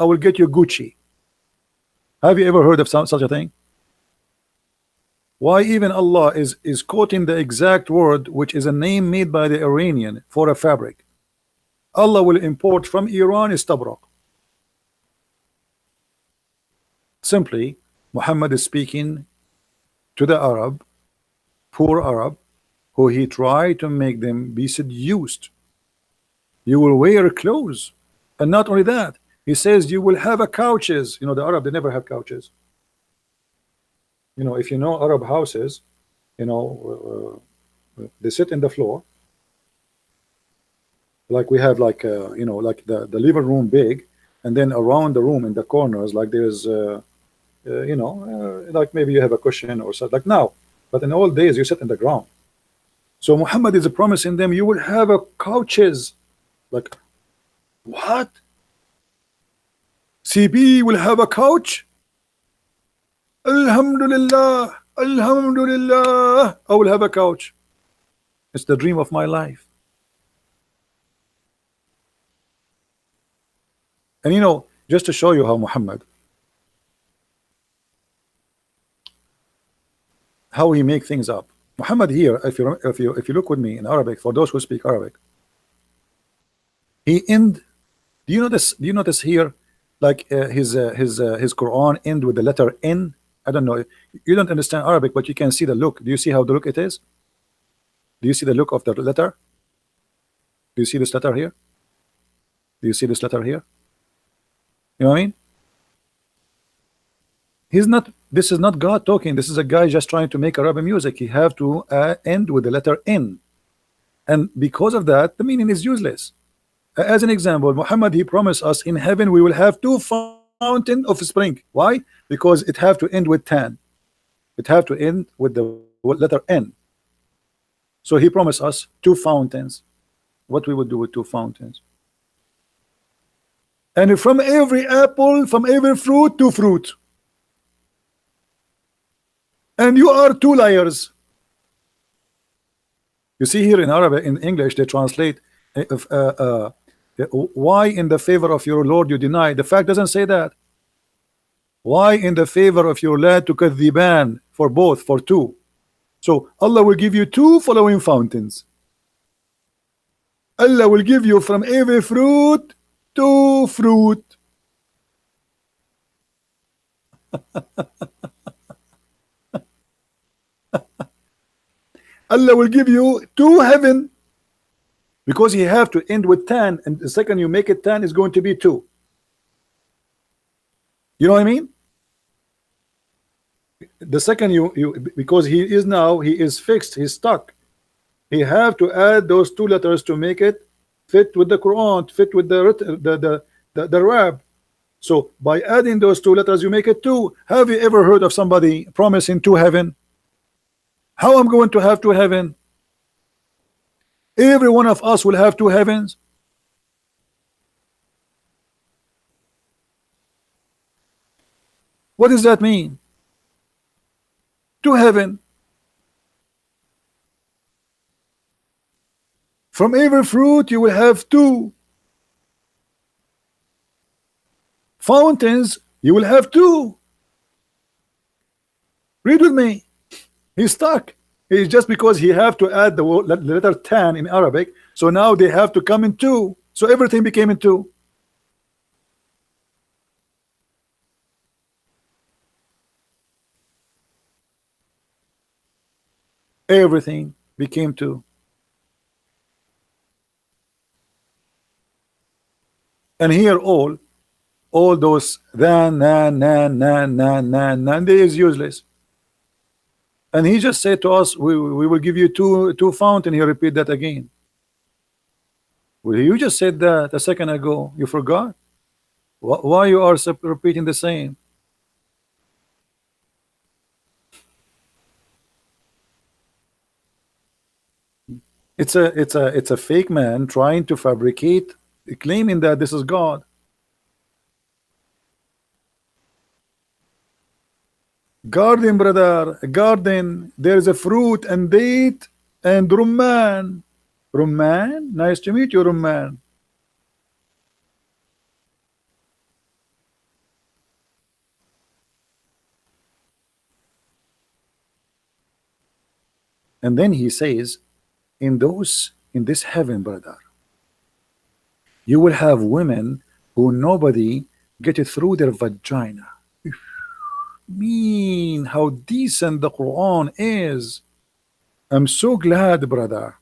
will get you Gucci. Have you ever heard of such a thing? Why even Allah is quoting the exact word, which is a name made by the Iranian for a fabric. Allah will import from Iran istabrak. Simply, Muhammad is speaking to the Arab, poor Arab, who he tried to make them be seduced. You will wear clothes, and not only that, he says you will have a couches. The Arab, they never have couches. If you know Arab houses, they sit in the floor. Like we have like like the living room big, and then around the room in the corners, like there's like maybe you have a cushion or something like now. But in old days, you sit in the ground. So Muhammad is promising them, you will have a couches. Like, what? CB will have a couch? Alhamdulillah, Alhamdulillah, I will have a couch. It's the dream of my life. And you know, just to show you how Muhammad, how he make things up. Muhammad here, if you look with me in Arabic, for those who speak Arabic, he end. Do you notice? Do you notice here, like his Quran end with the letter N? I don't know. You don't understand Arabic, but you can see the look. Do you see how the look it is? Do you see the look of the letter? Do you see this letter here? Do you see this letter here? You know what I mean? He's not. This is not God talking. This is a guy just trying to make Arabic music. He have to end with the letter N, and because of that, the meaning is useless. As an example, Muhammad, he promised us in heaven we will have two fountain of spring. Why? Because it have to end with tan. It have to end with the letter N. So he promised us two fountains. What we would do with two fountains? And from every apple, from every fruit, two fruit. And you are two liars. You see here in Arabic, in English, they translate why in the favor of your Lord you deny. The fact doesn't say that. Why in the favor of your Lord to kadhiban, for both, for two. So Allah will give you two following fountains. Allah will give you from every fruit two fruit. Allah will give you two heaven, because he have to end with tan, and the second you make it tan is going to be two. You know what I mean? The second you because he is fixed, he's stuck. He have to add those two letters to make it fit with the Quran, fit with the Rab. So by adding those two letters, you make it two. Have you ever heard of somebody promising two heaven? How I'm going to have two heaven? Every one of us will have two heavens. What does that mean? Two heaven. From every fruit you will have two fountains. You will have two. Read with me. He's stuck. It's just because he have to add the letter tan in Arabic. So now they have to come in two. So everything became in two. Everything became two. And here all those then, they is useless. And he just said to us, we will give you two fountain. He repeat that again. Well, you just said that a second ago. You forgot? Why you are repeating the same? It's a fake man trying to fabricate, claiming that this is God. Garden, brother, garden. There is a fruit and date and rumman. Rumman, nice to meet you, rumman. And then he says, in this heaven, brother, you will have women who nobody get it through their vagina. Mean how decent the Quran is. I'm so glad, brother.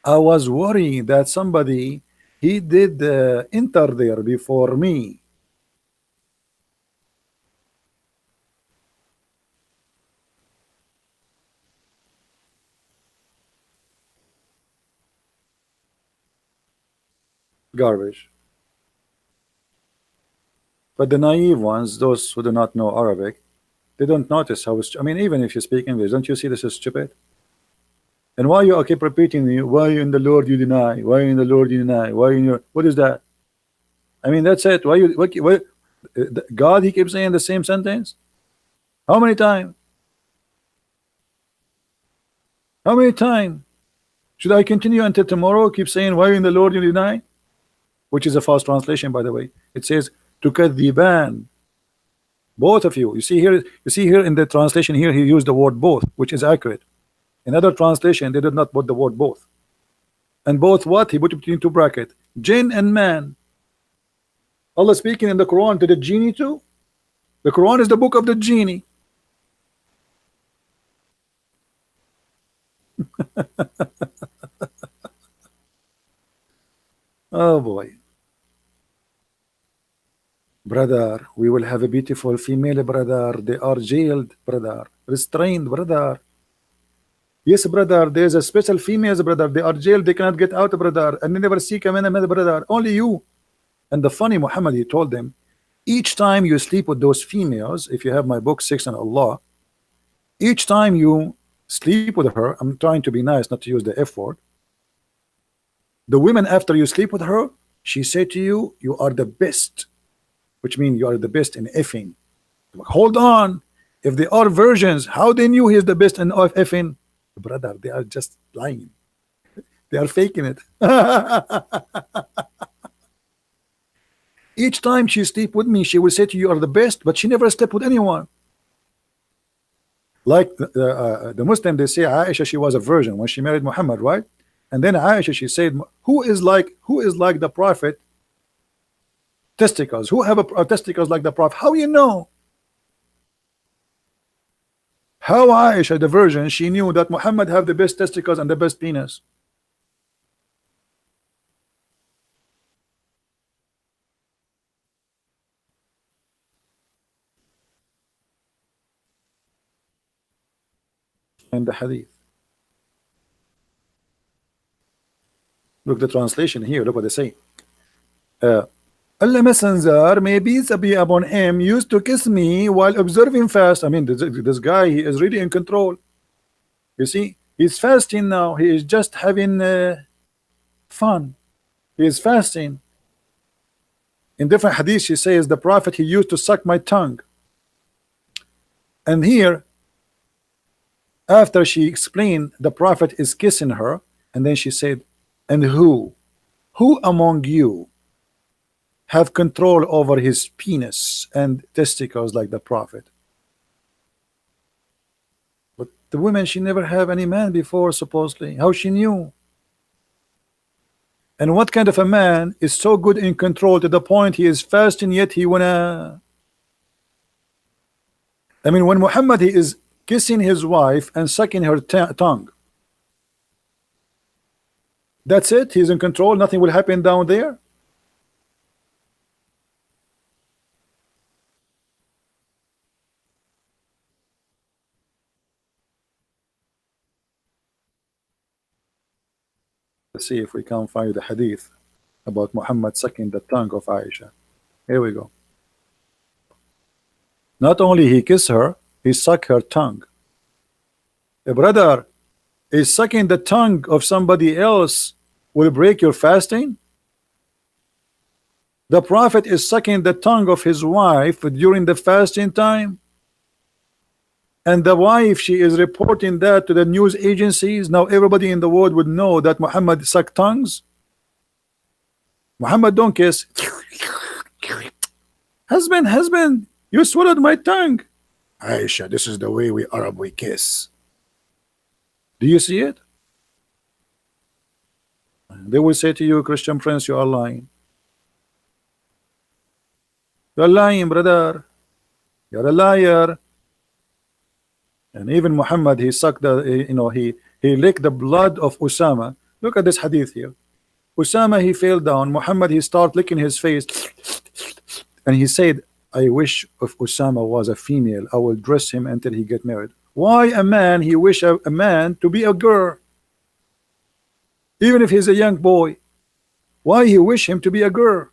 I was worried that somebody he did enter there before me. Garbage. But the naive ones, those who do not know Arabic, they don't notice how I mean, even if you speak English, don't you see this is stupid? And why you keep repeating, why in the Lord you deny? Why in the Lord you deny? Why in your, what is that? I mean, that's it. Why you, why God, he keeps saying the same sentence? How many times? How many times? Should I continue until tomorrow? Keep saying, why in the Lord you deny? Which is a false translation, by the way. It says, tukadhiban. Both of you. You see here in the translation here, he used the word both, which is accurate. In other translation, they did not put the word both. And both what? He put it between two brackets. Jinn and man. Allah speaking in the Quran to the genie too. The Quran is the book of the genie. Oh boy. Brother, we will have a beautiful female, brother. They are jailed, brother. Restrained, brother. Yes, brother. There's a special females, brother. They are jailed. They cannot get out, brother. And they never seek a man, brother. Only you. And the funny Muhammad, he told them, each time you sleep with those females, if you have my book, Six and Allah, each time you sleep with her, I'm trying to be nice, not to use the F word. The women, after you sleep with her, she said to you, you are the best, which means you are the best in effing. Hold on. If they are virgins, how they knew he is the best in effing? Brother, they are just lying. They are faking it. Each time she sleep with me, she will say to you, you are the best, but she never slept with anyone. Like the Muslim, they say Aisha, she was a virgin when she married Muhammad, right? And then Aisha, she said, who is like the Prophet? Testicles. Who have a testicles like the Prophet? How you know? How Aisha, the virgin, she knew that Muhammad have the best testicles and the best penis? In the hadith. Look the translation here. Look what they say. Allah Messenger, may peace be upon him, used to kiss me while observing fast. I mean, this guy, he is really in control. You see, he's fasting now. He is just having fun. He is fasting. In different hadith, she says, the Prophet, he used to suck my tongue. And here, after she explained, the Prophet is kissing her, and then she said, and who among you have control over his penis and testicles like the Prophet? But the woman, she never have any man before, supposedly. How she knew? And what kind of a man is so good in control to the point he is fasting, yet he wanna, I mean, when Muhammad, he is kissing his wife and sucking her tongue, that's it? He's in control, nothing will happen down there? Let's see if we can find the hadith about Muhammad sucking the tongue of Aisha. Here we go. Not only he kissed her, he sucked her tongue. A brother is sucking the tongue of somebody else will break your fasting? The Prophet is sucking the tongue of his wife during the fasting time, and the wife, she is reporting that to the news agencies. Now everybody in the world would know that Muhammad sucked tongues. Muhammad don't kiss. Husband, you swallowed my tongue. Aisha, this is the way we Arab we kiss. Do you see it? They will say to you, Christian Prince, you are lying. You are lying, brother. You are a liar. And even Muhammad, he sucked the, he licked the blood of Usama. Look at this hadith here. Usama, he fell down. Muhammad, he started licking his face, and he said, I wish if Usama was a female, I will dress him until he get married. Why a man, he wish a man to be a girl? Even if he's a young boy, why he wish him to be a girl?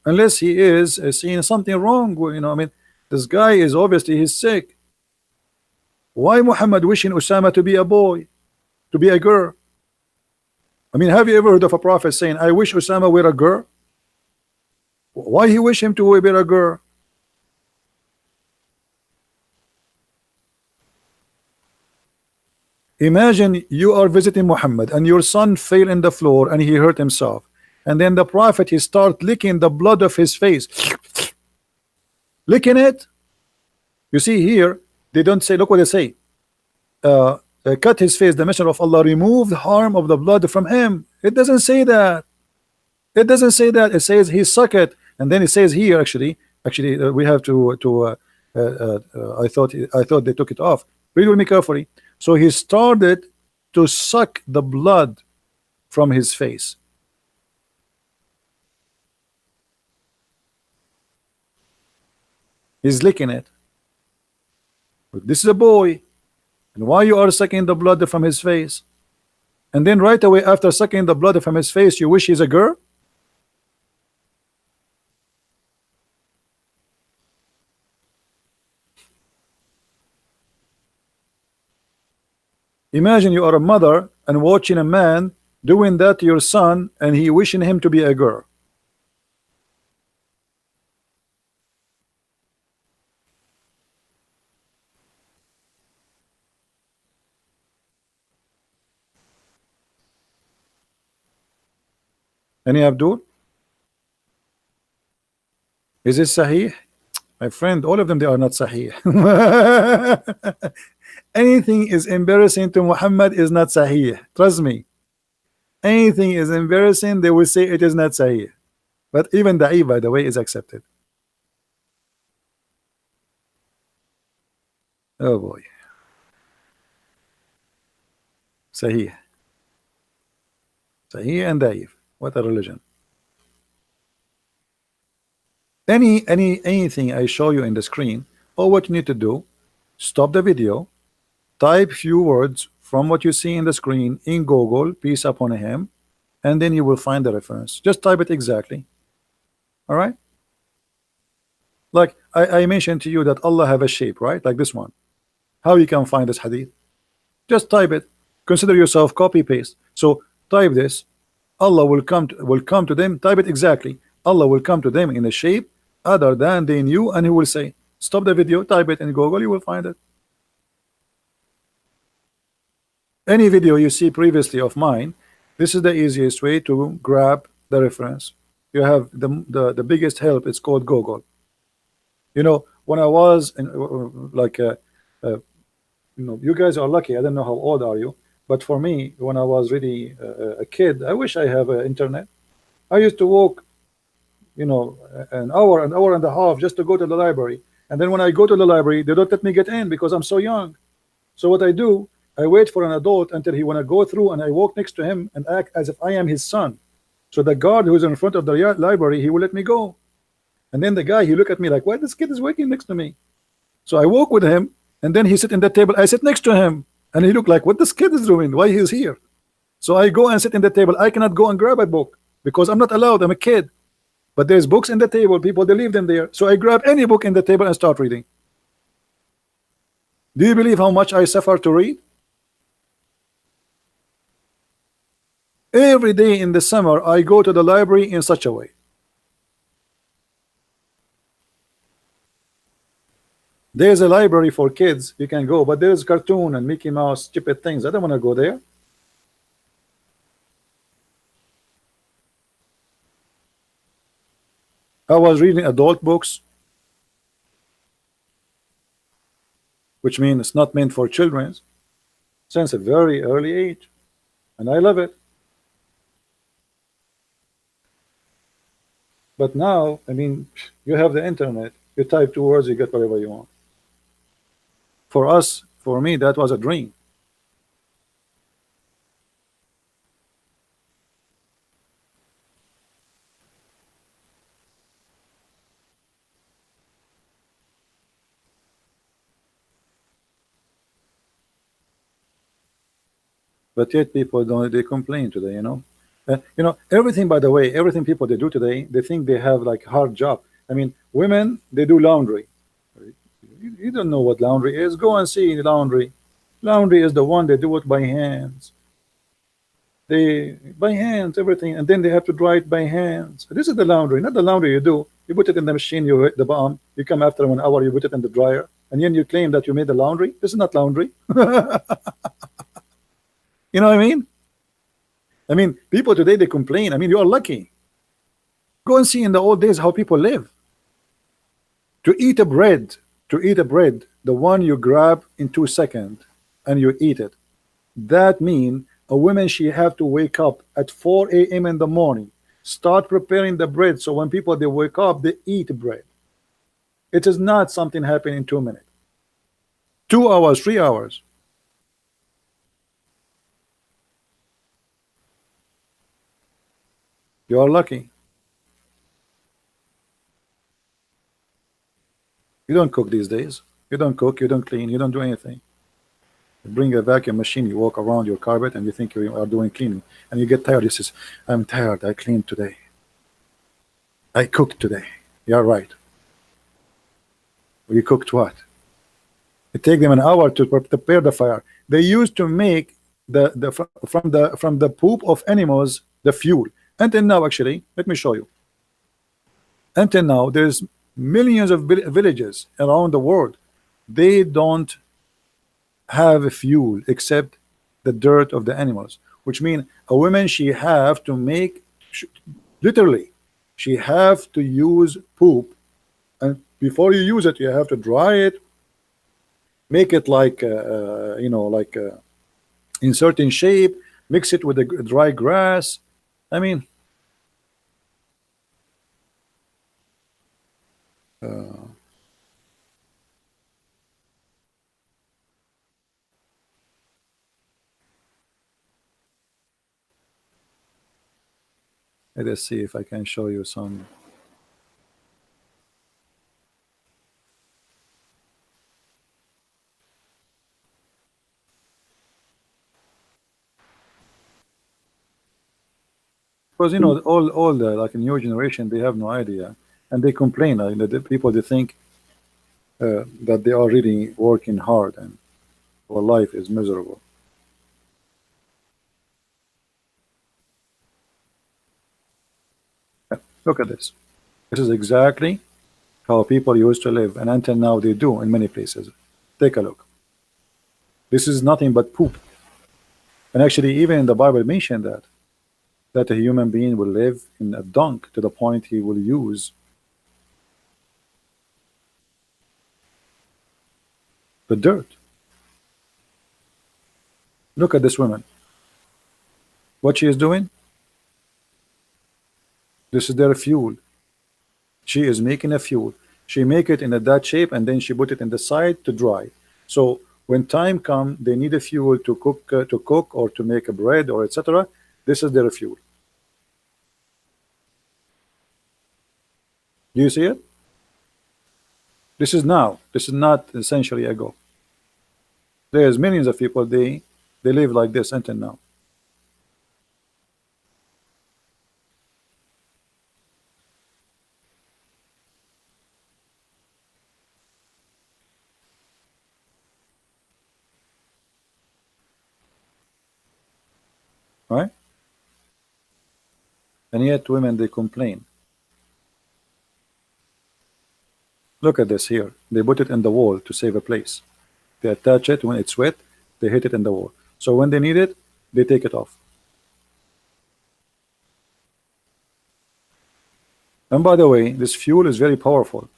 Unless he is seeing something wrong, I mean, this guy is obviously, he's sick. Why Muhammad wishing Usama to be a boy, to be a girl. I mean, have you ever heard of a prophet saying, I wish Osama were a girl? Why he wish him to be a girl? Imagine you are visiting Muhammad and your son fell in the floor and he hurt himself. And then the prophet, he start licking the blood of his face. Licking it. You see here, they don't say, look what they say. Cut his face, the messenger of Allah removed harm of the blood from him. It doesn't say that. It doesn't say that. It says he suck it. And then it says here, actually, we have to. I thought they took it off. Read with me carefully. So he started to suck the blood from his face. He's licking it. But this is a boy. And why you are sucking the blood from his face? And then right away after sucking the blood from his face, you wish he's a girl? Imagine you are a mother and watching a man doing that to your son and he wishing him to be a girl. Any Abdul? Is it Sahih? My friend, all of them, they are not Sahih. Anything is embarrassing to Muhammad is not Sahih. Trust me. Anything is embarrassing, they will say it is not Sahih. But even Da'if, by the way, is accepted. Oh boy. Sahih. Sahih and Da'if. What a religion. Anything I show you in the screen, all what you need to do, stop the video, type few words from what you see in the screen in Google, peace upon him, and then you will find the reference. Just type it exactly. All right? Like I mentioned to you that Allah have a shape, right? Like this one. How you can find this hadith? Just type it. Consider yourself copy paste. So type this. Allah will come to them. Type it exactly. Allah will come to them in a shape other than they knew, and he will say, stop the video, type it in Google, you will find it. Any video you see previously of mine, this is the easiest way to grab the reference. You have the biggest help, it's called Google. You know, when I was in, you guys are lucky. I don't know how old are you, but for me, when I was really a kid, I wish I have internet. I used to walk, an hour and a half just to go to the library. And then when I go to the library, they don't let me get in because I'm so young. So what I do, I wait for an adult until he want to go through, and I walk next to him and act as if I am his son. So the guard who's in front of the library, he will let me go. And then the guy, he look at me like, why this kid is working next to me? So I walk with him, and then he sit in the table. I sit next to him, and he look like, what this kid is doing? Why he is here? So I go and sit in the table. I cannot go and grab a book because I'm not allowed. I'm a kid. But there's books in the table. People, they leave them there. So I grab any book in the table and start reading. Do you believe how much I suffer to read? Every day in the summer, I go to the library in such a way. There's a library for kids, you can go, but there's cartoon and Mickey Mouse, stupid things. I don't want to go there. I was reading adult books, which means it's not meant for children, since a very early age, and I love it. But now, I mean, you have the internet, you type 2 words, you get whatever you want. For us, for me, that was a dream. But yet people don't, they complain today, everything, by the way, everything people they do today, they think they have like hard job. I mean, women, they do laundry. You don't know what laundry is. Go and see laundry. Laundry is the one they do it by hands. They by hands everything, and then they have to dry it by hands. This is the laundry, not the laundry you do. You put it in the machine, you hit the bomb. You come after 1 hour, you put it in the dryer, and then you claim that you made the laundry. This is not laundry. You know what I mean? I mean, people today they complain. I mean, you are lucky. Go and see in the old days how people live. To eat a bread, to eat a bread, the one you grab in 2 seconds and you eat it. That mean a woman she have to wake up at 4 a.m. in the morning, start preparing the bread so when people they wake up they eat bread. It is not something happening in 2 minutes, 2 hours, 3 hours. You are lucky. You don't cook these days. You don't cook, you don't clean, you don't do anything. You bring a vacuum machine, you walk around your carpet and you think you are doing cleaning and you get tired. You says, I'm tired, I cleaned today. I cooked today. You're right. You cooked what? It take them an hour to prepare the fire. They used to make from the poop of animals the fuel. Until now, actually, let me show you. Until now, there's millions of villages around the world. They don't have a fuel except the dirt of the animals, which means a woman she have to make literally she have to use poop, and before you use it you have to dry it, make it like like in certain shape, mix it with the dry grass. I mean, let us see if I can show you some. Because all the like new generation they have no idea, and they complain. The people they think that they are really working hard and our life is miserable. Look at this. This is exactly how people used to live, and until now they do in many places. Take a look. This is nothing but poop. And actually, even in the Bible mentioned that a human being will live in a dung to the point he will use the dirt. Look at this woman. What she is doing? This is their fuel. She is making a fuel. She make it in that shape and then she put it in the side to dry. So when time come, they need a fuel to cook or to make a bread or etc. This is their fuel. Do you see it? This is now. This is not a century ago. There's millions of people they live like this until now. Right? And yet women they complain. Look at this here. They put it in the wall to save a place. They attach it when it's wet, they hit it in the wall. So when they need it, they take it off. And by the way, this fuel is very powerful.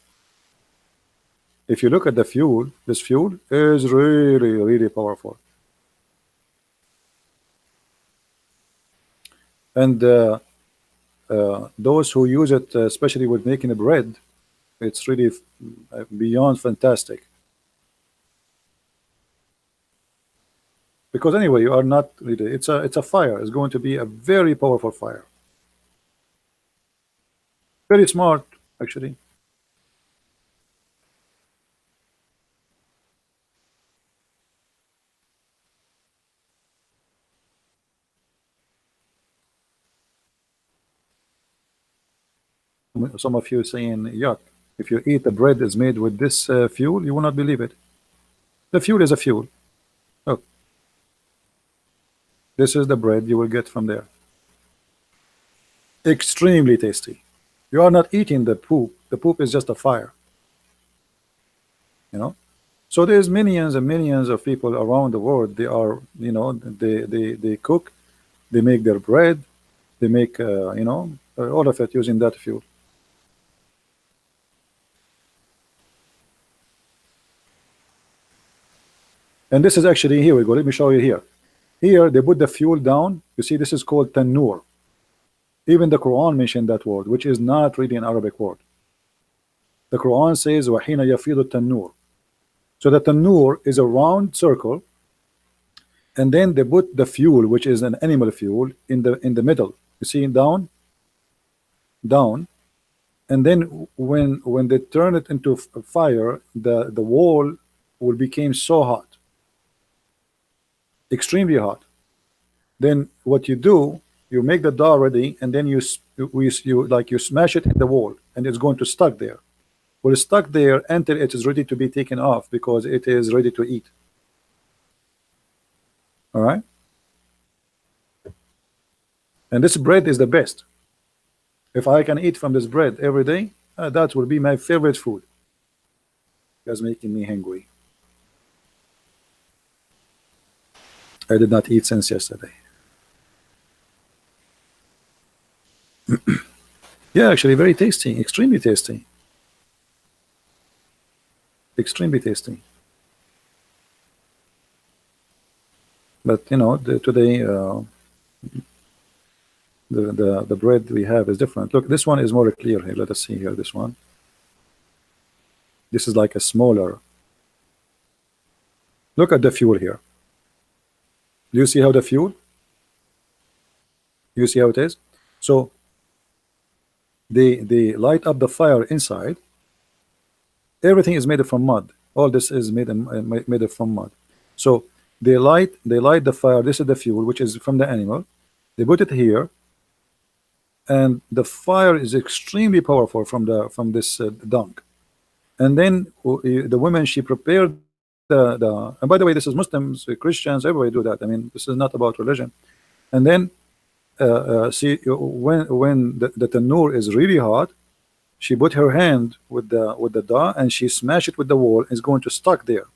If you look at the fuel, this fuel is really, really powerful. And those who use it, especially with making a bread, it's really beyond fantastic. Because anyway, you are not really. It's a fire. It's going to be a very powerful fire. Very smart, actually. Some of you saying yuck. If you eat the bread is made with this fuel, you will not believe it. The fuel is a fuel. Look, This is the bread you will get from there. Extremely tasty. You are not eating the poop. The poop is just a fire. You know. So there's millions and millions of people around the world. They are, they cook, they make their bread, they make, all of it using that fuel. And this is actually, here we go. Let me show you here. Here they put the fuel down. You see, this is called tanur. Even the Quran mentioned that word, which is not really an Arabic word. The Quran says وَحِينَ يَفِيضُ التَّنُّورُ. So the tanur is a round circle, and then they put the fuel, which is an animal fuel, in the middle. You see, down, down, and then when they turn it into fire, the wall will become so hot, extremely hot. Then what you do, you make the dough ready, and then you smash it in the wall, and it's going to stuck there. Well, it's stuck there until it is ready to be taken off, because it is ready to eat. All right. And this bread is the best. If I can eat from this bread every day, that will be my favorite food. It's making me hungry. I did not eat since yesterday. Yeah, actually very tasty, extremely tasty. Extremely tasty. But today the bread we have is different. Look, this one is more clear here. Let us see here. This one. This is like a smaller. Look at the fuel here. Do you see how the fuel? You see how it is? So they light up the fire inside. Everything is made from mud. All this is made from mud. So they light the fire. This is the fuel, which is from the animal. They put it here, and the fire is extremely powerful from this dung. And then the woman, she prepared the and by the way, this is Muslims, Christians, everybody do that. I mean, this is not about religion. And then see, when the tanur is really hot, she put her hand with the dough, and she smashed it with the wall. It's going to stuck there,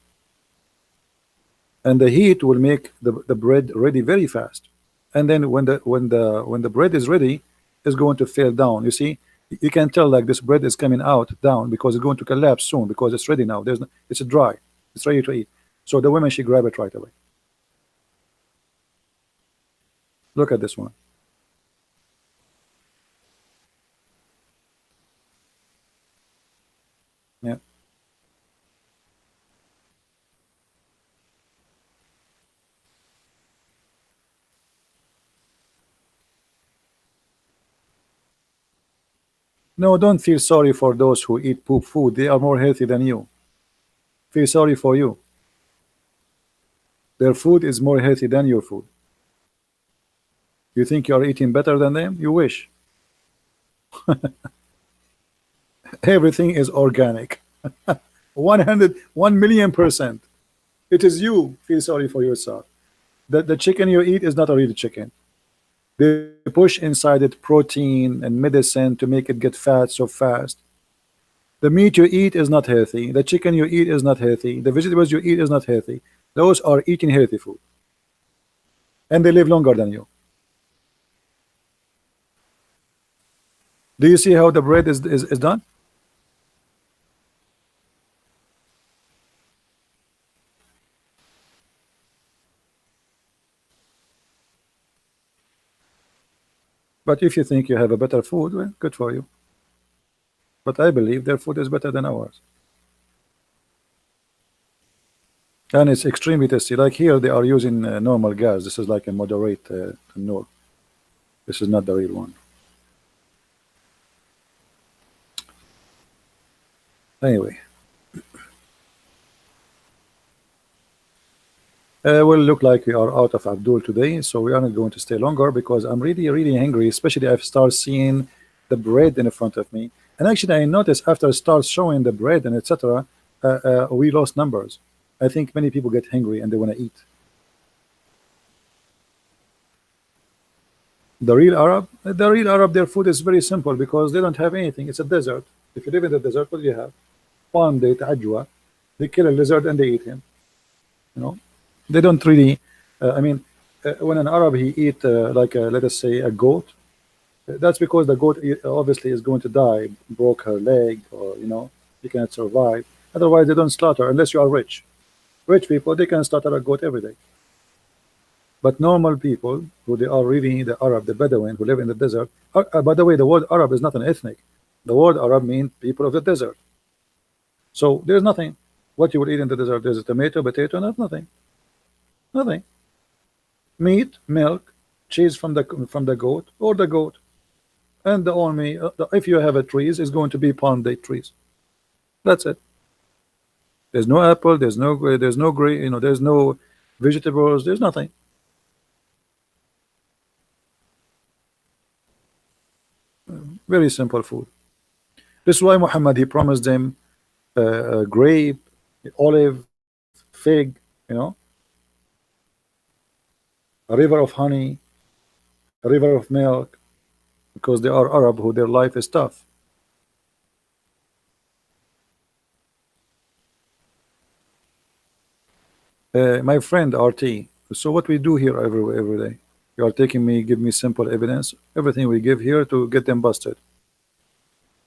and the heat will make the bread ready very fast. And then when the bread is ready, it's going to fall down. You see, you can tell like this bread is coming out down, because it's going to collapse soon, because it's ready now. It's dry, it's ready to eat. So the woman, she grab it right away. Look at this one. Yeah. No, don't feel sorry for those who eat poop food. They are more healthy than you. Feel sorry for you. Their food is more healthy than your food. You think you are eating better than them? You wish. Everything is organic. 1,000,000%. It is you feel sorry for yourself. The chicken you eat is not a real chicken. They push inside it protein and medicine to make it get fat so fast. The meat you eat is not healthy. The chicken you eat is not healthy. The vegetables you eat is not healthy. Those are eating healthy food, and they live longer than you. Do you see how the bread is done? But if you think you have a better food, well, good for you. But I believe their food is better than ours. And it's extremely tasty. Like here, they are using normal gas. This is like a moderate tanur. This is not the real one. Anyway, will look like we are out of Abdul today, so we are not going to stay longer, because I'm really hungry, especially if I start seeing the bread in front of me. And actually, I noticed after I start showing the bread and etc., we lost numbers. I think many people get hungry and they want to eat. The real Arab, their food is very simple because they don't have anything. It's a desert. If you live in the desert, what do you have? Palm date, ajwa. They kill a lizard and they eat him. You know, they don't really. I mean, when an Arab he eat like let us say a goat, that's because the goat obviously is going to die, broke her leg, or he cannot survive. Otherwise, they don't slaughter unless you are rich. Rich people they can slaughter a goat every day. But normal people who they are really the Arab, the Bedouin who live in the desert. By the way, the word Arab is not an ethnic. The word Arab means people of the desert. So there's nothing. What you will eat in the desert? There's a tomato, potato, nothing. Nothing. Meat, milk, cheese from the goat or the goat, and the only if you have a trees is going to be palm date trees. That's it. There's no apple. There's no grain. There's no vegetables. There's nothing. Very simple food. This is why Muhammad he promised them grape, olive, fig, a river of honey, a river of milk, because they are Arab who their life is tough. My friend RT. So what we do here every day? You are taking me, give me simple evidence. Everything we give here to get them busted.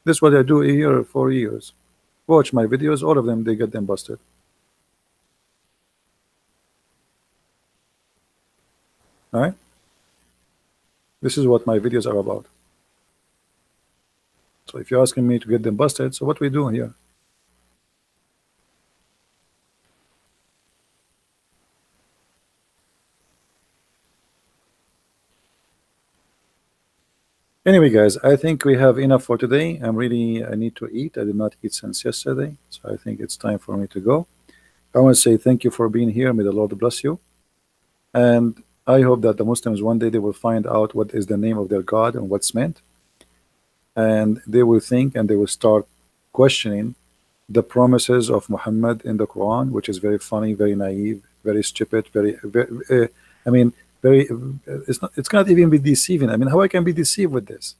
This is what I do here for years. Watch my videos, all of them, they get them busted. All right? This is what my videos are about. So if you're asking me to get them busted, so what we do here? Anyway, guys, I think we have enough for today. I need to eat. I did not eat since yesterday, so I think it's time for me to go. I want to say thank you for being here. May the Lord bless you. And I hope that the Muslims one day they will find out what is the name of their God and what's meant. And they will think and they will start questioning the promises of Muhammad in the Quran, which is very funny, very naive, very stupid, I mean, very it's not even be deceiving. I mean, how I can be deceived with this?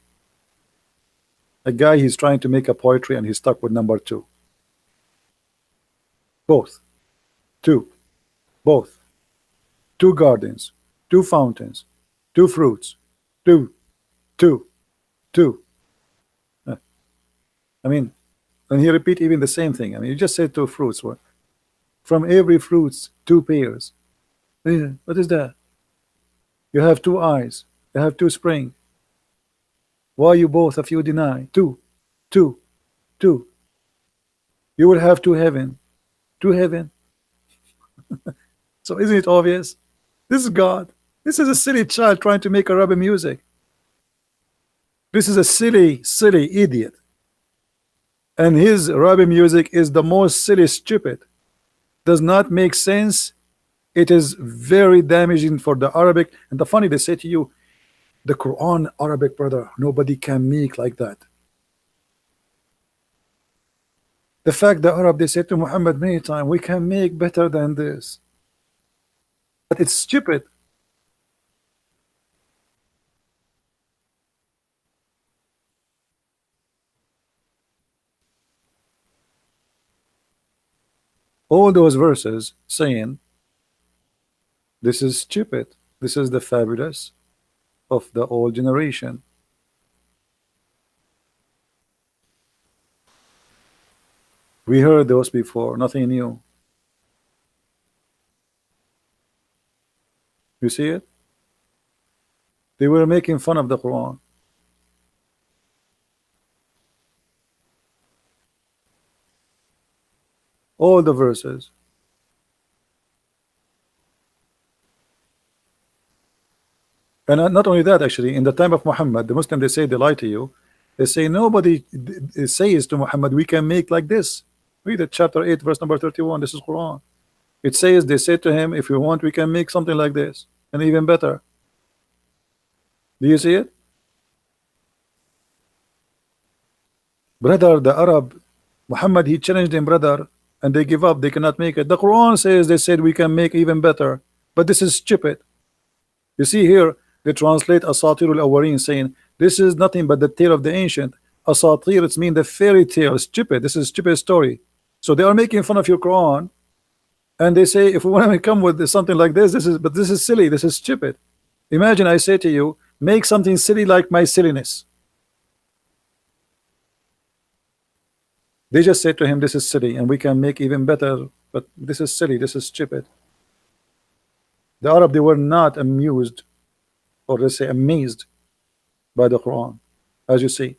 A guy he's trying to make a poetry and he's stuck with number two. Both. Two. Both. Two gardens. Two fountains. Two fruits. Two. I mean, and he repeat even the same thing. I mean, you just said two fruits. What? From every fruits, two pears. What is that? You have two eyes. You have two spring. Why you both of you deny? Two. You will have two heaven. Two heaven. So isn't it obvious? This is God. This is a silly child trying to make Arabic music. This is a silly idiot. And his Arabic music is the most silly, stupid. Does not make sense. It is very damaging for the Arabic. And the funny, they say to you, the Quran Arabic, brother, nobody can make like that. The fact the Arab, they said to Muhammad many times, we can make better than this. But it's stupid. All those verses saying, this is stupid. This is the fabulous of the old generation. We heard those before, nothing new. You see it? They were making fun of the Quran. All the verses. And not only that, actually, in the time of Muhammad, the Muslims, they say they lie to you. They say nobody says to Muhammad, we can make like this. Read it, chapter 8, verse number 31. This is Quran. It says, they say to him, if you want, we can make something like this, and even better. Do you see it? Brother, the Arab, Muhammad, he challenged them, brother, and they give up. They cannot make it. The Quran says, they said we can make even better. But this is stupid. You see here, They translate Asatir al-Awwalin, saying this is nothing but the tale of the ancient. Asatir, it's mean the fairy tale. Stupid. This is a stupid story. So they are making fun of your Quran, and they say if we want to come with something like this, this is silly. This is stupid. Imagine I say to you, make something silly like my silliness. They just say to him, this is silly, and we can make even better, but this is silly, this is stupid. The Arab, they were not amused, or let's say amazed, by the Quran, as you see.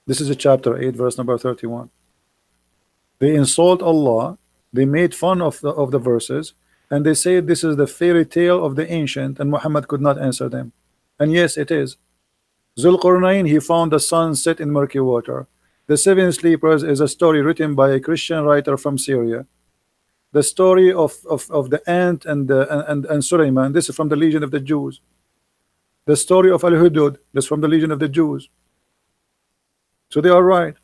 This is a chapter 8, verse number 31. They insult Allah, they made fun of the verses, and they say this is the fairy tale of the ancient, and Muhammad could not answer them. And yes, it is. Zulqarnain, he found the sun set in murky water. The Seven Sleepers is a story written by a Christian writer from Syria. The story of the ant and Sulaiman, this is from the Legion of the Jews. The story of Al-Hudud, this is from the Legion of the Jews. So they are right.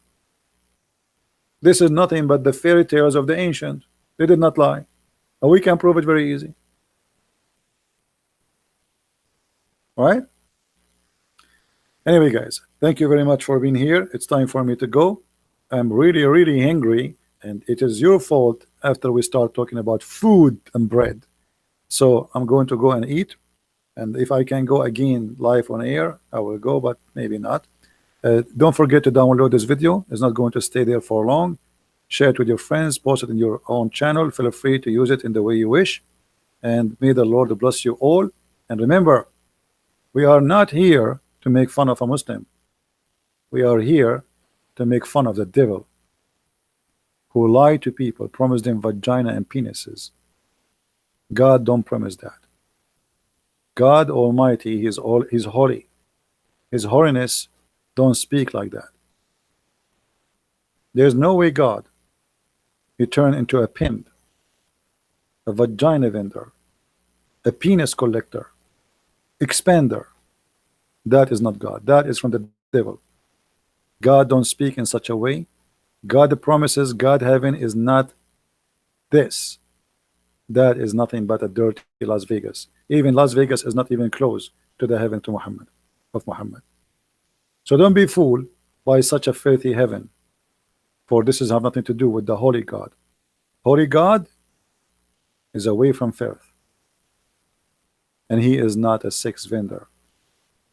This is nothing but the fairy tales of the ancient. They did not lie. And we can prove it very easy. All right? Anyway, guys, thank you very much for being here. It's time for me to go. I'm really, really hungry, and it is your fault after we start talking about food and bread. So I'm going to go and eat, and if I can go again live on air, I will go, but maybe not. Don't forget to download this video. It's not going to stay there for long. Share it with your friends, post it in your own channel. Feel free to use it in the way you wish, and may the Lord bless you all. And remember, we are not here to make fun of a Muslim. We are here to make fun of the devil who lied to people, promised them vagina and penises. God don't promise that. God Almighty, He's holy. His holiness don't speak like that. There's no way God you turn into a pimp, a vagina vendor, a penis collector, expander. That is not God. That is from the devil. God don't speak in such a way. God promises, God heaven is not this. That is nothing but a dirty Las Vegas. Even Las Vegas is not even close to the heaven to Muhammad, of Muhammad. So don't be fooled by such a filthy heaven, for this has nothing to do with the holy God. Holy God is away from filth, and He is not a sex vendor,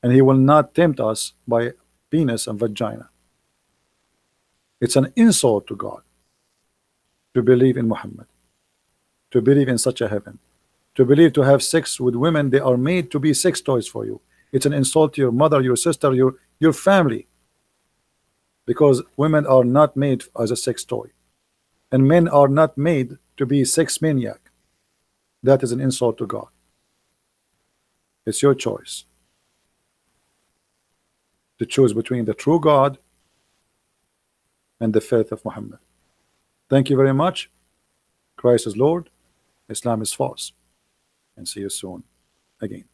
and He will not tempt us by penis and vagina. It's an insult to God to believe in Muhammad, to believe in such a heaven, to believe to have sex with women. They are made to be sex toys for you. It's an insult to your mother, your sister, your family, because women are not made as a sex toy, and men are not made to be sex maniac. That is an insult to God. It's your choice to choose between the true God and the faith of Muhammad. Thank you very much. Christ is Lord, Islam is false, and see you soon again.